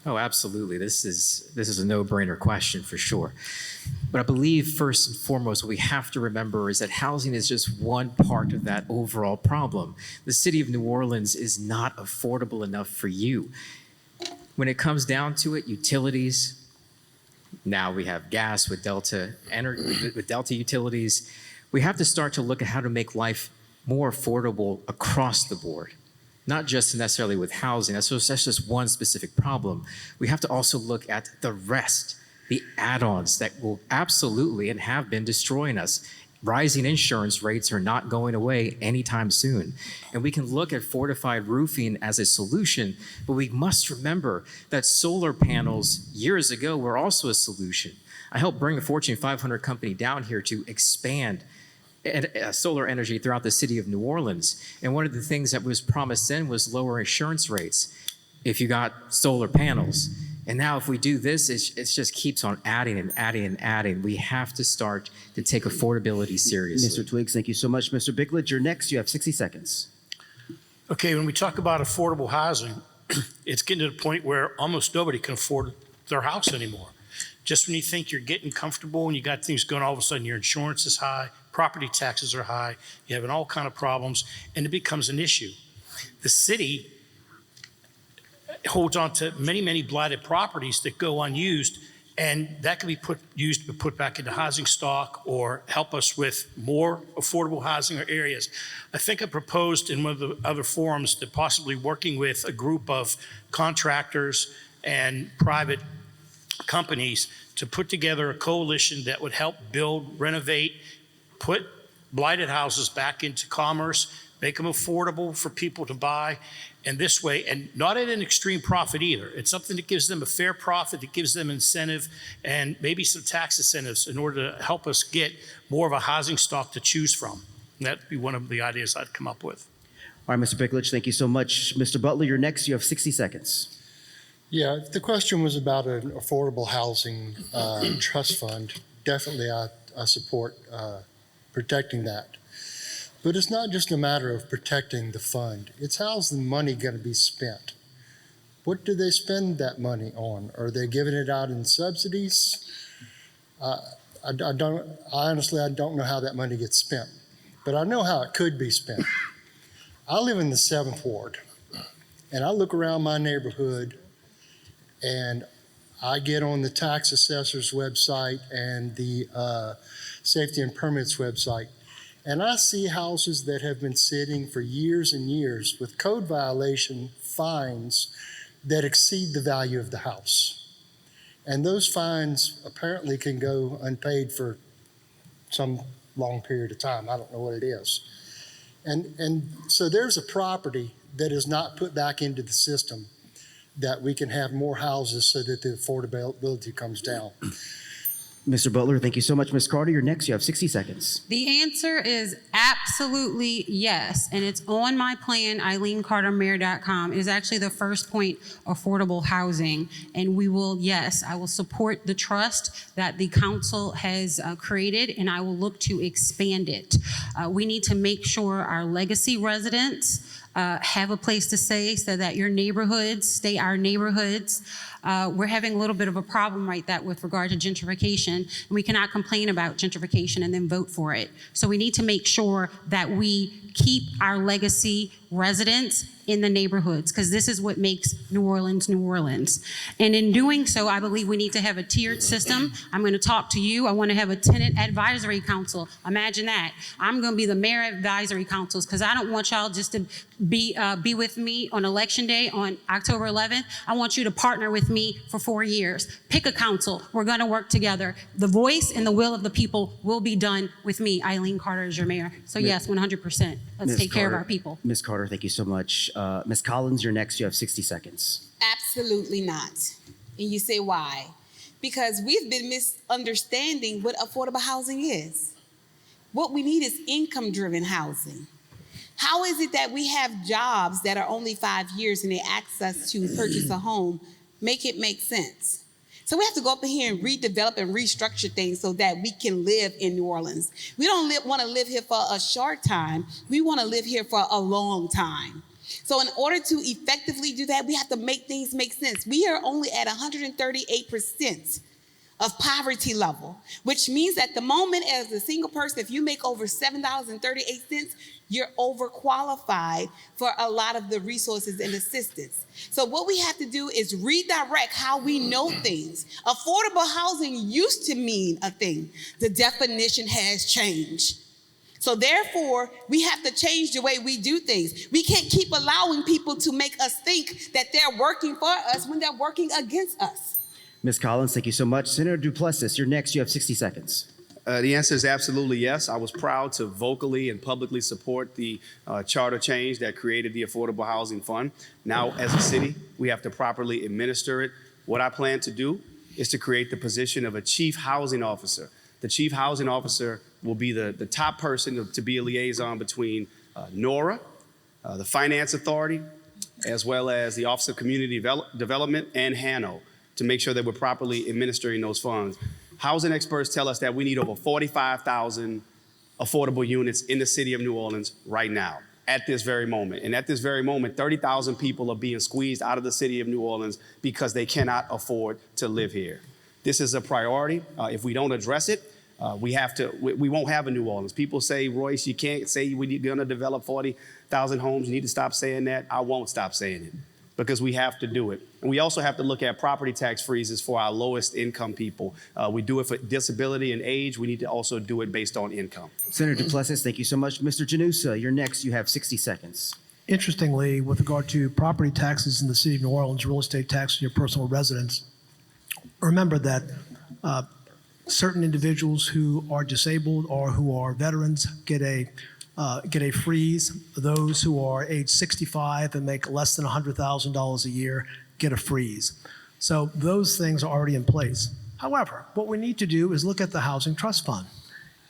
Oh, absolutely. This is a no-brainer question for sure. But I believe first and foremost, what we have to remember is that housing is just one part of that overall problem. The city of New Orleans is not affordable enough for you. When it comes down to it, utilities, now we have gas with Delta Utilities. We have to start to look at how to make life more affordable across the board, not just necessarily with housing. That's just one specific problem. We have to also look at the rest, the add-ons that will absolutely and have been destroying us. Rising insurance rates are not going away anytime soon. And we can look at fortified roofing as a solution, but we must remember that solar panels years ago were also a solution. I helped bring a Fortune 500 company down here to expand solar energy throughout the city of New Orleans. And one of the things that was promised then was lower insurance rates if you got solar panels. And now if we do this, it just keeps on adding and adding and adding. We have to start to take affordability seriously. Mr. Twiggs, thank you so much. Mr. Bickledge, you're next. You have 60 seconds. Okay, when we talk about affordable housing, it's getting to the point where almost nobody can afford their house anymore. Just when you think you're getting comfortable and you got things going, all of a sudden your insurance is high, property taxes are high, you're having all kind of problems, and it becomes an issue. The city holds on to many, many blighted properties that go unused, and that can be used to put back into housing stock or help us with more affordable housing or areas. I think I proposed in one of the other forums that possibly working with a group of contractors and private companies to put together a coalition that would help build, renovate, put blighted houses back into commerce, make them affordable for people to buy, and this way, and not at an extreme profit either. It's something that gives them a fair profit, that gives them incentive, and maybe some tax incentives in order to help us get more of a housing stock to choose from. And that'd be one of the ideas I'd come up with. All right, Mr. Bickledge, thank you so much. Mr. Butler, you're next. You have 60 seconds. Yeah, if the question was about an affordable housing trust fund, definitely I support protecting that. But it's not just a matter of protecting the fund. It's how's the money going to be spent? What do they spend that money on? Are they giving it out in subsidies? Honestly, I don't know how that money gets spent, but I know how it could be spent. I live in the 7th Ward, and I look around my neighborhood, and I get on the tax assessor's website and the safety and permits website, and I see houses that have been sitting for years and years with code violation fines that exceed the value of the house. And those fines apparently can go unpaid for some long period of time. I don't know what it is. And so there's a property that is not put back into the system that we can have more houses so that the affordability comes down. Mr. Butler, thank you so much. Ms. Carter, you're next. You have 60 seconds. The answer is absolutely yes. And it's on my plan, eileencartermayor.com. It is actually the first point, affordable housing. And we will, yes, I will support the trust that the council has created, and I will look to expand it. We need to make sure our legacy residents have a place to stay so that your neighborhoods stay our neighborhoods. We're having a little bit of a problem right that with regard to gentrification, and we cannot complain about gentrification and then vote for it. So we need to make sure that we keep our legacy residents in the neighborhoods, because this is what makes New Orleans, New Orleans. And in doing so, I believe we need to have a tiered system. I'm going to talk to you. I want to have a tenant advisory council. Imagine that. I'm going to be the mayor advisory councils, because I don't want y'all just to be with me on election day on October 11th. I want you to partner with me for 4 years. Pick a council. We're going to work together. The voice and the will of the people will be done with me. Eileen Carter is your mayor. So yes, 100%. Let's take care of our people. Ms. Carter, thank you so much. Ms. Collins, you're next. You have 60 seconds. Absolutely not. And you say why? Because we've been misunderstanding what affordable housing is. What we need is income-driven housing. How is it that we have jobs that are only 5 years and they ask us to purchase a home? Make it make sense. So we have to go up in here and redevelop and restructure things so that we can live in New Orleans. We don't want to live here for a short time. We want to live here for a long time. So in order to effectively do that, we have to make things make sense. We are only at 138% of poverty level, which means at the moment as a single person, if you make over $7.38, you're overqualified for a lot of the resources and assistance. So what we have to do is redirect how we know things. Affordable housing used to mean a thing. The definition has changed. So therefore, we have to change the way we do things. We can't keep allowing people to make us think that they're working for us when they're working against us. Ms. Collins, thank you so much. Senator Duplessis, you're next. You have 60 seconds. The answer is absolutely yes. I was proud to vocally and publicly support the charter change that created the Affordable Housing Fund. Now, as a city, we have to properly administer it. What I plan to do is to create the position of a chief housing officer. The chief housing officer will be the top person to be a liaison between NORA, the Finance Authority, as well as the Office of Community Development and HANO, to make sure that we're properly administering those funds. Housing experts tell us that we need over 45,000 affordable units in the city of New Orleans right now, at this very moment. And at this very moment, 30,000 people are being squeezed out of the city of New Orleans because they cannot afford to live here. This is a priority. If we don't address it, we won't have a New Orleans. People say, Royce, you can't say we're gonna develop 40,000 homes. You need to stop saying that. I won't stop saying it, because we have to do it. And we also have to look at property tax freezes for our lowest income people. We do it for disability and age. We need to also do it based on income. Senator Duplessis, thank you so much. Mr. GNOHA, you're next. You have 60 seconds. Interestingly, with regard to property taxes in the city of New Orleans, real estate tax on your personal residence, remember that certain individuals who are disabled or who are veterans get a freeze. Those who are age 65 and make less than $100,000 a year get a freeze. So those things are already in place. However, what we need to do is look at the Housing Trust Fund.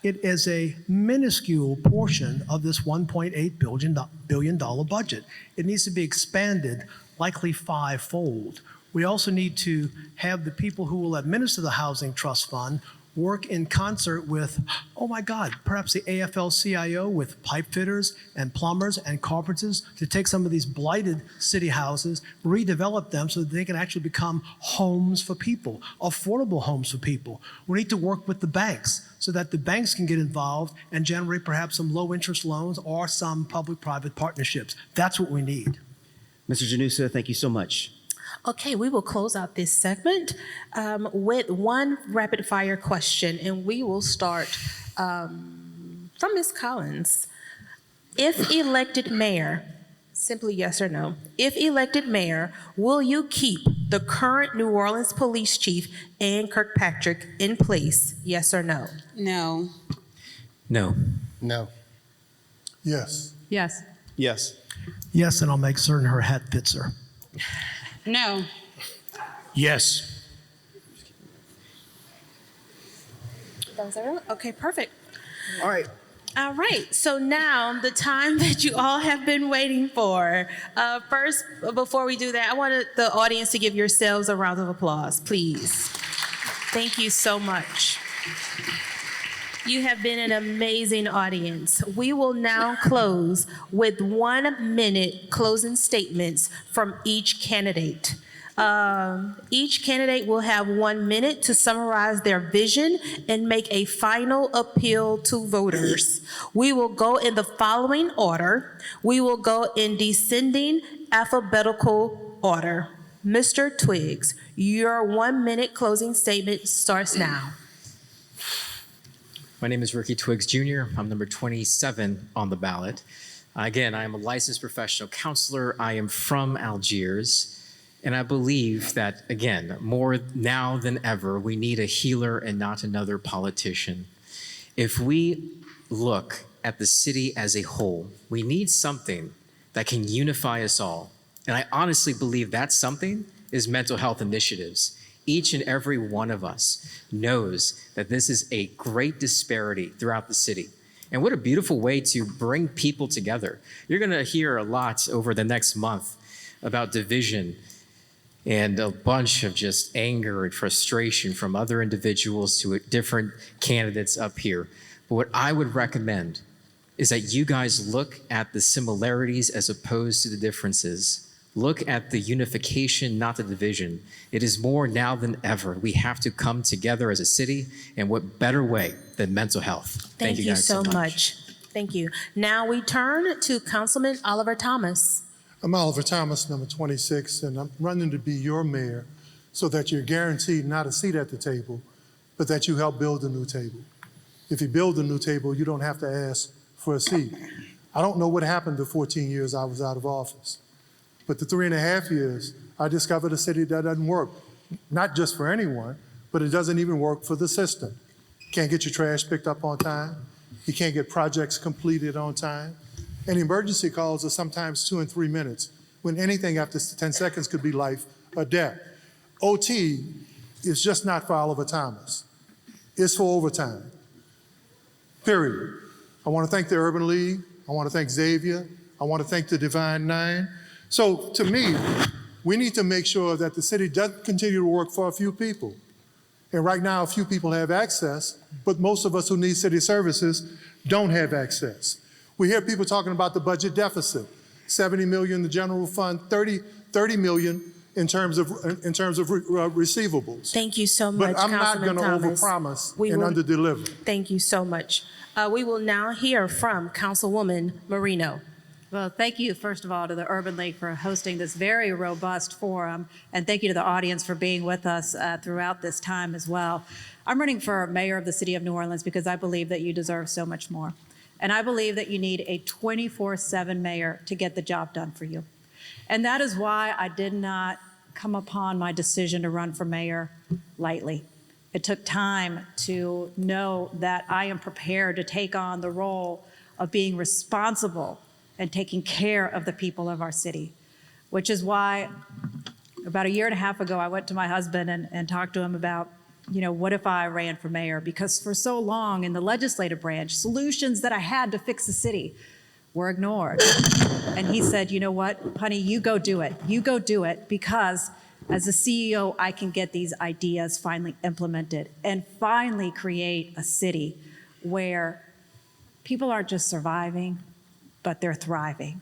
It is a minuscule portion of this $1.8 billion budget. It needs to be expanded likely fivefold. We also need to have the people who will administer the Housing Trust Fund work in concert with, oh my God, perhaps the AFL-CIO with pipe fitters and plumbers and carpenters to take some of these blighted city houses, redevelop them so that they can actually become homes for people, affordable homes for people. We need to work with the banks so that the banks can get involved and generate perhaps some low-interest loans or some public-private partnerships. That's what we need. Mr. GNOHA, thank you so much. Okay, we will close out this segment with one rapid fire question, and we will start from Ms. Collins. If elected mayor, simply yes or no, if elected mayor, will you keep the current New Orleans police chief, Ann Kirkpatrick, in place, yes or no? No. No. No. Yes. Yes. Yes. Yes, and I'll make certain her hat fits her. No. Yes. Those are okay, perfect. All right. All right, so now the time that you all have been waiting for. First, before we do that, I wanted the audience to give yourselves a round of applause, please. Thank you so much. You have been an amazing audience. We will now close with 1 minute closing statements from each candidate. Each candidate will have 1 minute to summarize their vision and make a final appeal to voters. We will go in the following order. We will go in descending alphabetical order. Mr. Twiggs, your 1 minute closing statement starts now. My name is Ricky Twiggs Jr. I'm number 27 on the ballot. Again, I am a licensed professional counselor. I am from Algiers. And I believe that, again, more now than ever, we need a healer and not another politician. If we look at the city as a whole, we need something that can unify us all. And I honestly believe that something is mental health initiatives. Each and every one of us knows that this is a great disparity throughout the city. And what a beautiful way to bring people together. You're gonna hear a lot over the next month about division and a bunch of just anger and frustration from other individuals to different candidates up here. But what I would recommend is that you guys look at the similarities as opposed to the differences. Look at the unification, not the division. It is more now than ever. We have to come together as a city, and what better way than mental health? Thank you guys so much. Thank you. Now we turn to Councilman Oliver Thomas. I'm Oliver Thomas, number 26, and I'm running to be your mayor so that you're guaranteed not a seat at the table, but that you help build a new table. If you build a new table, you don't have to ask for a seat. I don't know what happened the 14 years I was out of office, but the 3.5 years, I discovered a city that doesn't work, not just for anyone, but it doesn't even work for the system. You can't get your trash picked up on time. You can't get projects completed on time. And emergency calls are sometimes 2 and 3 minutes, when anything after 10 seconds could be life or death. OT is just not for Oliver Thomas. It's for overtime, period. I want to thank the Urban League. I want to thank Xavier. I want to thank the Divine Nine. So to me, we need to make sure that the city doesn't continue to work for a few people. And right now, a few people have access, but most of us who need city services don't have access. We hear people talking about the budget deficit, 70 million in the general fund, 30 million in terms of receivables. Thank you so much, But I'm not Councilman going to Thomas. overpromise and underdeliver. Thank you so much. We will now hear from Councilwoman Marino. Well, thank you, first of all, to the Urban League for hosting this very robust forum, and thank you to the audience for being with us throughout this time as well. I'm running for mayor of the city of New Orleans because I believe that you deserve so much more. And I believe that you need a 24/7 mayor to get the job done for you. And that is why I did not come upon my decision to run for mayor lightly. It took time to know that I am prepared to take on the role of being responsible and taking care of the people of our city, which is why about 1.5 years ago, I went to my husband and talked to him about, what if I ran for mayor? Because for so long in the legislative branch, solutions that I had to fix the city were ignored. And he said, you know what, honey, you go do it. You go do it, because as a CEO, I can get these ideas finally implemented and finally create a city where people aren't just surviving, but they're thriving.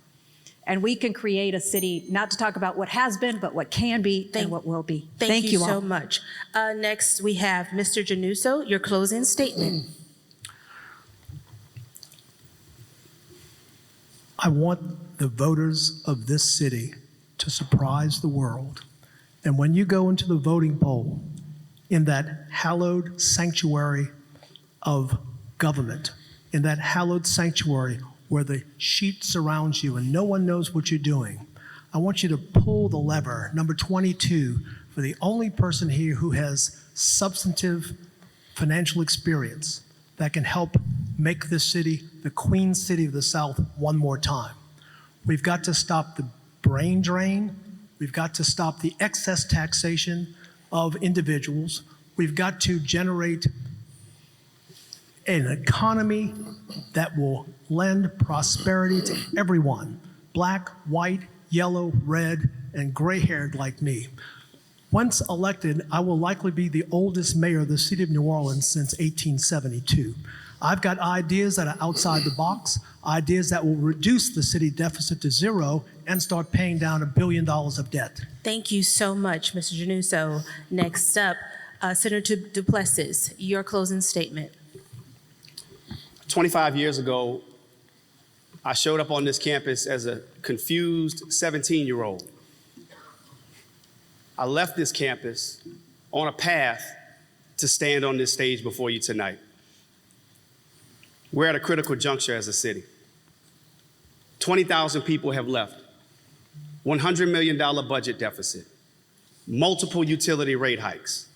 And we can create a city, not to talk about what has been, but what can be and what will be. Thank you so all. much. Next, we have Mr. Januso, your closing statement. I want the voters of this city to surprise the world. And when you go into the voting poll, in that hallowed sanctuary of government, in that hallowed sanctuary where the sheet surrounds you and no one knows what you're doing, I want you to pull the lever, number 22, for the only person here who has substantive financial experience that can help make this city the Queen City of the South one more time. We've got to stop the brain drain. We've got to stop the excess taxation of individuals. We've got to generate an economy that will lend prosperity to everyone, black, white, yellow, red, and gray-haired like me. Once elected, I will likely be the oldest mayor of the city of New Orleans since 1872. I've got ideas that are outside the box, ideas that will reduce the city deficit to zero and start paying down $1 billion of debt. Thank you so much, Mr. Januso. Next up, Senator Duplessis, your closing statement. 25 years ago, I showed up on this campus as a confused 17-year-old. I left this campus on a path to stand on this stage before you tonight. We're at a critical juncture as a city. 20,000 people have left, $100 million budget deficit, multiple utility rate hikes,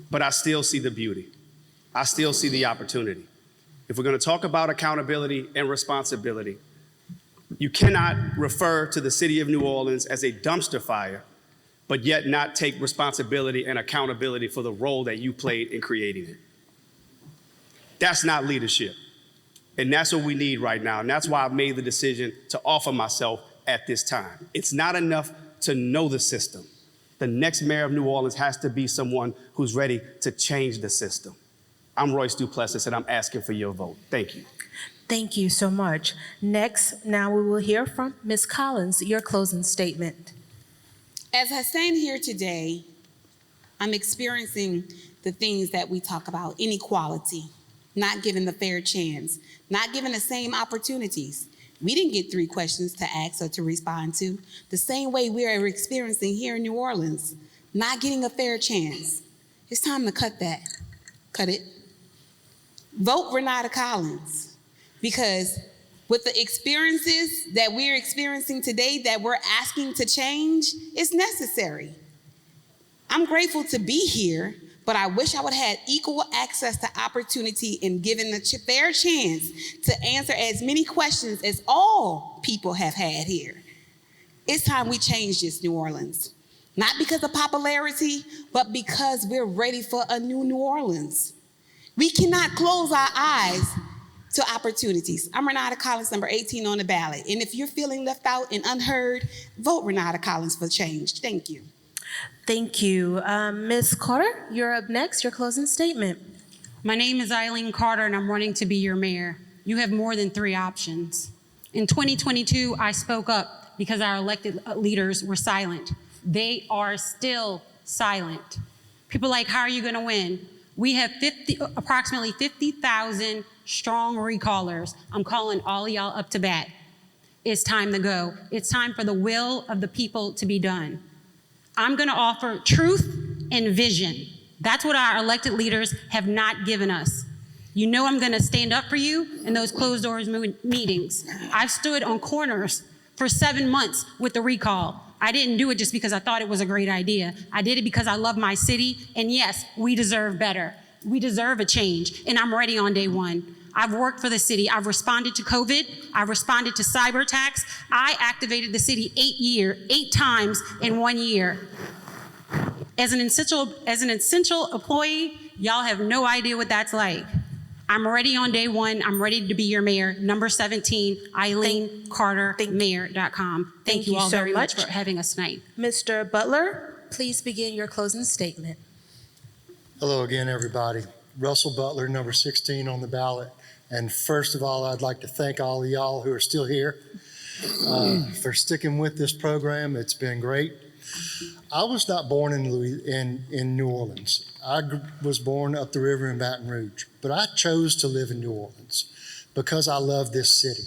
but I still see the beauty. I still see the opportunity. If we're going to talk about accountability and responsibility, you cannot refer to the city of New Orleans as a dumpster fire, but yet not take responsibility and accountability for the role that you played in creating it. That's not leadership. And that's what we need right now. And that's why I've made the decision to offer myself at this time. It's not enough to know the system. The next mayor of New Orleans has to be someone who's ready to change the system. I'm Royce Duplessis, and I'm asking for your vote. Thank you. Thank you so much. Next, now we will hear from Ms. Collins, your closing statement. As I stand here today, I'm experiencing the things that we talk about: inequality, not given the fair chance, not given the same opportunities. We didn't get 3 questions to ask or to respond to, the same way we are experiencing here in New Orleans, not getting a fair chance. It's time to cut that. Cut it. Vote Renata Collins, because with the experiences that we're experiencing today that we're asking to change, it's necessary. I'm grateful to be here, but I wish I would have had equal access to opportunity and given the fair chance to answer as many questions as all people have had here. It's time we change this, New Orleans. Not because of popularity, but because we're ready for a new New Orleans. We cannot close our eyes to opportunities. I'm Renata Collins, number 18 on the ballot. And if you're feeling left out and unheard, vote Renata Collins for change. Thank you. Thank you. Ms. Carter, you're up next. Your closing statement. My name is Eileen Carter, and I'm running to be your mayor. You have more than 3 options. In 2022, I spoke up because our elected leaders were silent. They are still silent. People like, how are you going to win? We have approximately 50,000 strong recallers. I'm calling all of y'all up to bat. It's time to go. It's time for the will of the people to be done. I'm going to offer truth and vision. That's what our elected leaders have not given us. You know I'm going to stand up for you in those closed doors meetings. I've stood on corners for 7 months with the recall. I didn't do it just because I thought it was a great idea. I did it because I love my city, and yes, we deserve better. We deserve a change, and I'm ready on day 1. I've worked for the city. I've responded to COVID. I've responded to cyber attacks. I activated the city 8 times in 1 year. As an essential employee, y'all have no idea what that's like. I'm ready on day 1. I'm ready to be your mayor. Number 17, Eileen Carter, mayor.com. Thank you all so very much for having us tonight. Mr. Butler, please begin your closing statement. Hello again, everybody. Russell Butler, number 16 on the ballot. And first of all, I'd like to thank all of y'all who are still here for sticking with this program. It's been great. I was not born in New Orleans. I was born up the river in Baton Rouge, but I chose to live in New Orleans because I love this city.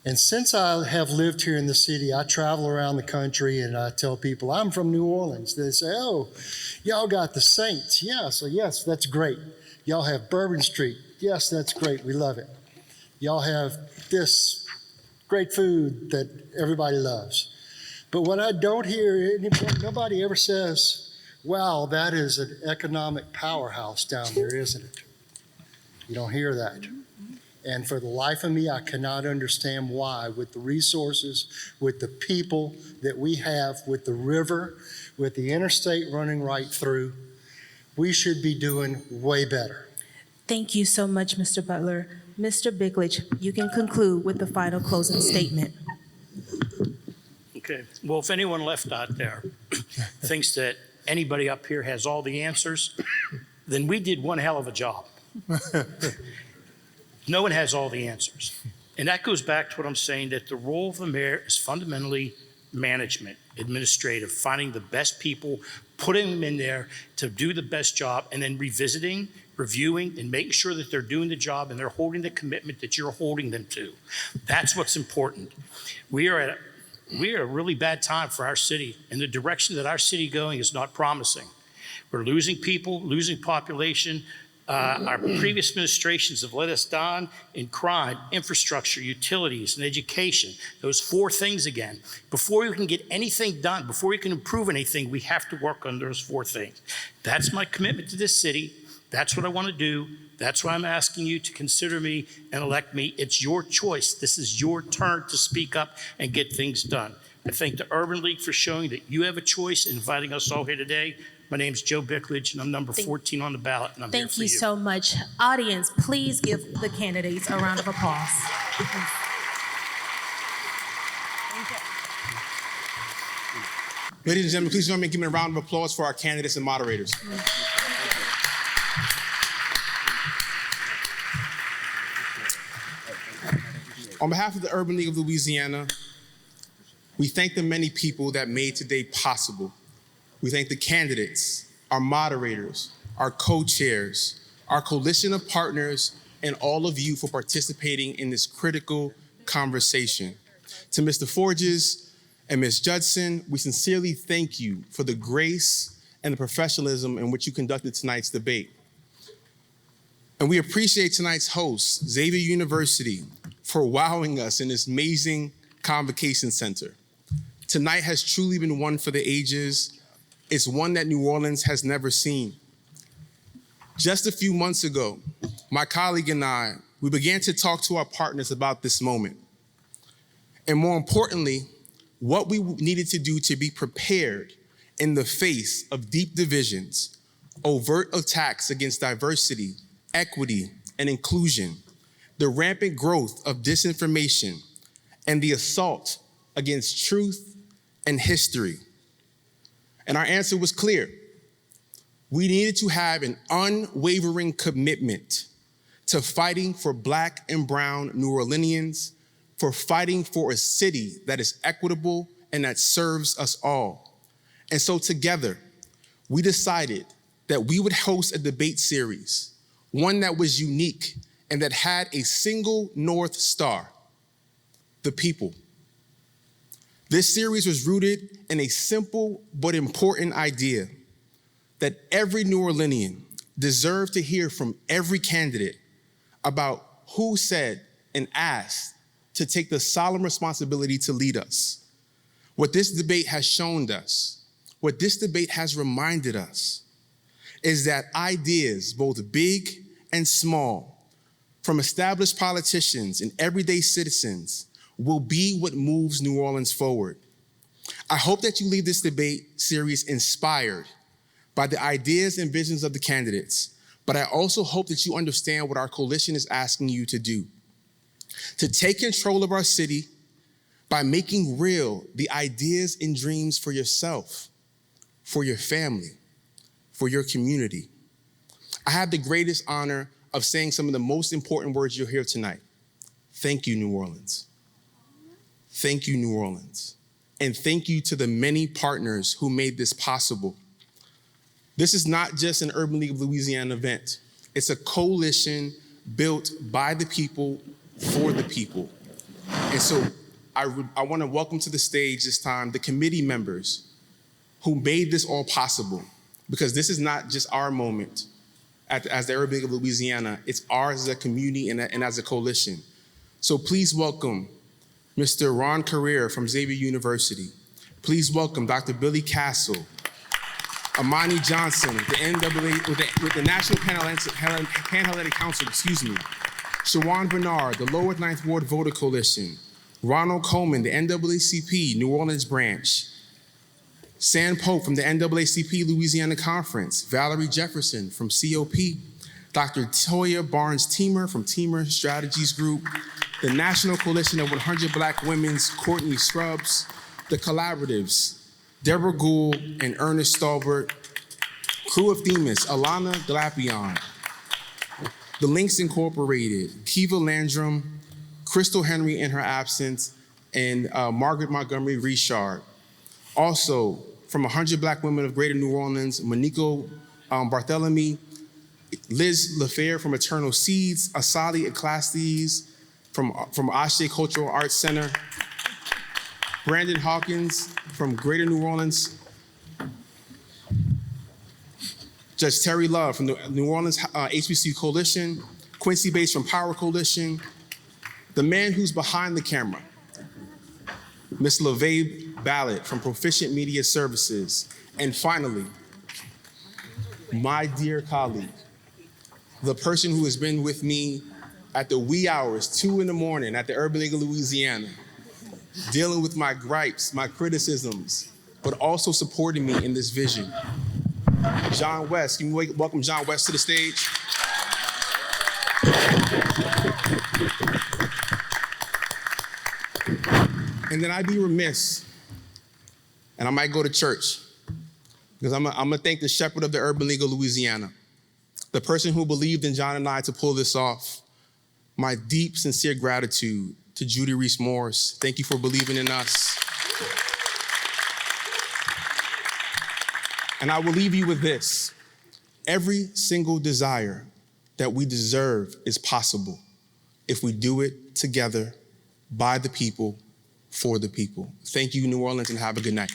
And since I have lived here in the city, I travel around the country and I tell people, I'm from New Orleans. They say, oh, y'all got the Saints. Yeah, so yes, that's great. Y'all have Bourbon Street. Yes, that's great. We love it. Y'all have this great food that everybody loves. But what I don't hear, nobody ever says, wow, that is an economic powerhouse down there, isn't it? You don't hear that. And for the life of me, I cannot understand why, with the resources, with the people that we have, with the river, with the interstate running right through, we should be doing way better. Thank you so much, Mr. Butler. Mr. Bickledge, you can conclude with the final closing statement. Okay. Well, if anyone left out there thinks that anybody up here has all the answers, then we did one hell of a job. No one has all the answers. And that goes back to what I'm saying, that the role of the mayor is fundamentally management, administrative, finding the best people, putting them in there to do the best job, and then revisiting, reviewing, and making sure that they're doing the job and they're holding the commitment that you're holding them to. That's what's important. We are at a really bad time for our city, and the direction that our city going is not promising. We're losing people, losing population. Our previous administrations have let us down in crime, infrastructure, utilities, and education. Those 4 things again. Before we can get anything done, before we can improve anything, we have to work on those 4 things. That's my commitment to this city. That's what I want to do. That's why I'm asking you to consider me and elect me. It's your choice. This is your turn to speak up and get things done. I thank the Urban League for showing that you have a choice, inviting us all here today. My name's Joe Bickledge, and I'm number 14 on the ballot, and I'm here for you. Thank you so much. Audience, please give the candidates a round of applause. Ladies and gentlemen, please join me in giving a round of applause for our candidates and moderators. On behalf of the Urban League of Louisiana, We thank the many people that made today possible. We thank the candidates, our moderators, our co-chairs, our coalition of partners, and all of you for participating in this critical conversation. To Mr. Forges and Ms. Judson, we sincerely thank you for the grace and the professionalism in which you conducted tonight's debate. And we appreciate tonight's host, Xavier University, for wowing us in this amazing convocation center. Tonight has truly been one for the ages. It's one that New Orleans has never seen. Just a few months ago, my colleague and I, we began to talk to our partners about this moment. And more importantly, what we needed to do to be prepared in the face of deep divisions, overt attacks against diversity, equity, and inclusion, the rampant growth of disinformation, and the assault against truth and history. And our answer was clear. We needed to have an unwavering commitment to fighting for Black and brown New Orleanians, for fighting for a city that is equitable and that serves us all. And so together, we decided that we would host a debate series, one that was unique and that had a single North Star, the people. This series was rooted in a simple but important idea that every New Orleanian deserved to hear from every candidate about who said and asked to take the solemn responsibility to lead us. What this debate has shown us, what this debate has reminded us, is that ideas, both big and small, from established politicians and everyday citizens, will be what moves New Orleans forward. I hope that you leave this debate series inspired by the ideas and visions of the candidates, but I also hope that you understand what our coalition is asking you to do. To take control of our city by making real the ideas and dreams for yourself, for your family, for your community. I have the greatest honor of saying some of the most important words you'll hear tonight. Thank you, New Orleans. Thank you, New Orleans. And thank you to the many partners who made this possible. This is not just an Urban League of Louisiana event. It's a coalition built by the people, for the people. And so I want to welcome to the stage this time the committee members who made this all possible, because this is not just our moment as the Urban League of Louisiana, it's ours as a community and as a coalition. So please welcome Mr. Ron Krewe from Xavier University. Please welcome Dr. Billy Castle, Amani Johnson, the NAACP with the National Panhellenic Council, Shawan Bernard, the Lower Ninth Ward Voter Coalition, Ronald Coleman, the NAACP New Orleans branch, San Pope from the NAACP Louisiana Conference, Valerie Jefferson from C.O.P, Dr. Toya Barnes-Teamer from Teamer Strategies Group, the National Coalition of 100 Black Women's Courtney Scrubs, the Collaboratives, Deborah Gould and Ernest Stalbert, Crew of Themis, Alana Glapion, the Links Incorporated, Kiva Landrum, Crystal Henry in her absence, and Margaret Montgomery Richard. Also, from 100 Black Women of Greater New Orleans, Monico Barthélemy, Liz LaFair from Eternal Seeds, Asali Ecclesiastes from Ashé Cultural Arts Center, Brandon Hawkins from Greater New Orleans, Judge Terry Love from the New Orleans HBCU Coalition, Quincy Bates from Power Coalition, the man who's behind the camera, Ms. LaVey Ballot from Proficient Media Services, and finally, my dear colleague, the person who has been with me at the wee hours, 2 in the morning at the Urban League of Louisiana, dealing with my gripes, my criticisms, but also supporting me in this vision. John West, can you welcome John West to the stage? And then I'd be remiss, and I might go to church, because I'm gonna thank the shepherd of the Urban League of Louisiana, the person who believed in John and I to pull this off. My deep, sincere gratitude to Judy Reese Morris. Thank you for believing in us. And I will leave you with this. Every single desire that we deserve is possible if we do it together, by the people, for the people. Thank you, New Orleans, and have a good night.